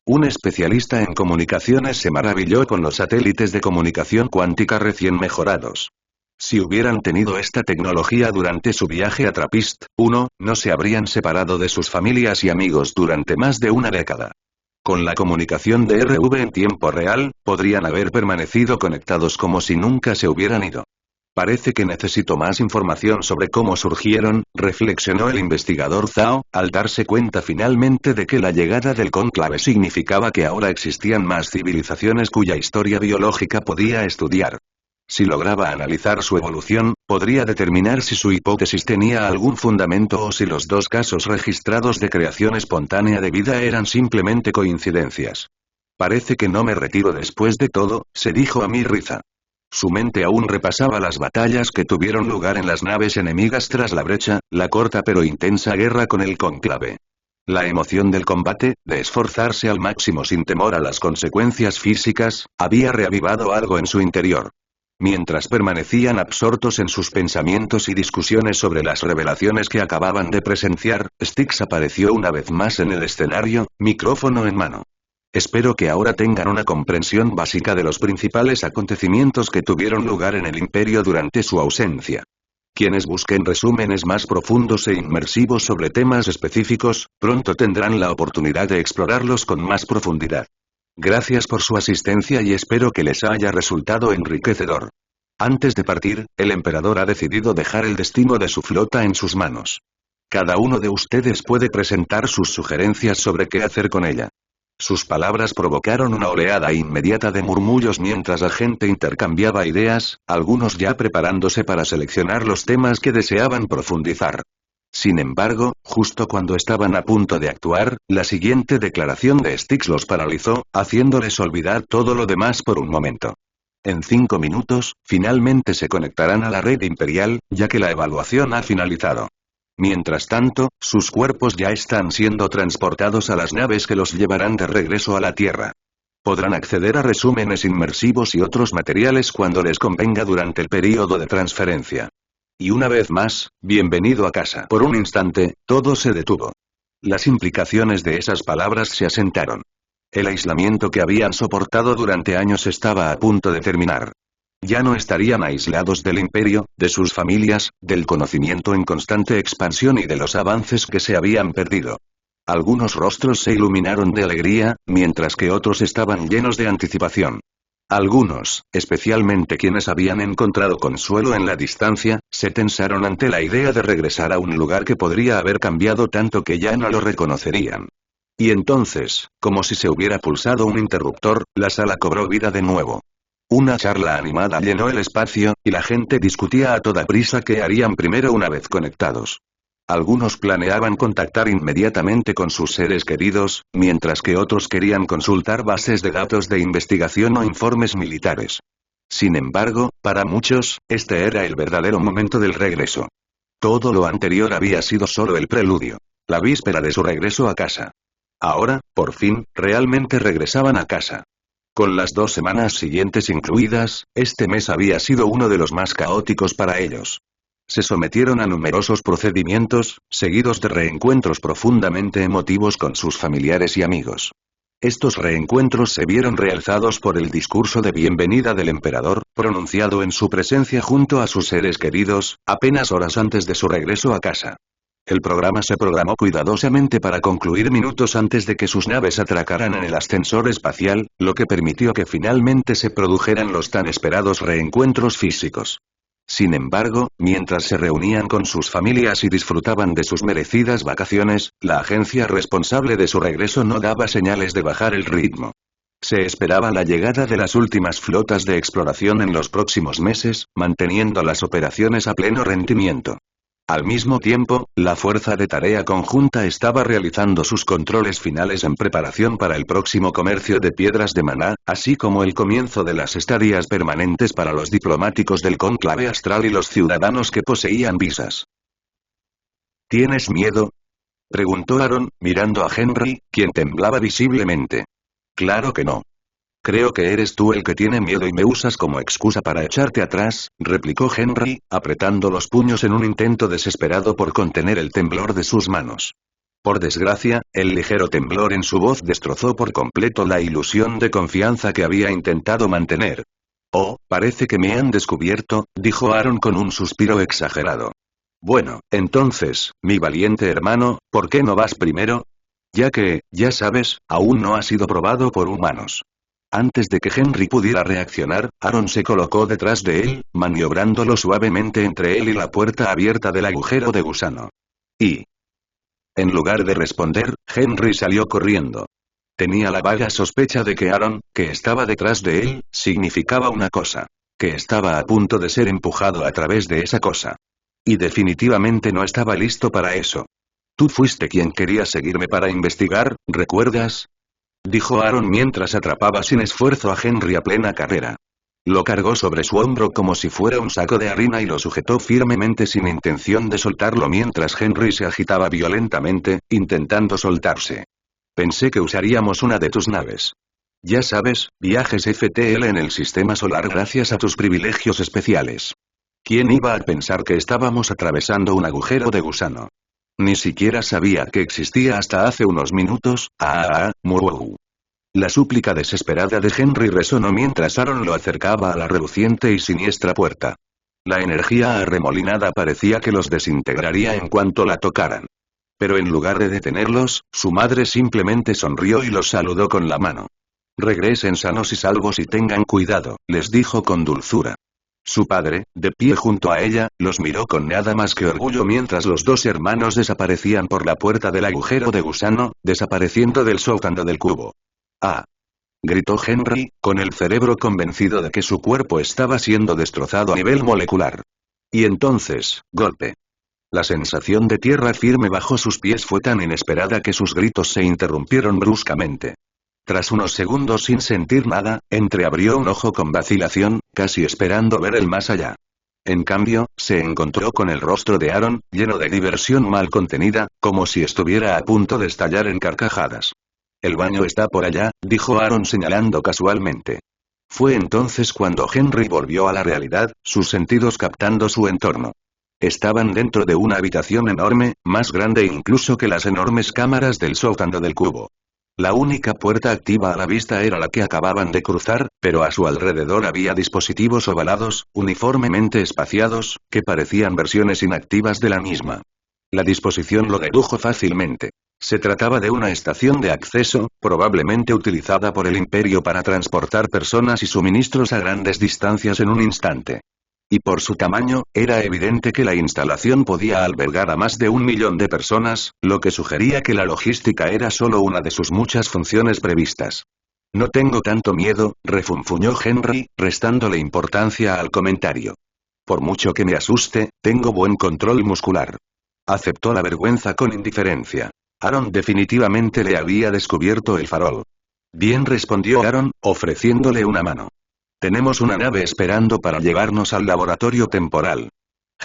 Un especialista en comunicaciones se maravilló con los satélites de comunicación cuántica recién mejorados. Si hubieran tenido esta tecnología durante su viaje a TRAPPIST-1, no se habrían separado de sus familias y amigos durante más de una década. Con la comunicación de RV en tiempo real, podrían haber permanecido conectados como si nunca se hubieran ido. Parece que necesito más información sobre cómo surgieron, reflexionó el investigador Zhao, al darse cuenta finalmente de que la llegada del cónclave significaba que ahora existían más civilizaciones cuya historia biológica podía estudiar. Si lograba analizar su evolución, podría determinar si su hipótesis tenía algún fundamento o si los dos casos registrados de creación espontánea de vida eran simplemente coincidencias. Parece que no me retiro después de todo, se dijo a Mirriza. Su mente aún repasaba las batallas que tuvieron lugar en las naves enemigas tras la brecha, la corta pero intensa guerra con el cónclave. La emoción del combate, de esforzarse al máximo sin temor a las consecuencias físicas, había reavivado algo en su interior. Mientras permanecían absortos en sus pensamientos y discusiones sobre las revelaciones que acababan de presenciar, Styx apareció una vez más en el escenario, micrófono en mano. Espero que ahora tengan una comprensión básica de los principales acontecimientos que tuvieron lugar en el Imperio durante su ausencia. Quienes busquen resúmenes más profundos e inmersivos sobre temas específicos, pronto tendrán la oportunidad de explorarlos con más profundidad. Gracias por su asistencia y espero que les haya resultado enriquecedor. Antes de partir, el emperador ha decidido dejar el destino de su flota en sus manos. Cada uno de ustedes puede presentar sus sugerencias sobre qué hacer con ella. Sus palabras provocaron una oleada inmediata de murmullos mientras la gente intercambiaba ideas, algunos ya preparándose para seleccionar los temas que deseaban profundizar. Sin embargo, justo cuando estaban a punto de actuar, la siguiente declaración de Styx los paralizó, haciéndoles olvidar todo lo demás por un momento. En 5 minutos, finalmente se conectarán a la red imperial, ya que la evaluación ha finalizado. Mientras tanto, sus cuerpos ya están siendo transportados a las naves que los llevarán de regreso a la Tierra. Podrán acceder a resúmenes inmersivos y otros materiales cuando les convenga durante el período de transferencia. Y una vez más, bienvenido a casa. Por un instante, todo se detuvo. Las implicaciones de esas palabras se asentaron. El aislamiento que habían soportado durante años estaba a punto de terminar. Ya no estarían aislados del imperio, de sus familias, del conocimiento en constante expansión y de los avances que se habían perdido. Algunos rostros se iluminaron de alegría, mientras que otros estaban llenos de anticipación. Algunos, especialmente quienes habían encontrado consuelo en la distancia, se tensaron ante la idea de regresar a un lugar que podría haber cambiado tanto que ya no lo reconocerían. Y entonces, como si se hubiera pulsado un interruptor, la sala cobró vida de nuevo. Una charla animada llenó el espacio, y la gente discutía a toda prisa qué harían primero una vez conectados. Algunos planeaban contactar inmediatamente con sus seres queridos, mientras que otros querían consultar bases de datos de investigación o informes militares. Sin embargo, para muchos, este era el verdadero momento del regreso. Todo lo anterior había sido solo el preludio. La víspera de su regreso a casa. Ahora, por fin, realmente regresaban a casa. Con las 2 semanas siguientes incluidas, este mes había sido uno de los más caóticos para ellos. Se sometieron a numerosos procedimientos, seguidos de reencuentros profundamente emotivos con sus familiares y amigos. Estos reencuentros se vieron realzados por el discurso de bienvenida del emperador, pronunciado en su presencia junto a sus seres queridos, apenas horas antes de su regreso a casa. El programa se programó cuidadosamente para concluir minutos antes de que sus naves atracaran en el ascensor espacial, lo que permitió que finalmente se produjeran los tan esperados reencuentros físicos. Sin embargo, mientras se reunían con sus familias y disfrutaban de sus merecidas vacaciones, la agencia responsable de su regreso no daba señales de bajar el ritmo. Se esperaba la llegada de las últimas flotas de exploración en los próximos meses, manteniendo las operaciones a pleno rendimiento. Al mismo tiempo, la fuerza de tarea conjunta estaba realizando sus controles finales en preparación para el próximo comercio de piedras de maná, así como el comienzo de las estadías permanentes para los diplomáticos del cónclave astral y los ciudadanos que poseían visas. ¿Tienes miedo?, preguntó Aaron, mirando a Henry, quien temblaba visiblemente. Claro que no. Creo que eres tú el que tiene miedo y me usas como excusa para echarte atrás, replicó Henry, apretando los puños en un intento desesperado por contener el temblor de sus manos. Por desgracia, el ligero temblor en su voz destrozó por completo la ilusión de confianza que había intentado mantener. Oh, parece que me han descubierto, dijo Aaron con un suspiro exagerado. Bueno, entonces, mi valiente hermano, ¿por qué no vas primero? Ya que, ya sabes, aún no ha sido probado por humanos. Antes de que Henry pudiera reaccionar, Aaron se colocó detrás de él, maniobrándolo suavemente entre él y la puerta abierta del agujero de gusano. Y... en lugar de responder, Henry salió corriendo. Tenía la vaga sospecha de que Aaron, que estaba detrás de él, significaba una cosa. Que estaba a punto de ser empujado a través de esa cosa. Y definitivamente no estaba listo para eso. Tú fuiste quien quería seguirme para investigar, ¿recuerdas?, dijo Aaron mientras atrapaba sin esfuerzo a Henry a plena carrera. Lo cargó sobre su hombro como si fuera un saco de harina y lo sujetó firmemente sin intención de soltarlo mientras Henry se agitaba violentamente, intentando soltarse. Pensé que usaríamos una de tus naves. Ya sabes, viajes FTL en el sistema solar gracias a tus privilegios especiales. ¿Quién iba a pensar que estábamos atravesando un agujero de gusano? Ni siquiera sabía que existía hasta hace unos minutos. Muau. La súplica desesperada de Henry resonó mientras Aaron lo acercaba a la reluciente y siniestra puerta. La energía arremolinada parecía que los desintegraría en cuanto la tocaran. Pero en lugar de detenerlos, su madre simplemente sonrió y los saludó con la mano. Regresen sanos y salvos y tengan cuidado, les dijo con dulzura. Su padre, de pie junto a ella, los miró con nada más que orgullo mientras los dos hermanos desaparecían por la puerta del agujero de gusano, desapareciendo del sótano del cubo. ¡Ah!, gritó Henry, con el cerebro convencido de que su cuerpo estaba siendo destrozado a nivel molecular. Y entonces, golpe. La sensación de tierra firme bajo sus pies fue tan inesperada que sus gritos se interrumpieron bruscamente. Tras unos segundos sin sentir nada, entreabrió un ojo con vacilación, casi esperando ver el más allá. En cambio, se encontró con el rostro de Aaron, lleno de diversión mal contenida, como si estuviera a punto de estallar en carcajadas. El baño está por allá, dijo Aaron señalando casualmente. Fue entonces cuando Henry volvió a la realidad, sus sentidos captando su entorno. Estaban dentro de una habitación enorme, más grande incluso que las enormes cámaras del sótano del cubo. La única puerta activa a la vista era la que acababan de cruzar, pero a su alrededor había dispositivos ovalados, uniformemente espaciados, que parecían versiones inactivas de la misma. La disposición lo dedujo fácilmente. Se trataba de una estación de acceso, probablemente utilizada por el Imperio para transportar personas y suministros a grandes distancias en un instante. Y por su tamaño, era evidente que la instalación podía albergar a más de 1 millón de personas, lo que sugería que la logística era solo una de sus muchas funciones previstas. No tengo tanto miedo, refunfuñó Henry, restándole importancia al comentario. Por mucho que me asuste, tengo buen control muscular. Aceptó la vergüenza con indiferencia. Aaron definitivamente le había descubierto el farol. Bien, respondió Aaron, ofreciéndole una mano. Tenemos una nave esperando para llevarnos al laboratorio temporal.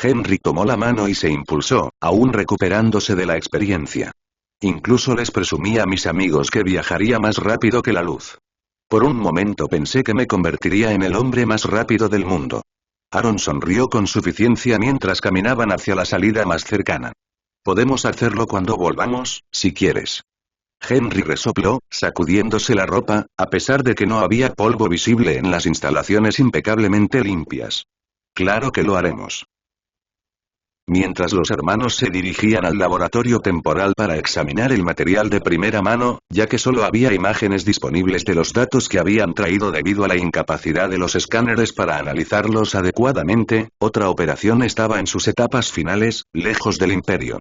Henry tomó la mano y se impulsó, aún recuperándose de la experiencia. Incluso les presumí a mis amigos que viajaría más rápido que la luz. Por un momento pensé que me convertiría en el hombre más rápido del mundo. Aaron sonrió con suficiencia mientras caminaban hacia la salida más cercana. Podemos hacerlo cuando volvamos, si quieres. Henry resopló, sacudiéndose la ropa, a pesar de que no había polvo visible en las instalaciones impecablemente limpias. Claro que lo haremos. Mientras los hermanos se dirigían al laboratorio temporal para examinar el material de primera mano, ya que solo había imágenes disponibles de los datos que habían traído debido a la incapacidad de los escáneres para analizarlos adecuadamente, otra operación estaba en sus etapas finales, lejos del Imperio.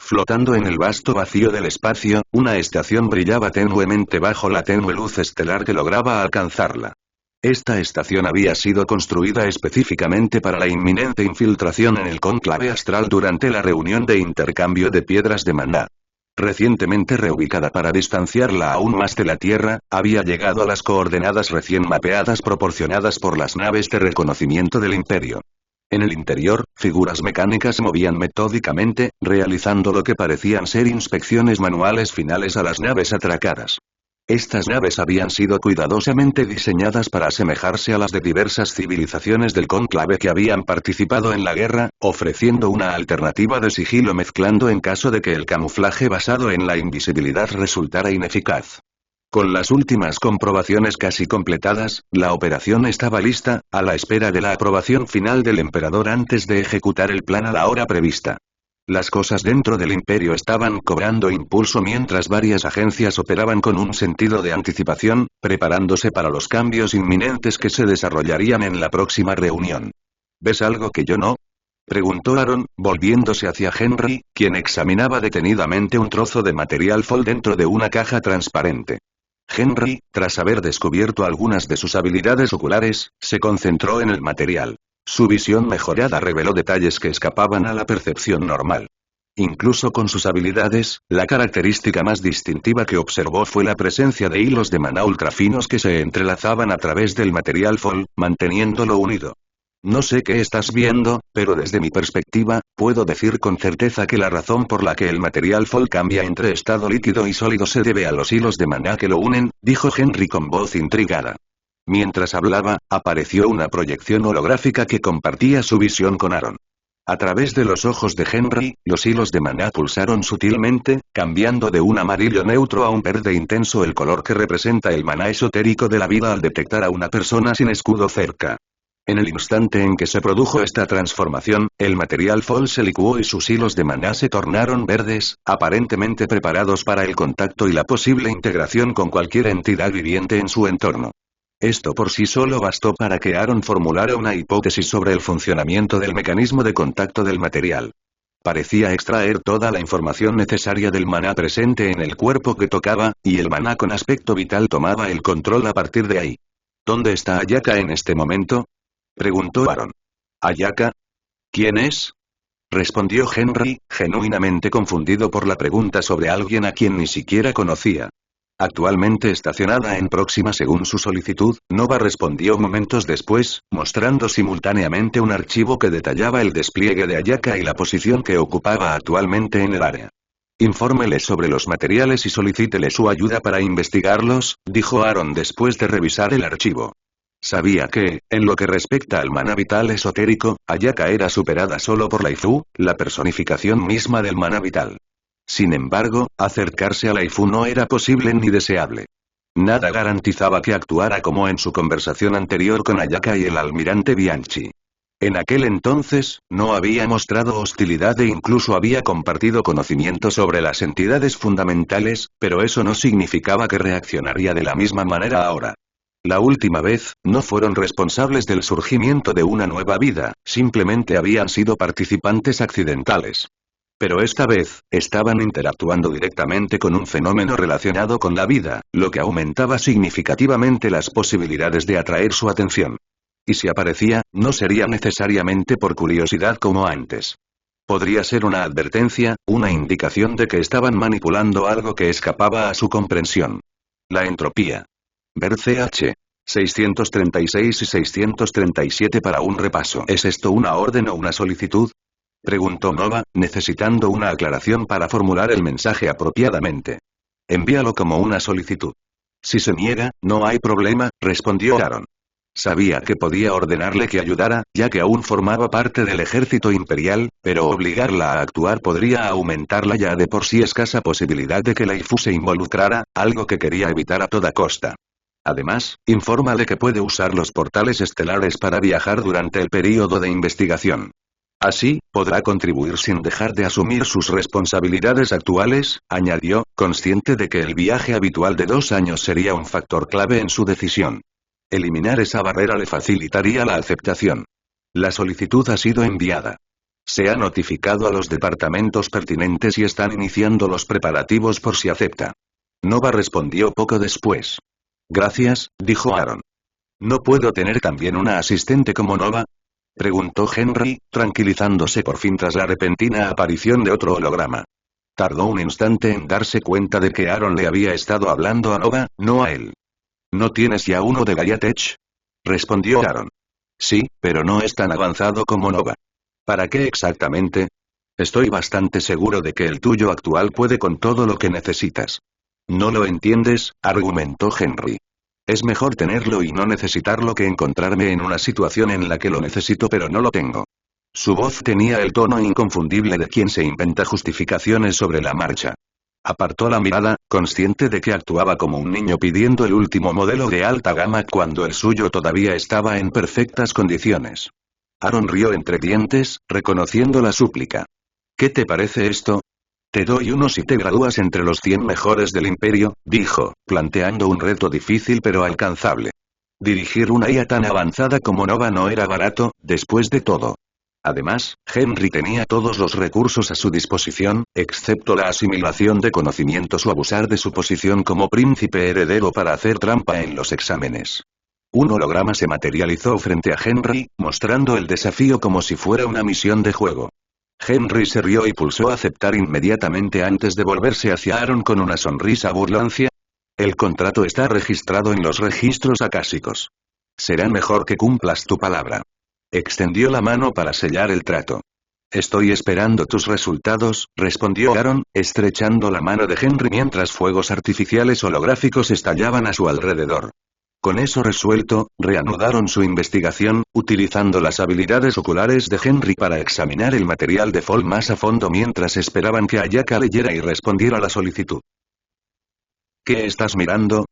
Flotando en el vasto vacío del espacio, una estación brillaba tenuemente bajo la tenue luz estelar que lograba alcanzarla. Esta estación había sido construida específicamente para la inminente infiltración en el cónclave astral durante la reunión de intercambio de piedras de maná. Recientemente reubicada para distanciarla aún más de la Tierra, había llegado a las coordenadas recién mapeadas proporcionadas por las naves de reconocimiento del Imperio. En el interior, figuras mecánicas se movían metódicamente, realizando lo que parecían ser inspecciones manuales finales a las naves atracadas. Estas naves habían sido cuidadosamente diseñadas para asemejarse a las de diversas civilizaciones del cónclave que habían participado en la guerra, ofreciendo una alternativa de sigilo mezclando en caso de que el camuflaje basado en la invisibilidad resultara ineficaz. Con las últimas comprobaciones casi completadas, la operación estaba lista, a la espera de la aprobación final del emperador antes de ejecutar el plan a la hora prevista. Las cosas dentro del imperio estaban cobrando impulso mientras varias agencias operaban con un sentido de anticipación, preparándose para los cambios inminentes que se desarrollarían en la próxima reunión. ¿Ves algo que yo no? Preguntó Aaron, volviéndose hacia Henry, quien examinaba detenidamente un trozo de material FOL dentro de una caja transparente. Henry, tras haber descubierto algunas de sus habilidades oculares, se concentró en el material. Su visión mejorada reveló detalles que escapaban a la percepción normal. Incluso con sus habilidades, la característica más distintiva que observó fue la presencia de hilos de maná ultrafinos que se entrelazaban a través del material FOL, manteniéndolo unido. No sé qué estás viendo, pero desde mi perspectiva, puedo decir con certeza que la razón por la que el material FOL cambia entre estado líquido y sólido se debe a los hilos de maná que lo unen, dijo Henry con voz intrigada. Mientras hablaba, apareció una proyección holográfica que compartía su visión con Aaron. A través de los ojos de Henry, los hilos de maná pulsaron sutilmente, cambiando de un amarillo neutro a un verde intenso, el color que representa el maná esotérico de la vida al detectar a una persona sin escudo cerca. En el instante en que se produjo esta transformación, el material FOL se licuó y sus hilos de maná se tornaron verdes, aparentemente preparados para el contacto y la posible integración con cualquier entidad viviente en su entorno. Esto por sí solo bastó para que Aaron formulara una hipótesis sobre el funcionamiento del mecanismo de contacto del material. Parecía extraer toda la información necesaria del maná presente en el cuerpo que tocaba, y el maná con aspecto vital tomaba el control a partir de ahí. ¿Dónde está Ayaka en este momento?, preguntó Aaron. ¿Ayaka? ¿Quién es?, respondió Henry, genuinamente confundido por la pregunta sobre alguien a quien ni siquiera conocía. Actualmente estacionada en Próxima según su solicitud, Nova respondió momentos después, mostrando simultáneamente un archivo que detallaba el despliegue de Ayaka y la posición que ocupaba actualmente en el área. Infórmele sobre los materiales y solicítele su ayuda para investigarlos, dijo Aaron después de revisar el archivo. Sabía que, en lo que respecta al maná vital esotérico, Ayaka era superada solo por Laifu, la personificación misma del maná vital. Sin embargo, acercarse a Laifu no era posible ni deseable. Nada garantizaba que actuara como en su conversación anterior con Ayaka y el almirante Bianchi. En aquel entonces, no había mostrado hostilidad e incluso había compartido conocimiento sobre las entidades fundamentales, pero eso no significaba que reaccionaría de la misma manera ahora. La última vez, no fueron responsables del surgimiento de una nueva vida, simplemente habían sido participantes accidentales. Pero esta vez, estaban interactuando directamente con un fenómeno relacionado con la vida, lo que aumentaba significativamente las posibilidades de atraer su atención. Y si aparecía, no sería necesariamente por curiosidad como antes. Podría ser una advertencia, una indicación de que estaban manipulando algo que escapaba a su comprensión. La entropía. Ver CH. 636 y 637 para un repaso. ¿Es esto una orden o una solicitud?, preguntó Nova, necesitando una aclaración para formular el mensaje apropiadamente. Envíalo como una solicitud. Si se niega, no hay problema, respondió Aaron. Sabía que podía ordenarle que ayudara, ya que aún formaba parte del ejército imperial, pero obligarla a actuar podría aumentar la ya de por sí escasa posibilidad de que Laifu se involucrara, algo que quería evitar a toda costa. Además, infórmale que puede usar los portales estelares para viajar durante el período de investigación. Así, podrá contribuir sin dejar de asumir sus responsabilidades actuales, añadió, consciente de que el viaje habitual de 2 años sería un factor clave en su decisión. Eliminar esa barrera le facilitaría la aceptación. La solicitud ha sido enviada. Se ha notificado a los departamentos pertinentes y están iniciando los preparativos por si acepta. Nova respondió poco después. Gracias, dijo Aaron. ¿No puedo tener también una asistente como Nova? Preguntó Henry, tranquilizándose por fin tras la repentina aparición de otro holograma. Tardó un instante en darse cuenta de que Aaron le había estado hablando a Nova, no a él. ¿No tienes ya uno de Gaia Tech? Respondió Aaron. Sí, pero no es tan avanzado como Nova. ¿Para qué exactamente? Estoy bastante seguro de que el tuyo actual puede con todo lo que necesitas. No lo entiendes, argumentó Henry. Es mejor tenerlo y no necesitarlo que encontrarme en una situación en la que lo necesito pero no lo tengo. Su voz tenía el tono inconfundible de quien se inventa justificaciones sobre la marcha. Apartó la mirada, consciente de que actuaba como un niño pidiendo el último modelo de alta gama cuando el suyo todavía estaba en perfectas condiciones. Aaron rió entre dientes, reconociendo la súplica. ¿Qué te parece esto? Te doy uno si te gradúas entre los 100 mejores del imperio, dijo, planteando un reto difícil pero alcanzable. Dirigir una IA tan avanzada como Nova no era barato, después de todo. Además, Henry tenía todos los recursos a su disposición, excepto la asimilación de conocimientos o abusar de su posición como príncipe heredero para hacer trampa en los exámenes. Un holograma se materializó frente a Henry, mostrando el desafío como si fuera una misión de juego. Henry se rió y pulsó aceptar inmediatamente antes de volverse hacia Aaron con una sonrisa burlancia. El contrato está registrado en los registros acásicos. Será mejor que cumplas tu palabra. Extendió la mano para sellar el trato. Estoy esperando tus resultados, respondió Aaron, estrechando la mano de Henry mientras fuegos artificiales holográficos estallaban a su alrededor. Con eso resuelto, reanudaron su investigación, utilizando las habilidades oculares de Henry para examinar el material de Fall más a fondo mientras esperaban que Ayaka leyera y respondiera la solicitud. ¿Qué estás mirando?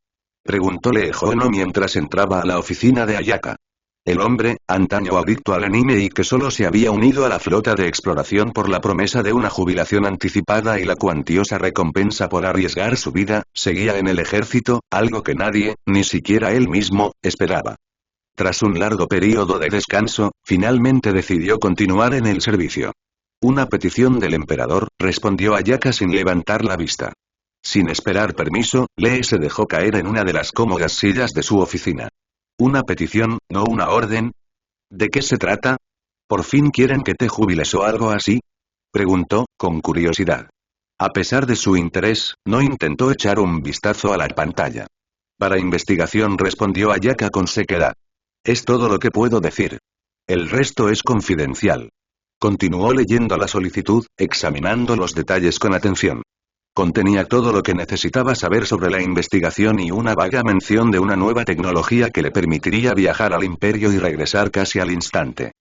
Preguntó Leejono mientras entraba a la oficina de Ayaka. El hombre, antaño adicto al anime y que solo se había unido a la flota de exploración por la promesa de una jubilación anticipada y la cuantiosa recompensa por arriesgar su vida, seguía en el ejército, algo que nadie, ni siquiera él mismo, esperaba. Tras un largo período de descanso, finalmente decidió continuar en el servicio. Una petición del emperador, respondió Ayaka sin levantar la vista. Sin esperar permiso, Lee se dejó caer en una de las cómodas sillas de su oficina. ¿Una petición, no una orden? ¿De qué se trata? ¿Por fin quieren que te jubiles o algo así? Preguntó, con curiosidad. A pesar de su interés, no intentó echar un vistazo a la pantalla. Para investigación respondió Ayaka con sequedad. Es todo lo que puedo decir. El resto es confidencial. Continuó leyendo la solicitud, examinando los detalles con atención. Contenía todo lo que necesitaba saber sobre la investigación y una vaga mención de una nueva tecnología que le permitiría viajar al imperio y regresar casi al instante.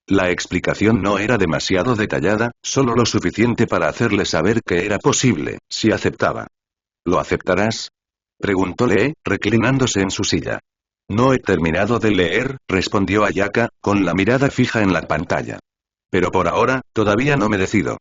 La explicación no era demasiado detallada, solo lo suficiente para hacerle saber que era posible, si aceptaba. ¿Lo aceptarás? Preguntó Lee, reclinándose en su silla. No he terminado de leer, respondió Ayaka, con la mirada fija en la pantalla. Pero por ahora, todavía no me decido.